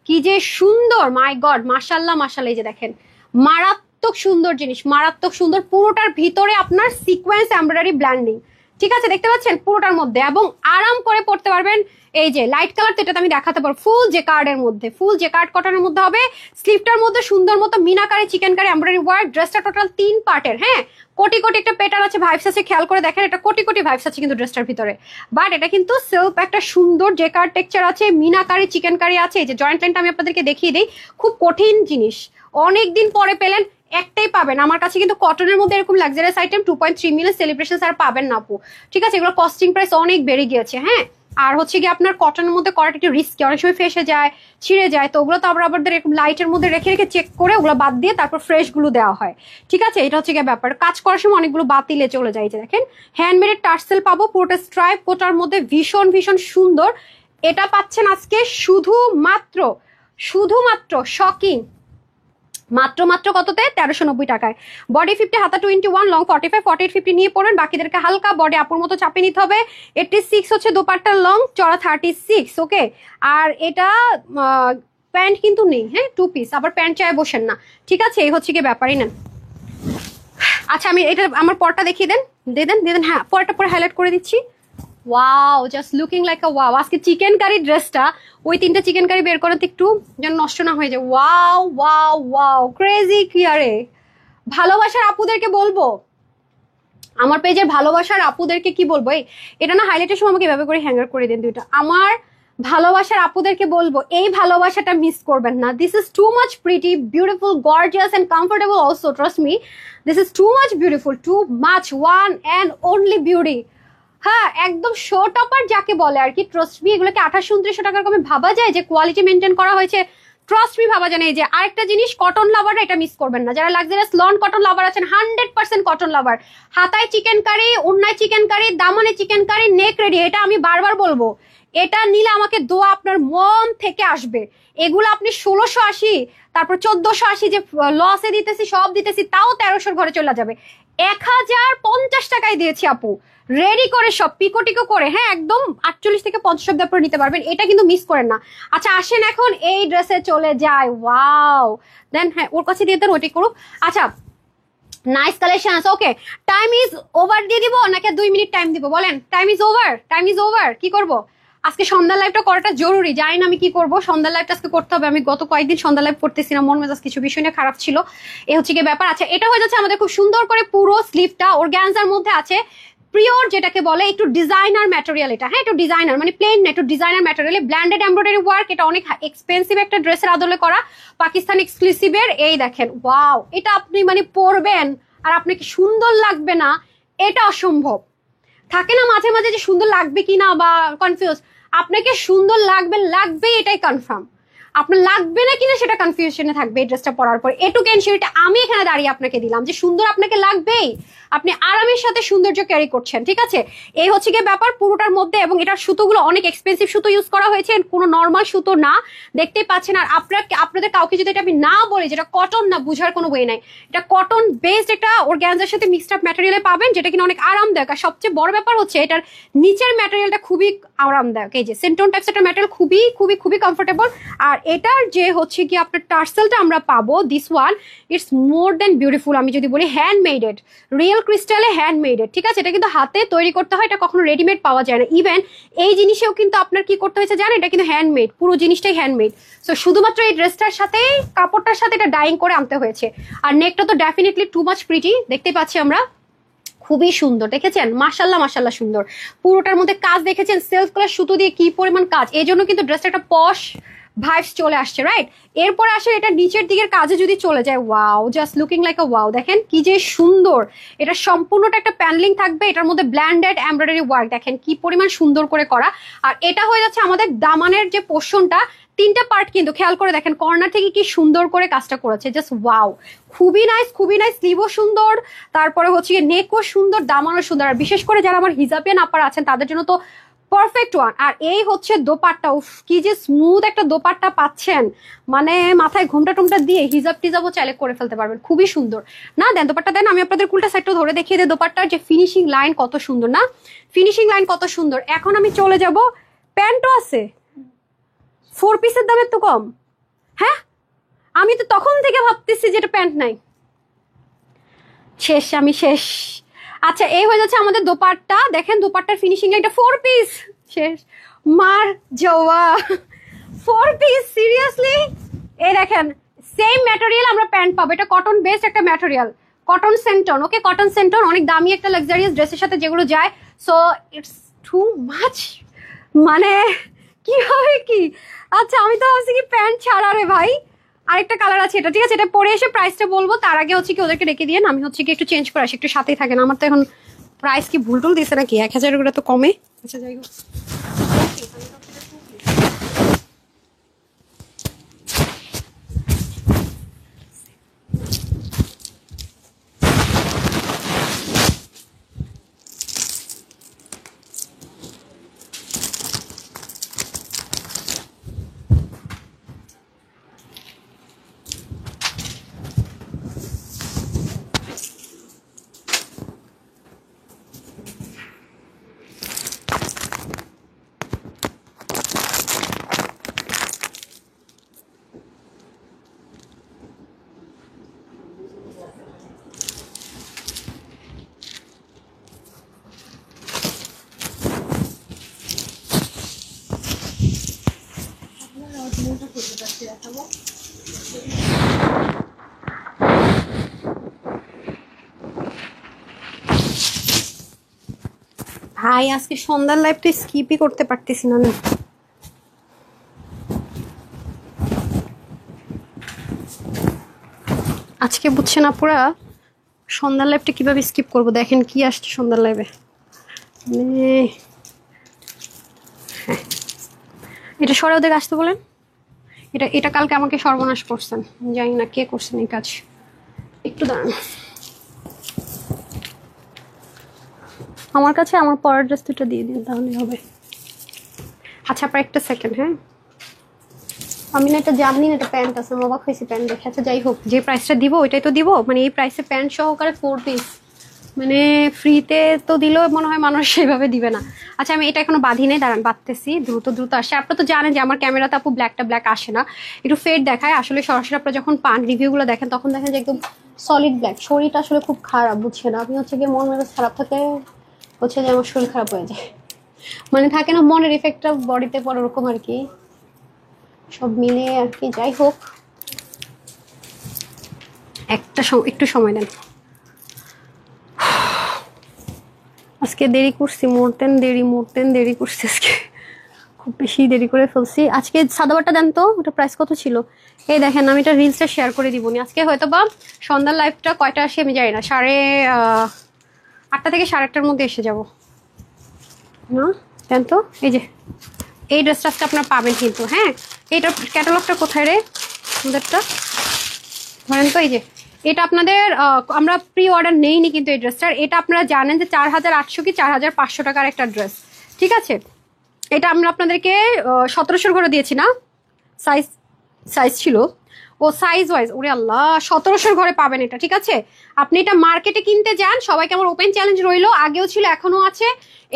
কি যে সুন্দর, মাই গড, মাশাল্লাহ মাশাল্লাহ। এই যে দেখেন মারাত্মক সুন্দর জিনিস, মারাত্মক সুন্দর। পুরোটার ভিতরে আপনার সিকোয়েন্স এমব্রয়ডারি ব্ল্যান্ডিং, ঠিক আছে, দেখতে পাচ্ছেন পুরোটার মধ্যে, এবং আরাম করে পড়তে পারবেন। এই যে লাইট কালার, তো এটা আমি দেখাতে পারবো, ফুল জে কার্ডের মধ্যে, ফুল জে কার্ড কটনের মধ্যে হবে। স্লিভটার মধ্যে সুন্দর মতো meenakari chikankari embroidery work. ড্রেসটা টোটাল 3 পার্টের, হ্যাঁ কোটি কোটি একটা প্যাটার্ন আছে, ভাইবস আছে, খেয়াল করে দেখেন এটা কোটি কোটি ভাইবস আছে কিন্তু ড্রেসটার ভিতরে। বাট এটা কিন্তু সেলফ একটা সুন্দর জে কার্ড টেক্সচার আছে, মিনাকারি চিকেন কারি আছে। এই যে জয়েন্ট লাইনটা আমি আপনাদেরকে দেখিয়ে দিই, খুব কঠিন জিনিস, অনেকদিন পরে পেলেন, একটাই পাবেন আমার কাছে। কিন্তু কটনের মধ্যে এরকম লাক্সারিয়াস আইটেম 2.3 মিলিয়ন সেলিব্রেশন আর পাবেন না আপু, ঠিক আছে। এগুলো কস্টিং প্রাইস অনেক বেড়ে গিয়েছে, হ্যাঁ। আর হচ্ছে কি আপনার কটনের মধ্যে করাটা একটু রিস্কি, অনেক সময় ফেসে যায়, ছিঁড়ে যায়, তো ওগুলো তো আবার এরকম লাইটের মধ্যে রেখে রেখে চেক করে ওগুলো বাদ দিয়ে তারপর ফ্রেশ গুলো দেওয়া হয়, ঠিক আছে। এটা হচ্ছে গিয়ে ব্যাপার, কাজ করার সময় অনেকগুলো বাতিলে চলে যায়। যে দেখেন হ্যান্ডমেডের টার্সেল পাবো, পুরোটা স্ট্রাইপ কোটার মধ্যে, ভীষণ ভীষণ সুন্দর। এটা পাচ্ছেন আজকে শুধুমাত্র শকিং মাত্র মাত্র কততে, 1390 টাকায়। বডি 50, হাতা 21, লং 45, 48 50 নিয়ে পড়েন, বাকিদেরকে হালকা বডি আপুর মতো চাপে নিতে হবে। 86 হচ্ছে দোপাট্টার লং, চড়া 36। ওকে, আর এটা প্যান্ট কিন্তু নেই, হ্যাঁ 2 পিস, আবার প্যান্ট চায় বসেন না, ঠিক আছে। এই হচ্ছে কি ব্যাপারই নেন। আচ্ছা আমি এটা আমার পরটা দেখিয়ে দেন, দিয়ে দেন, হ্যাঁ পরটা পরে হাইলাইট করে দিচ্ছি। Wow, just looking like a wow. আজকে চিকেন কারি ড্রেসটা, ওই 3টা চিকেন কারি বের করাতে একটু যেন নষ্ট না হয়ে যায়। ওয়াও ওয়াও ওয়াও, ক্রেজি ক্লিয়ারে। ভালোবাসার আপুদেরকে বলবো, আমার পেজের ভালোবাসার আপুদেরকে কি বলবো, এটা না হাইলাইটের সময় আমাকে এভাবে করে হ্যাঙ্গার করে দেন দুইটা। আমার ভালোবাসার আপুদেরকে বলবো এই ভালোবাসাটা মিস করবেন না। This is too much pretty, beautiful, gorgeous and comfortable also, trust me, this is too much beautiful, too much, one and only beauty. হ্যাঁ একদম শো টপার যাকে বলে আর কি, ট্রাস্ট মি, এগুলোকে 2800-2900 টাকার কমে ভাবা যায় যে কোয়ালিটি মেনটেন করা হয়েছে? ট্রাস্ট মি ভাবা যায় না। এই যে আরেকটা জিনিস, কটন লাভার, এটা মিস করবেন না। যারা লাক্সারিয়াস লন কটন লাভার আছেন, 100% কটন লাভার, হাতায় চিকেন কারি, ওড়নায় চিকেন কারি, দামানে চিকেন কারি, নেক রেডি, এটা আমি বারবার বলবো, এটা নিলে আমাকে দোয়া আপনার মন থেকে আসবে। এগুলো আপনি 1680, তারপর 1480 যে লসে দিতেছি, সব দিতেছি, তাও 1300 ঘরে চলে যাবে। 1050 টাকায় দিয়েছি আপু, রেডি করে সব পিকো করে। হ্যাঁ একদম 48 থেকে 50 অব্দি আপনারা নিতে পারবেন, এটা কিন্তু মিস করেন না। আচ্ছা আসেন এখন এই ড্রেসে চলে যায়। ওয়াও, দেন হ্যাঁ ওর কাছে দিয়ে দেন, ওইটাই করুক। আচ্ছা নাইস কালেকশন আছে। ওকে, টাইম ইজ ওভার দিয়ে দিব নাকি 2 মিনিট টাইম দিব? বলেন। Time is over, time is over. কি করব আজকে? সন্ধ্যা লাইভটা করাটা জরুরি, জানি না আমি কি করব। সন্ধ্যা লাইভটা আজকে করতে হবে। আমি গত কয়েকদিন সন্ধ্যা লাইভ করতেছি না, মন মেজাজ কিছু বিষয় নিয়ে খারাপ ছিল, এ হচ্ছে কি ব্যাপার। আচ্ছা এটা হয়ে যাচ্ছে আমাদের খুব সুন্দর করে পুরো স্লিভটা অর্গানজার মধ্যে আছে, পিওর যেটাকে বলে একটু ডিজাইনার ম্যাটেরিয়াল এটা। হ্যাঁ একটু ডিজাইনার, মানে প্লেন না, একটু ডিজাইনার ম্যাটেরিয়ালে ব্ল্যান্ডেড এমব্রয়ডারি ওয়ার্ক। এটা অনেক এক্সপেন্সিভ একটা ড্রেসের আদলে করা, পাকিস্তান এক্সক্লুসিভের। এই দেখেন, ওয়াও, এটা আপনি মানে পরবেন আর আপনাকে সুন্দর লাগবে না, এটা অসম্ভব। থাকে না মাঝে মাঝে যে সুন্দর লাগবে কিনা বা কনফিউজ, আপনাকে সুন্দর লাগবেই, এটাই কনফার্ম। আপনার লাগবে না কিনা সেটা কনফিউশনে থাকবে এই ড্রেসটা পরার পর। এটুকু এনশিওরিটি আমি এখানে দাঁড়িয়ে আপনাকে দিলাম যে সুন্দর আপনাকে লাগবেই, আপনি আরামের সাথে সৌন্দর্য ক্যারি করছেন, ঠিক আছে? এই হচ্ছে গিয়ে ব্যাপার পুরোটার মধ্যে। এবং এটার সুতোগুলো অনেক এক্সপেন্সিভ সুতো ইউজ করা হয়েছে, কোনো নর্মাল সুতো না, দেখতেই পাচ্ছেন। আর আপনাদের কাউকে যদি এটা আমি না বলি যেটা কটন না, বুঝার কোনো ওয়ে নাই। এটা কটন বেসড একটা অর্গানজার সাথে মিক্সড আপ ম্যাটেরিয়ালে পাবেন, যেটা কিনা অনেক আরামদায়ক। আর সবচেয়ে বড় ব্যাপার হচ্ছে এটার নিচের ম্যাটেরিয়ালটা খুবই আরামদায়ক। এই যে সেন্টন টাইপস একটা ম্যাটেরিয়াল, খুবই খুবই খুবই কমফোর্টেবল। আর এটার যে হচ্ছে কি আপনার টার্সেলটা আমরা পাবো, this one it's more than beautiful. আমি যদি বলি হ্যান্ডমেডেড, রিয়েল ক্রিস্টালে হ্যান্ডমেডেড, ঠিক আছে? এটা কিন্তু হাতে তৈরি করতে হয়, এটা কখনো রেডিমেড পাওয়া যায় না। ইভেন এই জিনিসেও কিন্তু আপনার কি করতে হয়েছে জানেন, এটা কিন্তু হ্যান্ডমেড, পুরো জিনিসটাই হ্যান্ডমেড। সো শুধুমাত্র এই ড্রেসটার সাথে, কাপড়টার সাথে এটা ডাইং করে আনতে হয়েছে। আর নেকটা তো ডেফিনেটলি টু মাচ প্রিটি, দেখতেই পাচ্ছি আমরা, খুবই সুন্দর। দেখেছেন, মাশাল্লাহ মাশাল্লাহ সুন্দর। পুরোটার মধ্যে কাজ দেখেছেন, সেলফ কালার সুতো দিয়ে কি পরিমাণ কাজ, এই জন্য কিন্তু ড্রেসটা একটা পশ ভাইবস চলে আসছে, রাইট? এরপরে আসে এটা নিচের দিকের কাজে যদি চলে যায়, wow, just looking like a wow. দেখেন কি যে সুন্দর, এটা সম্পূর্ণটা একটা প্যানেলিং থাকবে, এটার মধ্যে ব্ল্যান্ডেড এমব্রয়ডারি ওয়ার্ক দেখেন কি পরিমাণ সুন্দর করে করা। আর এটা হয়ে যাচ্ছে আমাদের দামানের যে পোর্শনটা, 3টা পার্ট কিন্তু খেয়াল করে দেখেন, কর্নার থেকে কি সুন্দর করে কাজটা করেছে, জাস্ট ওয়াও, খুবই নাইস, খুবই নাইস। স্লিভও সুন্দর, তারপরে হচ্ছে নেকও সুন্দর, দামানও সুন্দর। আর বিশেষ করে যারা আমার হিজাবিয়ান আপারা আছেন তাদের জন্য তো পারফেক্ট ওয়ান। আর এই হচ্ছে দোপাট্টা, উফ কি যে স্মুথ একটা দোপাট্টা পাচ্ছেন, মানে মাথায় ঘুমটা টুমটা দিয়ে হিজাব টিজাবও চাইলে করে ফেলতে পারবেন, খুবই সুন্দর। না দেন দোপাট্টা দেন, আমি আপনাদের কুলটা সাইডটা ধরে দেখিয়ে দিই দোপাট্টার যে ফিনিশিং লাইন কত সুন্দর, না ফিনিশিং লাইন কত সুন্দর। এখন আমি চলে যাব, প্যান্টও আছে, 4 পিসের দামের তো কম। হ্যাঁ আমি তো তখন থেকে ভাবতেছি যে এটা প্যান্ট নাই, শেষ, আমি শেষ। আচ্ছা এই হয়ে যাচ্ছে আমাদের দোপাট্টা, দেখেন দোপাট্টার ফিনিশিং, এটা 4 পিস, শেষ, মার জওয়া, 4 পিস, সিরিয়াসলি। এই দেখেন সেম ম্যাটেরিয়াল আমরা প্যান্ট পাবো, এটা কটন বেসড একটা ম্যাটেরিয়াল, কটন সেন্টন। ওকে, কটন সেন্টন অনেক দামি একটা লাক্সারিয়াস ড্রেসের সাথে যেগুলো যায়, সো ইটস টু মাচ, মানে কি হবে কি। আচ্ছা আমি তো ভাবছি কি প্যান্ট ছাড়া রে ভাই, আরেকটা কালার আছে এটা, ঠিক আছে? এটা পরে এসে প্রাইসটা বলবো, তার আগে হচ্ছে কি ওদেরকে রেখে দিয়ে আমি হচ্ছে কি একটু চেঞ্জ করে আসি, একটু সাথেই থাকেন। আমার তো এখন প্রাইস কি ভুল টুল দিছে নাকি, 1000 করে তো কমে। আচ্ছা যাই হোক, ভাই আজকে সন্ধ্যার লাইভটা স্কিপই করতে পারতেছি না। আজকে বুঝছেন আপুরা, সন্ধ্যার লাইভটা কিভাবে স্কিপ করবো, দেখেন কি আসছে সন্ধ্যার লাইভে। হ্যাঁ, এটা সরে ওদের আসতে বলেন। এটা এটা কালকে আমাকে সর্বনাশ করছেন, জানি না কে করছেন এই কাজ। একটু দাঁড়ান, আমার কাছে আমার পরের ড্রেস দুটো দিয়ে দিন তাহলেই হবে। আচ্ছা আপনার একটা সেকেন্ড। হ্যাঁ, আমি না এটা জানি না, এটা প্যান্ট আছে, আমি অবাক হয়েছি প্যান্ট দেখে। আচ্ছা যাই হোক, যে প্রাইসটা দিব ওইটাই তো দিব, মানে এই প্রাইসে প্যান্ট সহকারে 4 পিস, মানে ফ্রিতে তো দিলেও মনে হয় মানুষ সেভাবে দিবে না। আচ্ছা আমি এটা এখনো বাঁধি নেই, দাঁড়ান বাঁধতেছি, দ্রুত দ্রুত আসে। আপনারা তো জানেন যে আমার ক্যামেরাতে আপু ব্ল্যাক আসে না, একটু ফেড দেখায়। আসলে সরাসরি আপনারা যখন পান রিভিউগুলো দেখেন তখন দেখেন যে একদম সলিড ব্ল্যাক। শরীরটা আসলে খুব খারাপ, বুঝছেন আপনি, হচ্ছে গিয়ে মন মেজাজ খারাপ থাকে, হচ্ছে যে আমার শরীর খারাপ হয়ে যায়, মানে থাকে না মনের ইফেক্টটা বডিতে পড়ে, ওরকম আর কি, সব মিলে আর কি। যাই হোক, একটু সময় দেন। আজকে দেরি করছি, মোরতেন দেরি করছি আজকে, খুব বেশি দেরি করে ফেলছি আজকে। সাদাবারটা দেন তো, ওটা প্রাইস কত ছিল? এই দেখেন, আমি এটা রিলসটা শেয়ার করে দিবনি আজকে, হয়তো বা সন্ধ্যার লাইভটা কয়টা আসে আমি জানি না, 8টা থেকে 8:30টার মধ্যে এসে যাব না। দেন তো, এই যে এই ড্রেসটা আজকে আপনারা পাবেন কিন্তু। হ্যাঁ, এইটার ক্যাটালগটা কোথায় রে আমাদেরটা, ধরেন তো, এই যে এটা আপনাদের আমরা প্রি অর্ডার নেইনি কিন্তু এই ড্রেসটার। এটা আপনারা জানেন যে 4800 কি 4500 টাকার একটা ড্রেস, ঠিক আছে। এটা আমরা আপনাদেরকে 1700 করে দিয়েছি না, সাইজ সাইজ ছিল ও সাইজ ওয়াইজ, ওরে আল্লাহ, 1700 ঘরে পাবেন এটা, ঠিক আছে। আপনি এটা মার্কেটে কিনতে যান, সবাইকে আমার ওপেন চ্যালেঞ্জ রইলো, আগেও ছিল এখনো আছে।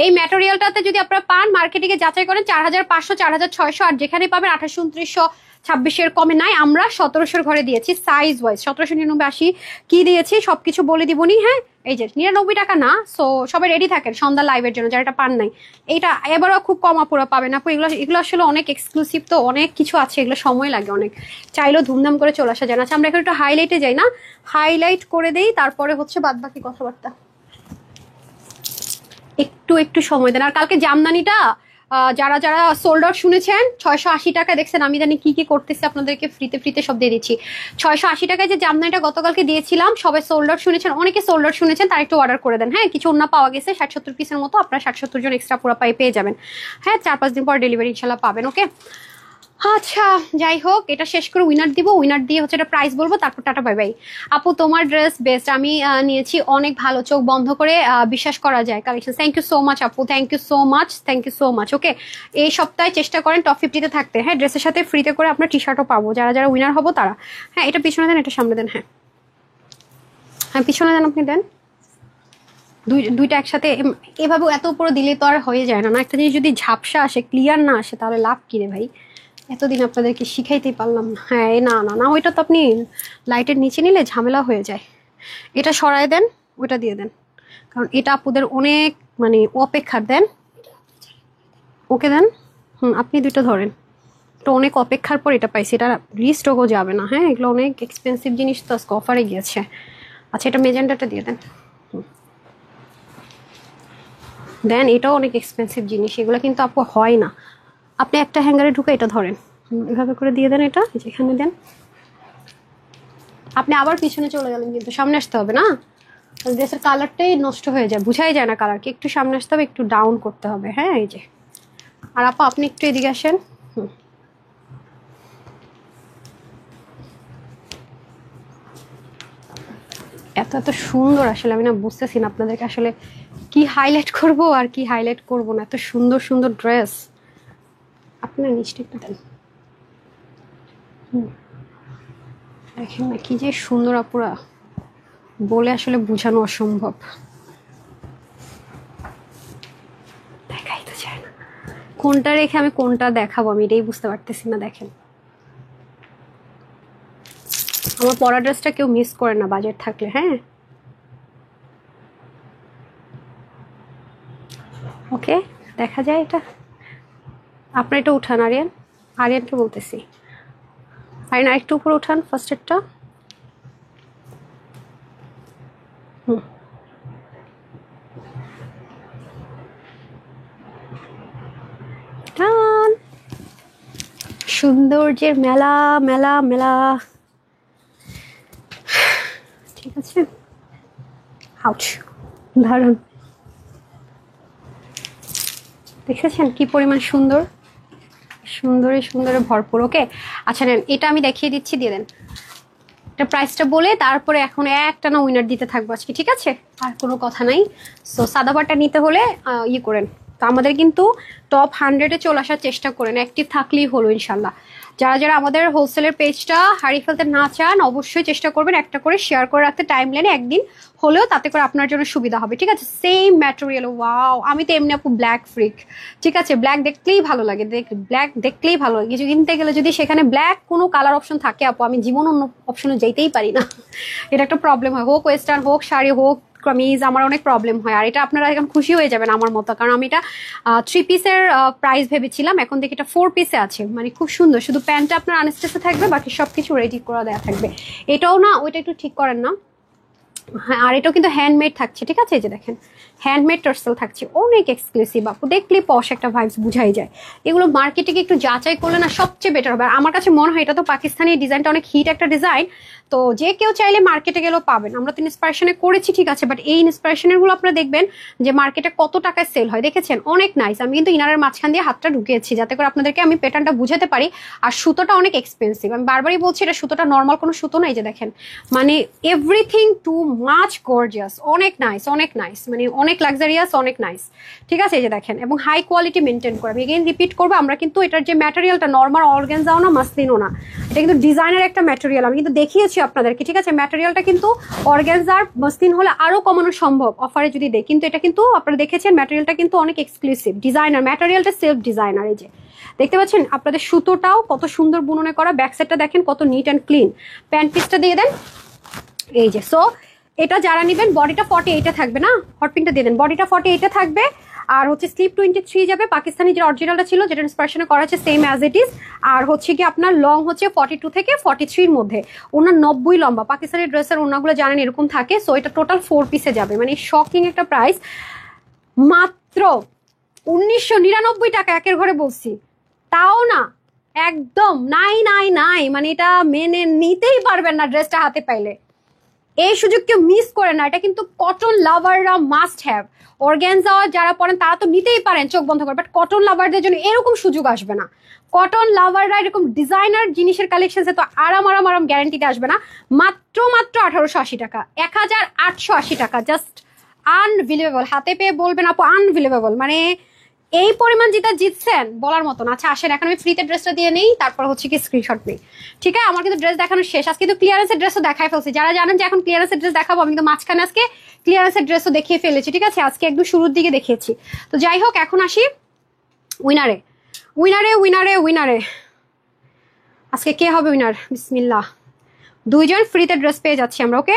এই ম্যাটেরিয়ালটাতে যদি আপনারা পান, মার্কেটে গিয়ে যাচাই করেন 4500 4600, আর যেখানে পাবেন 2800 2600 কমে নাই। আমরা 1700 ঘরে দিয়েছি সাইজ ওয়াইজ, 1799 কি দিয়েছি সবকিছু বলে দিবনি। হ্যাঁ, এই যে 99 টাকা না। সো সবাই রেডি থাকেন সন্ধ্যা লাইভের জন্য, যারা এটা পান নাই। এইটা এবারও খুব কম আপুরা পাবেন আপু, এগুলো আসলে অনেক এক্সক্লুসিভ, তো অনেক কিছু আছে, এগুলো সময় লাগে অনেক, চাইলেও ধুমধাম করে চলে আসা যায় না। আচ্ছা আমরা এখন একটু হাইলাইটে যাই না, হাইলাইট করে দেই, তারপরে হচ্ছে বাদ বাকি কথাবার্তা। একটু সময় দেন। আর কালকে জামদানিটা যারা যারা সোল্ড আউট শুনেছেন 680 টাকা দেখছেন, আমি জানি কি কি করতেছি, আপনাদেরকে ফ্রিতে সব দিয়ে দিচ্ছি। 680 টাকায় যে জামদানিটা গতকালকে দিয়েছিলাম, সবাই সোল্ড আউট শুনেছেন, অনেকে সোল্ড আউট শুনেছেন, তার একটু অর্ডার করে দেন। হ্যাঁ, কিছু ওন্না পাওয়া গেছে 60-70 পিসের মতো, আপনারা 60-70 জন এক্সট্রা পুরো পেয়ে যাবেন। হ্যাঁ, 4-5 দিন পর ডেলিভারি ইনশাল্লাহ পাবেন। ওকে, আচ্ছা যাই হোক, এটা শেষ করে উইনার দিব, উইনার দিয়ে হচ্ছে এটা প্রাইস বলবো, তারপর টাটা বাই বাই। আপু তোমার ড্রেস বেস্ট, আমি নিয়েছি অনেক ভালো, চোখ বন্ধ করে বিশ্বাস করা যায় collection. Thank you so much আপু, thank you so much. Okay, এই সপ্তাহে চেষ্টা করেন টপ 50-তে থাকতে। হ্যাঁ, ড্রেসের সাথে ফ্রিতে করে আপনার টি শার্টও পাবো, যারা যারা উইনার হবো তারা। হ্যাঁ, এটা পিছনে দেন, এটা সামনে দেন। হ্যাঁ হ্যাঁ, পিছনে দেন, আপনি দেন। দুইটা একসাথে এভাবে এত উপরে দিলে তো আর হয়ে যায় না। একটা জিনিস যদি ঝাপসা আসে, ক্লিয়ার না আসে, তাহলে লাভ কি রে ভাই, এতদিন আপনাদেরকে শিখাইতেই পারলাম না। হ্যাঁ, না ওইটা তো আপনি লাইটের নিচে নিলে ঝামেলা হয়ে যায়, এটা সরায় দেন, ওইটা দিয়ে দেন, কারণ এটা আপুদের অনেক মানে অপেক্ষার। দেন, ওকে দেন। আপনি দুটো ধরেন, তো অনেক অপেক্ষার পর এটা পাইছি, এটা রিস্টকও যাবে না। হ্যাঁ, এগুলো অনেক এক্সপেন্সিভ জিনিস তো, আজকে অফারে গিয়েছে। আচ্ছা, এটা মেজেন্ডাটা দিয়ে দেন। দেন, এটাও অনেক এক্সপেন্সিভ জিনিস, এগুলো কিন্তু আপু হয় না। আপনি একটা হ্যাঙ্গারে ঢুকে এটা ধরেন, এভাবে করে দিয়ে দেন, এটা যেখানে দেন। আপনি আবার পিছনে চলে গেলেন, কিন্তু সামনে আসতে হবে না, ড্রেসের কালারটাই নষ্ট হয়ে যায়, বুঝাই যায় না কালারকে। একটু সামনে আসতে হবে, একটু ডাউন করতে হবে। হ্যাঁ, এই যে। আর আপা আপনি একটু এদিকে আসেন। এত সুন্দর, আসলে আমি না বুঝতেছি না আপনাদেরকে আসলে কি হাইলাইট করব আর কি হাইলাইট করব না, এত সুন্দর সুন্দর ড্রেস। আপনার নিচটা একটু দেন। দেখেন না কি যে সুন্দর আপুরা, বলে আসলে বোঝানো অসম্ভব, দেখাই তো যায় না কোনটা রেখে আমি কোনটা দেখাবো, আমি এটাই বুঝতে পারতেছি না। দেখেন, আমার পরা ড্রেসটা কেউ মিস করে না বাজেট থাকলে। হ্যাঁ, ওকে, দেখা যায় এটা। আপনার এটা উঠান, আরিয়ানকে বলতেছি, আরিয়ান আরেকটু উপরে উঠান ফার্স্টেরটা। টান, সৌন্দর্যের মেলা মেলা মেলা। ঠিক আছে, আউচ, দারুন। দেখেছেন কি পরিমাণ সুন্দর, সুন্দরে সুন্দরে ভরপুর। ওকে আচ্ছা নেন, এটা আমি দেখিয়ে দিচ্ছি, দিয়ে দেন এটা প্রাইসটা বলে, তারপরে এখন একটা না উইনার দিতে থাকবো আজকে, ঠিক আছে? আর কোনো কথা নাই। সো সাদাবারটা নিতে হলে করেন। তো আমাদের কিন্তু টপ 100-এ চলে আসার চেষ্টা করেন, অ্যাক্টিভ থাকলেই হলো ইনশাল্লাহ। যারা যারা আমাদের হোলসেলের পেজটা হারিয়ে ফেলতে না চান অবশ্যই চেষ্টা করবেন একটা করে শেয়ার করে রাখতে টাইম লাইনে একদিন হলেও, তাতে করে আপনার জন্য সুবিধা হবে, ঠিক আছে? Same material. ওয়াও, আমি তো এমনি আপু ব্ল্যাক ফ্রিক, ঠিক আছে? ব্ল্যাক দেখলেই ভালো লাগে, ব্ল্যাক দেখলেই ভালো লাগে। কিছু কিনতে গেলে যদি সেখানে ব্ল্যাক কোনো কালার অপশন থাকে আপু, আমি জীবন অন্য অপশনে যেতেই পারি না। এটা একটা প্রবলেম হয়, হোক ওয়েস্টার্ন হোক শাড়ি হোক কামিজ, আমার অনেক প্রবলেম হয়। আর এটা আপনারা এখন খুশি হয়ে যাবেন আমার মতো, কারণ আমি এটা 3 পিসের প্রাইস ভেবেছিলাম, এখন দেখি এটা 4 পিসে আছে। মানে খুব সুন্দর, শুধু প্যান্টটা আপনার আনস্টেসে থাকবে, বাকি সবকিছু রেডি করে দেওয়া থাকবে। এটাও না, ওইটা একটু ঠিক করেন না। হ্যাঁ, আর এটাও কিন্তু হ্যান্ডমেড থাকছে, ঠিক আছে? এই যে দেখেন হ্যান্ডমেড টার্সেল থাকছে, অনেক এক্সক্লুসিভ আপু, দেখলে পশ একটা ভাইবস বুঝাই যায়। এগুলো মার্কেটে একটু যাচাই করলে না সবচেয়ে বেটার হবে। আর আমার কাছে মনে হয় এটা তো পাকিস্তানি ডিজাইনটা অনেক হিট একটা ডিজাইন, তো যে কেউ চাইলে মার্কেটে গেলেও পাবেন। আমরা তো ইন্সপিরেশনে করেছি, ঠিক আছে, বাট এই ইন্সপিরেশনের গুলো আপনারা দেখবেন যে মার্কেটে কত টাকায় সেল হয়, দেখেছেন? অনেক নাইস। আমি কিন্তু ইনারের মাঝখান দিয়ে হাতটা ঢুকিয়েছি যাতে করে আপনাদেরকে আমি প্যাটার্নটা বুঝাতে পারি। আর সুতোটা অনেক এক্সপেন্সিভ, আমি বারবারই বলছি এটা সুতোটা নর্মাল কোনো সুতো না। এই যে দেখেন, মানে এভরিথিং টু মাচ গর্জিয়াস, অনেক নাইস, অনেক নাইস, মানে অনেক লাক্সারিয়াস, অনেক নাইস, ঠিক আছে? এই যে দেখেন, এবং হাই কোয়ালিটি মেনটেন করে। আমি এগেইন রিপিট করবো, আমরা কিন্তু এটার যে ম্যাটেরিয়ালটা নর্মাল অর্গানজাও না, মাসলিনও না, এটা কিন্তু ডিজাইনার একটা ম্যাটেরিয়াল। আমি কিন্তু দেখিয়েছি আপনাদেরকে, ঠিক আছে? ম্যাটেরিয়ালটা কিন্তু অর্গানজার মাসলিন হলে আরো কমানো সম্ভব অফারে যদি দেয়, কিন্তু এটা কিন্তু আপনারা দেখেছেন ম্যাটেরিয়ালটা কিন্তু অনেক এক্সক্লুসিভ ডিজাইনার, ম্যাটেরিয়ালটা সেলফ ডিজাইনার। এই যে দেখতে পাচ্ছেন, আপনাদের সুতোটাও কত সুন্দর বুননে করা, ব্যাক সাইডটা দেখেন কত নিট অ্যান্ড ক্লিন। প্যান্ট পিসটা দিয়ে দেন, এই যে। সো এটা যারা নেবেন, বডিটা 48-এ থাকবে না, হট পিনটা দিয়ে দেন, বডিটা 48-এ থাকবে। আর হচ্ছে স্লিপ 23 যাবে, পাকিস্তানি যে অরিজিনালটা ছিল যেটা ইন্সপিরেশনে করা আছে সেম অ্যাজ ইট ইজ। আর হচ্ছে কি আপনার লং হচ্ছে 42 থেকে 43-র মধ্যে, ওনার 90 লম্বা। পাকিস্তানি ড্রেসের ওনাগুলো জানেন এরকম থাকে। সো এটা টোটাল 4 পিসে যাবে, মানে শকিং একটা প্রাইস, মাত্র 1999 টাকা একের ঘরে বলছি, তাও না একদম নাই নাই নাই, মানে এটা মেনে নিতেই পারবেন না ড্রেসটা হাতে পাইলে। এই সুযোগ কেউ মিস করে না, এটা কিন্তু কটন লাভাররা মাস্ট হ্যাভ। অর্গানজা যারা পড়েন তারা তো নিতেই পারেন চোখ বন্ধ করে, বাট কটন লাভারদের জন্য এরকম সুযোগ আসবে না। কটন লাভাররা এরকম ডিজাইনার জিনিসের কালেকশনসে তো আরাম আরাম আরাম গ্যারান্টিতে আসবে না। মাত্র মাত্র 1880 টাকা, 1880 টাকা, জাস্ট আনবিলিভেবল। হাতে পেয়ে বলবেন আপু আনবিলিভেবল, মানে এই পরিমাণ যেটা জিতছেন বলার মতো না। আচ্ছা আসেন, এখন আমি ফ্রিতে ড্রেসটা দিয়ে নেই, তারপর হচ্ছে কি স্ক্রিনশট নেই, ঠিক আছে? আমার কিন্তু ড্রেস দেখানো শেষ, আজকে কিন্তু ক্লিয়ারেন্সের ড্রেসও দেখাই ফেলছি। যারা জানেন যে এখন ক্লিয়ারেন্সের ড্রেস দেখাবো, আমি কিন্তু মাঝখানে আজকে ক্লিয়ারেন্সের ড্রেসও দেখিয়ে ফেলেছি, ঠিক আছে? আজকে একদম শুরুর দিকে দেখিয়েছি। তো যাই হোক, এখন আসি উইনারে। উইনারে উইনারে উইনারে আজকে কে হবে উইনার? বিসমিল্লাহ। 2 জন ফ্রিতে ড্রেস পেয়ে যাচ্ছি আমরা। ওকে,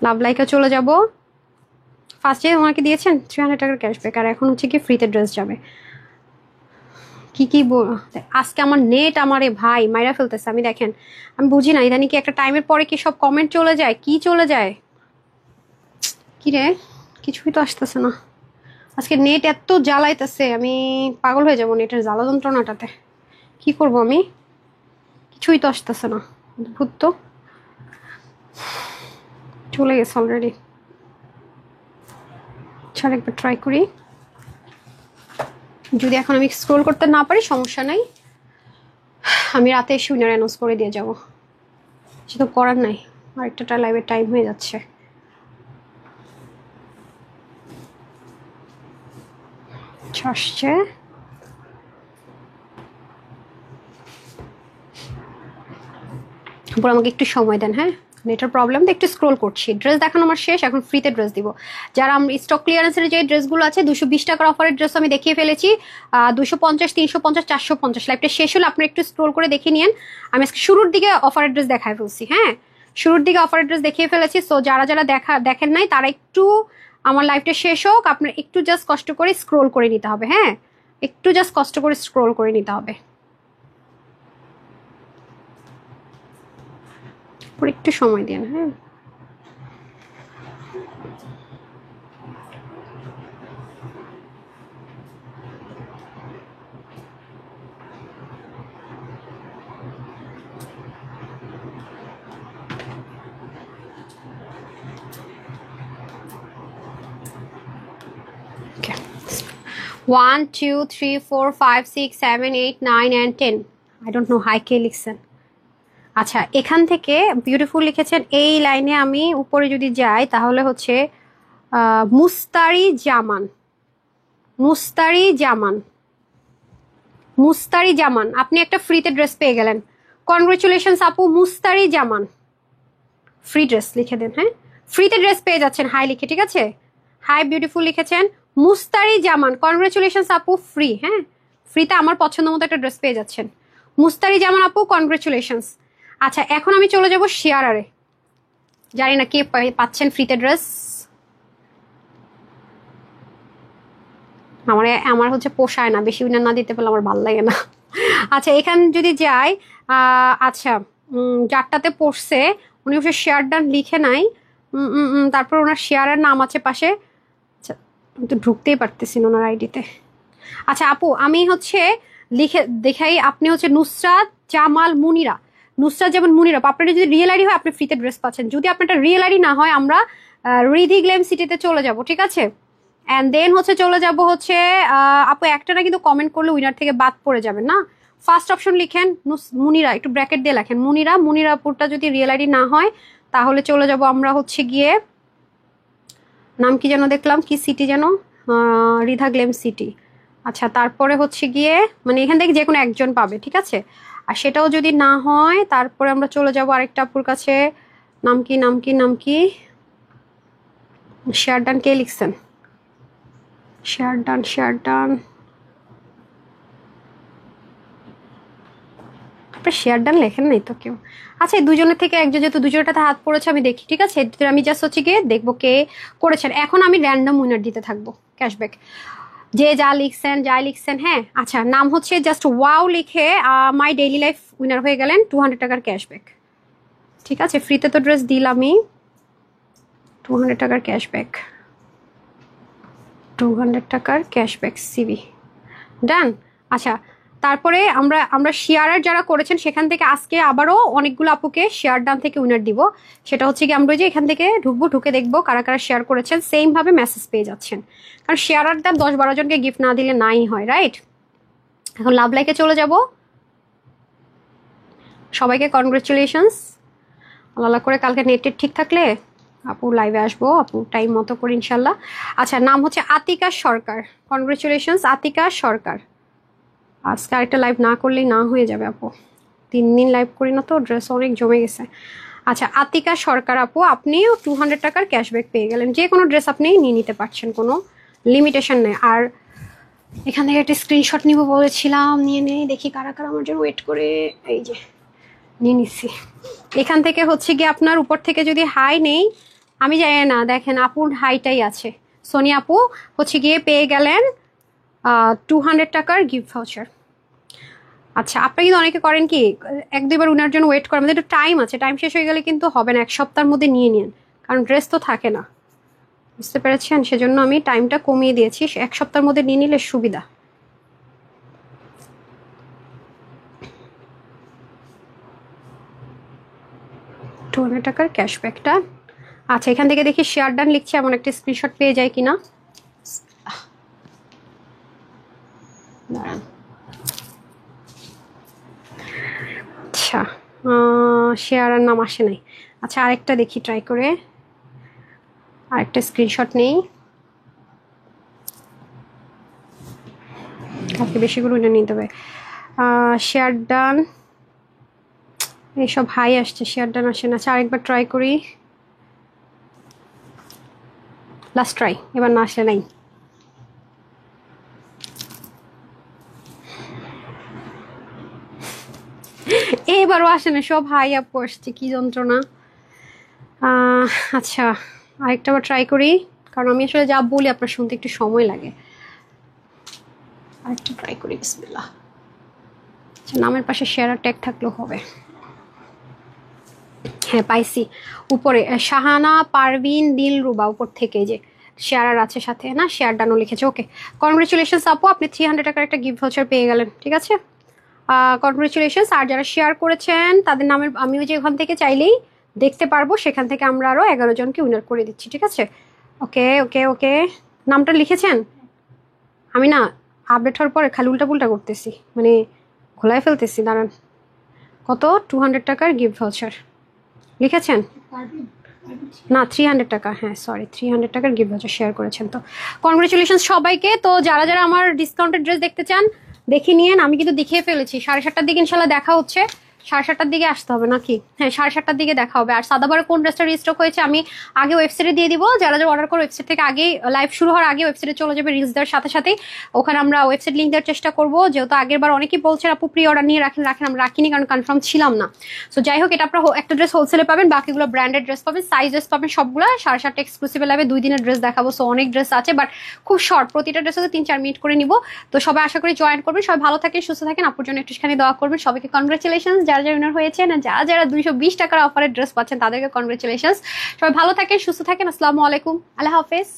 লাভ লাইকে চলে যাবো। ফার্স্টে ওনাকে দিয়েছেন 300 টাকার ক্যাশব্যাক, আর এখন হচ্ছে কি ফ্রিতে ড্রেস যাবে। কি কি আজকে আমার নেট আমারে ভাই মাইরা ফেলতেছে। আমি দেখেন, আমি বুঝি না ইদানি কি একটা টাইমের পরে কি সব কমেন্ট চলে যায়, কি চলে যায়, কি রে কিছুই তো আসতেছে না। আজকে নেট এত জ্বালাইতেছে, আমি পাগল হয়ে যাবো নেটের জ্বালা যন্ত্রণাটাতে। কি করব আমি, কিছুই তো আসতেছে না, অদ্ভুত তো। চলে গেছে অলরেডি। ছাড়, একবার ট্রাই করি, যদি এখন আমি স্ক্রোল করতে না পারি সমস্যা নাই, আমি রাতে এসে উইনার অ্যানাউন্স করে দিয়ে যাবো, সেটা করার নাই। আরেকটা লাইভের টাইম হয়ে যাচ্ছে। আসছে, আমাকে একটু সময় দেন, হ্যাঁ? নেটের প্রবলেম তো, একটু স্ক্রোল করছি। ড্রেস দেখানো আমার শেষ, এখন ফ্রিতে ড্রেস দিব। যারা স্টক ক্লিয়ারেন্সের যে ড্রেসগুলো আছে 220 টাকার অফারের ড্রেস আমি দেখিয়ে ফেলেছি, 250, 350, 450। লাইভটা শেষ হলে আপনি একটু স্ক্রোল করে দেখে নিন। আমি আজকে শুরুর দিকে অফারের ড্রেস দেখাই ফেলছি, হ্যাঁ, শুরুর দিকে অফারের ড্রেস দেখিয়ে ফেলেছি। সো যারা যারা দেখেন নাই তারা একটু আমার লাইভটা শেষ হোক, আপনার একটু জাস্ট কষ্ট করে স্ক্রোল করে নিতে হবে, হ্যাঁ, একটু জাস্ট কষ্ট করে স্ক্রোল করে নিতে হবে, একটু সময় দিন, হ্যাঁ। 1 2 3 4 5 6 7 8 9 and 10 I don't know high কে লিখছেন আচ্ছা এখান থেকে বিউটিফুল লিখেছেন এই লাইনে আমি উপরে যদি যাই তাহলে হচ্ছে মুস্তারি জামান মুস্তারি জামান মুস্তারি জামান আপনি একটা ফ্রিতে ড্রেস পেয়ে গেলেন কনগ্রেচুলেশনস আপু মুস্তারি জামান ফ্রি ড্রেস লিখে দেন হ্যাঁ ফ্রিতে ড্রেস পেয়ে যাচ্ছেন হাই লিখে ঠিক আছে হাই বিউটিফুল লিখেছেন মুস্তারি জামান কনগ্রেচুলেশনস আপু ফ্রি হ্যাঁ ফ্রিতে আমার পছন্দ মতো একটা ড্রেস পেয়ে যাচ্ছেন মুস্তারি জামান আপু কনগ্রেচুলেশনস আচ্ছা এখন আমি চলে যাব শেয়ারারে জানি না কে পাচ্ছেন ফ্রিতে ড্রেস আমার হচ্ছে পোষায় না বেশি উইনার না দিতে পারলে আমার ভালো লাগে না আচ্ছা এখান যদি যাই আচ্ছা যারটাতে পড়ছে উনি হচ্ছে শেয়ার ডান লিখে নাই তারপর ওনার শেয়ারের নাম আছে পাশে আচ্ছা আমি তো ঢুকতেই পারতেছি না ওনার আইডিতে আচ্ছা আপু আমি হচ্ছে লিখে দেখাই আপনি হচ্ছে নুসরাত জামাল মুনিরা নুসরাত জামাল মুনিরা আপনার যদি রিয়েল আইডি হয় আপনি ফ্রিতে ড্রেস পাচ্ছেন যদি আপনারটা রিয়েল আইডি না হয় আমরা রিধি গ্ল্যাম সিটিতে চলে যাব ঠিক আছে অ্যান্ড দেন হচ্ছে চলে যাব হচ্ছে আপু একটা না কিন্তু কমেন্ট করলে উইনার থেকে বাদ পড়ে যাবেন না ফার্স্ট অপশন লিখেন মুনিরা একটু ব্র্যাকেট দিয়ে লেখেন মুনিরা আপুরটা যদি রিয়েল আইডি না হয় তাহলে চলে যাব আমরা হচ্ছে গিয়ে নাম কি যেন দেখলাম কি সিটি যেন রিধা গ্লেম সিটি আচ্ছা তারপরে হচ্ছে গিয়ে মানে এখান থেকে যে কোনো একজন পাবে ঠিক আছে আর সেটাও যদি না হয় তারপরে আমরা চলে যাব আরেকটা আপুর কাছে নাম কি শেয়ার ডান কে লিখছেন শেয়ার ডান আপনি শেয়ার ডান লেখেন নাই তো কেউ আচ্ছা এই দুজনের থেকে একজন যেহেতু দুজনটাতে হাত পড়েছে আমি দেখি ঠিক আছে আমি জাস্ট হচ্ছে গিয়ে দেখবো কে করেছেন এখন আমি র্যান্ডম উইনার দিতে থাকবো ক্যাশব্যাক যে যা লিখছেন হ্যাঁ আচ্ছা নাম হচ্ছে জাস্ট ওয়াও লিখে মাই ডেইলি লাইফ উইনার হয়ে গেলেন 200 টাকার ক্যাশব্যাক ঠিক আছে ফ্রিতে তো ড্রেস দিলামই 200 টাকার ক্যাশব্যাক 200 টাকার ক্যাশব্যাক সিবি ডান আচ্ছা তারপরে আমরা শেয়ারার যারা করেছেন সেখান থেকে আজকে আবারও অনেকগুলো আপুকে শেয়ার ডান থেকে উইনার দিব সেটা হচ্ছে কি আমরা যে এখান থেকে ঢুকে দেখবো কারা কারা শেয়ার করেছেন সেম ভাবে মেসেজ পেয়ে যাচ্ছেন কারণ শেয়ারার দাম 10-12 জনকে গিফট না দিলে নাই হয় রাইট এখন লাভ লাইকে চলে যাব সবাইকে কনগ্রেচুলেশনস আল্লাহ করে কালকে নেটের ঠিক থাকলে আপু লাইভে আসবো আপু টাইম মতো করে ইনশাল্লাহ আচ্ছা নাম হচ্ছে আতিকা সরকার কনগ্রেচুলেশনস আতিকা সরকার আজকে আরেকটা লাইভ না করলেই না হয়ে যাবে আপু 3 দিন লাইভ করি না তো ড্রেস অনেক জমে গেছে আচ্ছা আতিকা সরকার আপু আপনিও 200 টাকার ক্যাশব্যাক পেয়ে গেলেন যে কোনো ড্রেস আপনি নিয়ে নিতে পারছেন কোনো লিমিটেশন নেই আর এখান থেকে একটা স্ক্রিনশট নিব বলেছিলাম নিয়ে নেই দেখি কারা কারা আমার জন্য ওয়েট করে এই যে নিয়ে নিচ্ছি এখান থেকে হচ্ছে গিয়ে আপনার উপর থেকে যদি হাই নেই আমি জানি না দেখেন আপুর হাইটাই আছে সোনিয়া আপু হচ্ছে গিয়ে পেয়ে গেলেন 200 টাকার গিফট ভাউচার আচ্ছা আপনি কিন্তু অনেকে করেন কি 1-2 বার উনার জন্য ওয়েট করেন আমাদের একটু টাইম আছে টাইম শেষ হয়ে গেলে কিন্তু হবে না 1 সপ্তাহের মধ্যে নিয়ে নিন কারণ ড্রেস তো থাকে না বুঝতে পেরেছেন সেজন্য আমি টাইমটা কমিয়ে দিয়েছি 1 সপ্তাহের মধ্যে নিয়ে নিলে সুবিধা $200 টাকার ক্যাশব্যাকটা আচ্ছা এখান থেকে দেখি শেয়ার ডান লিখছে এমন একটা স্ক্রিনশট পেয়ে যায় কিনা আচ্ছা শেয়ারের নাম আসে নাই আচ্ছা আরেকটা দেখি ট্রাই করে আরেকটা স্ক্রিনশট নেই কালকে বেশিগুলো নিতে হবে শেয়ার ডান এইসব হাই আসছে শেয়ার ডান আসে না আচ্ছা আরেকবার ট্রাই করি লাস্ট ট্রাই এবার না আসলে নাই এবারও আসে না সব হাই আপ আসছে কি যন্ত্রণা আচ্ছা আরেকটা বার ট্রাই করি কারণ আমি আসলে যা বলি আপনার শুনতে একটু সময় লাগে আরেকটা ট্রাই করি বিসমিল্লাহ আচ্ছা নামের পাশে শেয়ার ট্যাগ থাকলেও হবে হ্যাঁ পাইছি উপরে শাহানা পারভিন দিলরুবা উপর থেকে যে শেয়ার আছে সাথে না শেয়ার ডানও লিখেছে ওকে কনগ্রেচুলেশনস আপু আপনি 300 টাকার একটা গিফট ভাউচার পেয়ে গেলেন ঠিক আছে কনগ্রেচুলেশনস আর যারা শেয়ার করেছেন তাদের নামের আমিও যে ওখান থেকে চাইলেই দেখতে পারবো সেখান থেকে আমরা আরও 11 জনকে উইনার করে দিচ্ছি ঠিক আছে ওকে ওকে ওকে নামটা লিখেছেন আমি না আপডেট হওয়ার পরে খালি উল্টা করতেছি, মানে ঘোলায় ফেলতেছি। দাঁড়ান, কত? 200 টাকার গিফট ভাউচার লিখেছেন না, 300 টাকা, হ্যাঁ সরি 300 টাকার গিফট ভাউচার শেয়ার করেছেন। তো কনগ্রেচুলেশন সবাইকে। তো যারা যারা আমার ডিসকাউন্টেড ড্রেস দেখতে চান দেখে নিয়েন, আমি কিন্তু দেখিয়ে ফেলেছি। 7:30টার দিকে ইনশাল্লাহ দেখা হচ্ছে। 7:30টার দিকে আসতে হবে নাকি? হ্যাঁ 7:30টার দিকে দেখা হবে। আর সাদাবারে কোন ড্রেসটা রিস্টক হয়েছে আমি আগে ওয়েবসাইটে দিয়ে দিব। যারা যারা অর্ডার করে ওয়েবসাইট থেকে আগে লাইভ শুরু হওয়ার আগে ওয়েবসাইটে চলে যাবে, রিলস দেওয়ার সাথে সাথেই ওখানে আমরা ওয়েবসাইট লিঙ্ক দেওয়ার চেষ্টা করবো। যেহেতু আগের বার অনেকেই বলছে আপু প্রি অর্ডার নিয়ে রাখেন, আমরা রাখিনি কারণ কনফার্ম ছিলাম না। সো যাই হোক, এটা আপনারা একটা ড্রেস হোলসেলে পাবেন, বাকিগুলো ব্র্যান্ডেড ড্রেস পাবেন, সাইজ ড্রেস পাবেন সবগুলো। 7:30 এক্সক্লুসিভ লাইভে 2 দিনের ড্রেস দেখাবো। সো অনেক ড্রেস আছে, বাট খুব শর্ট, প্রতিটা ড্রেস হচ্ছে 3-4 মিনিট করে নিব। তো সবাই আশা করি জয়েন করবেন। সবাই ভালো থাকেন, সুস্থ থাকেন, আপুর জন্য একটুখানি দোয়া করবেন। সবাইকে কনগ্রেচুলেশন যারা যারা উইনার হয়েছে, না যারা যারা 220 টাকার অফারের ড্রেস পাচ্ছেন তাদেরকে কনগ্রেচুলেশন। সবাই ভালো থাকেন, সুস্থ থাকেন। আসসালামু আলাইকুম, আল্লাহ হাফেজ।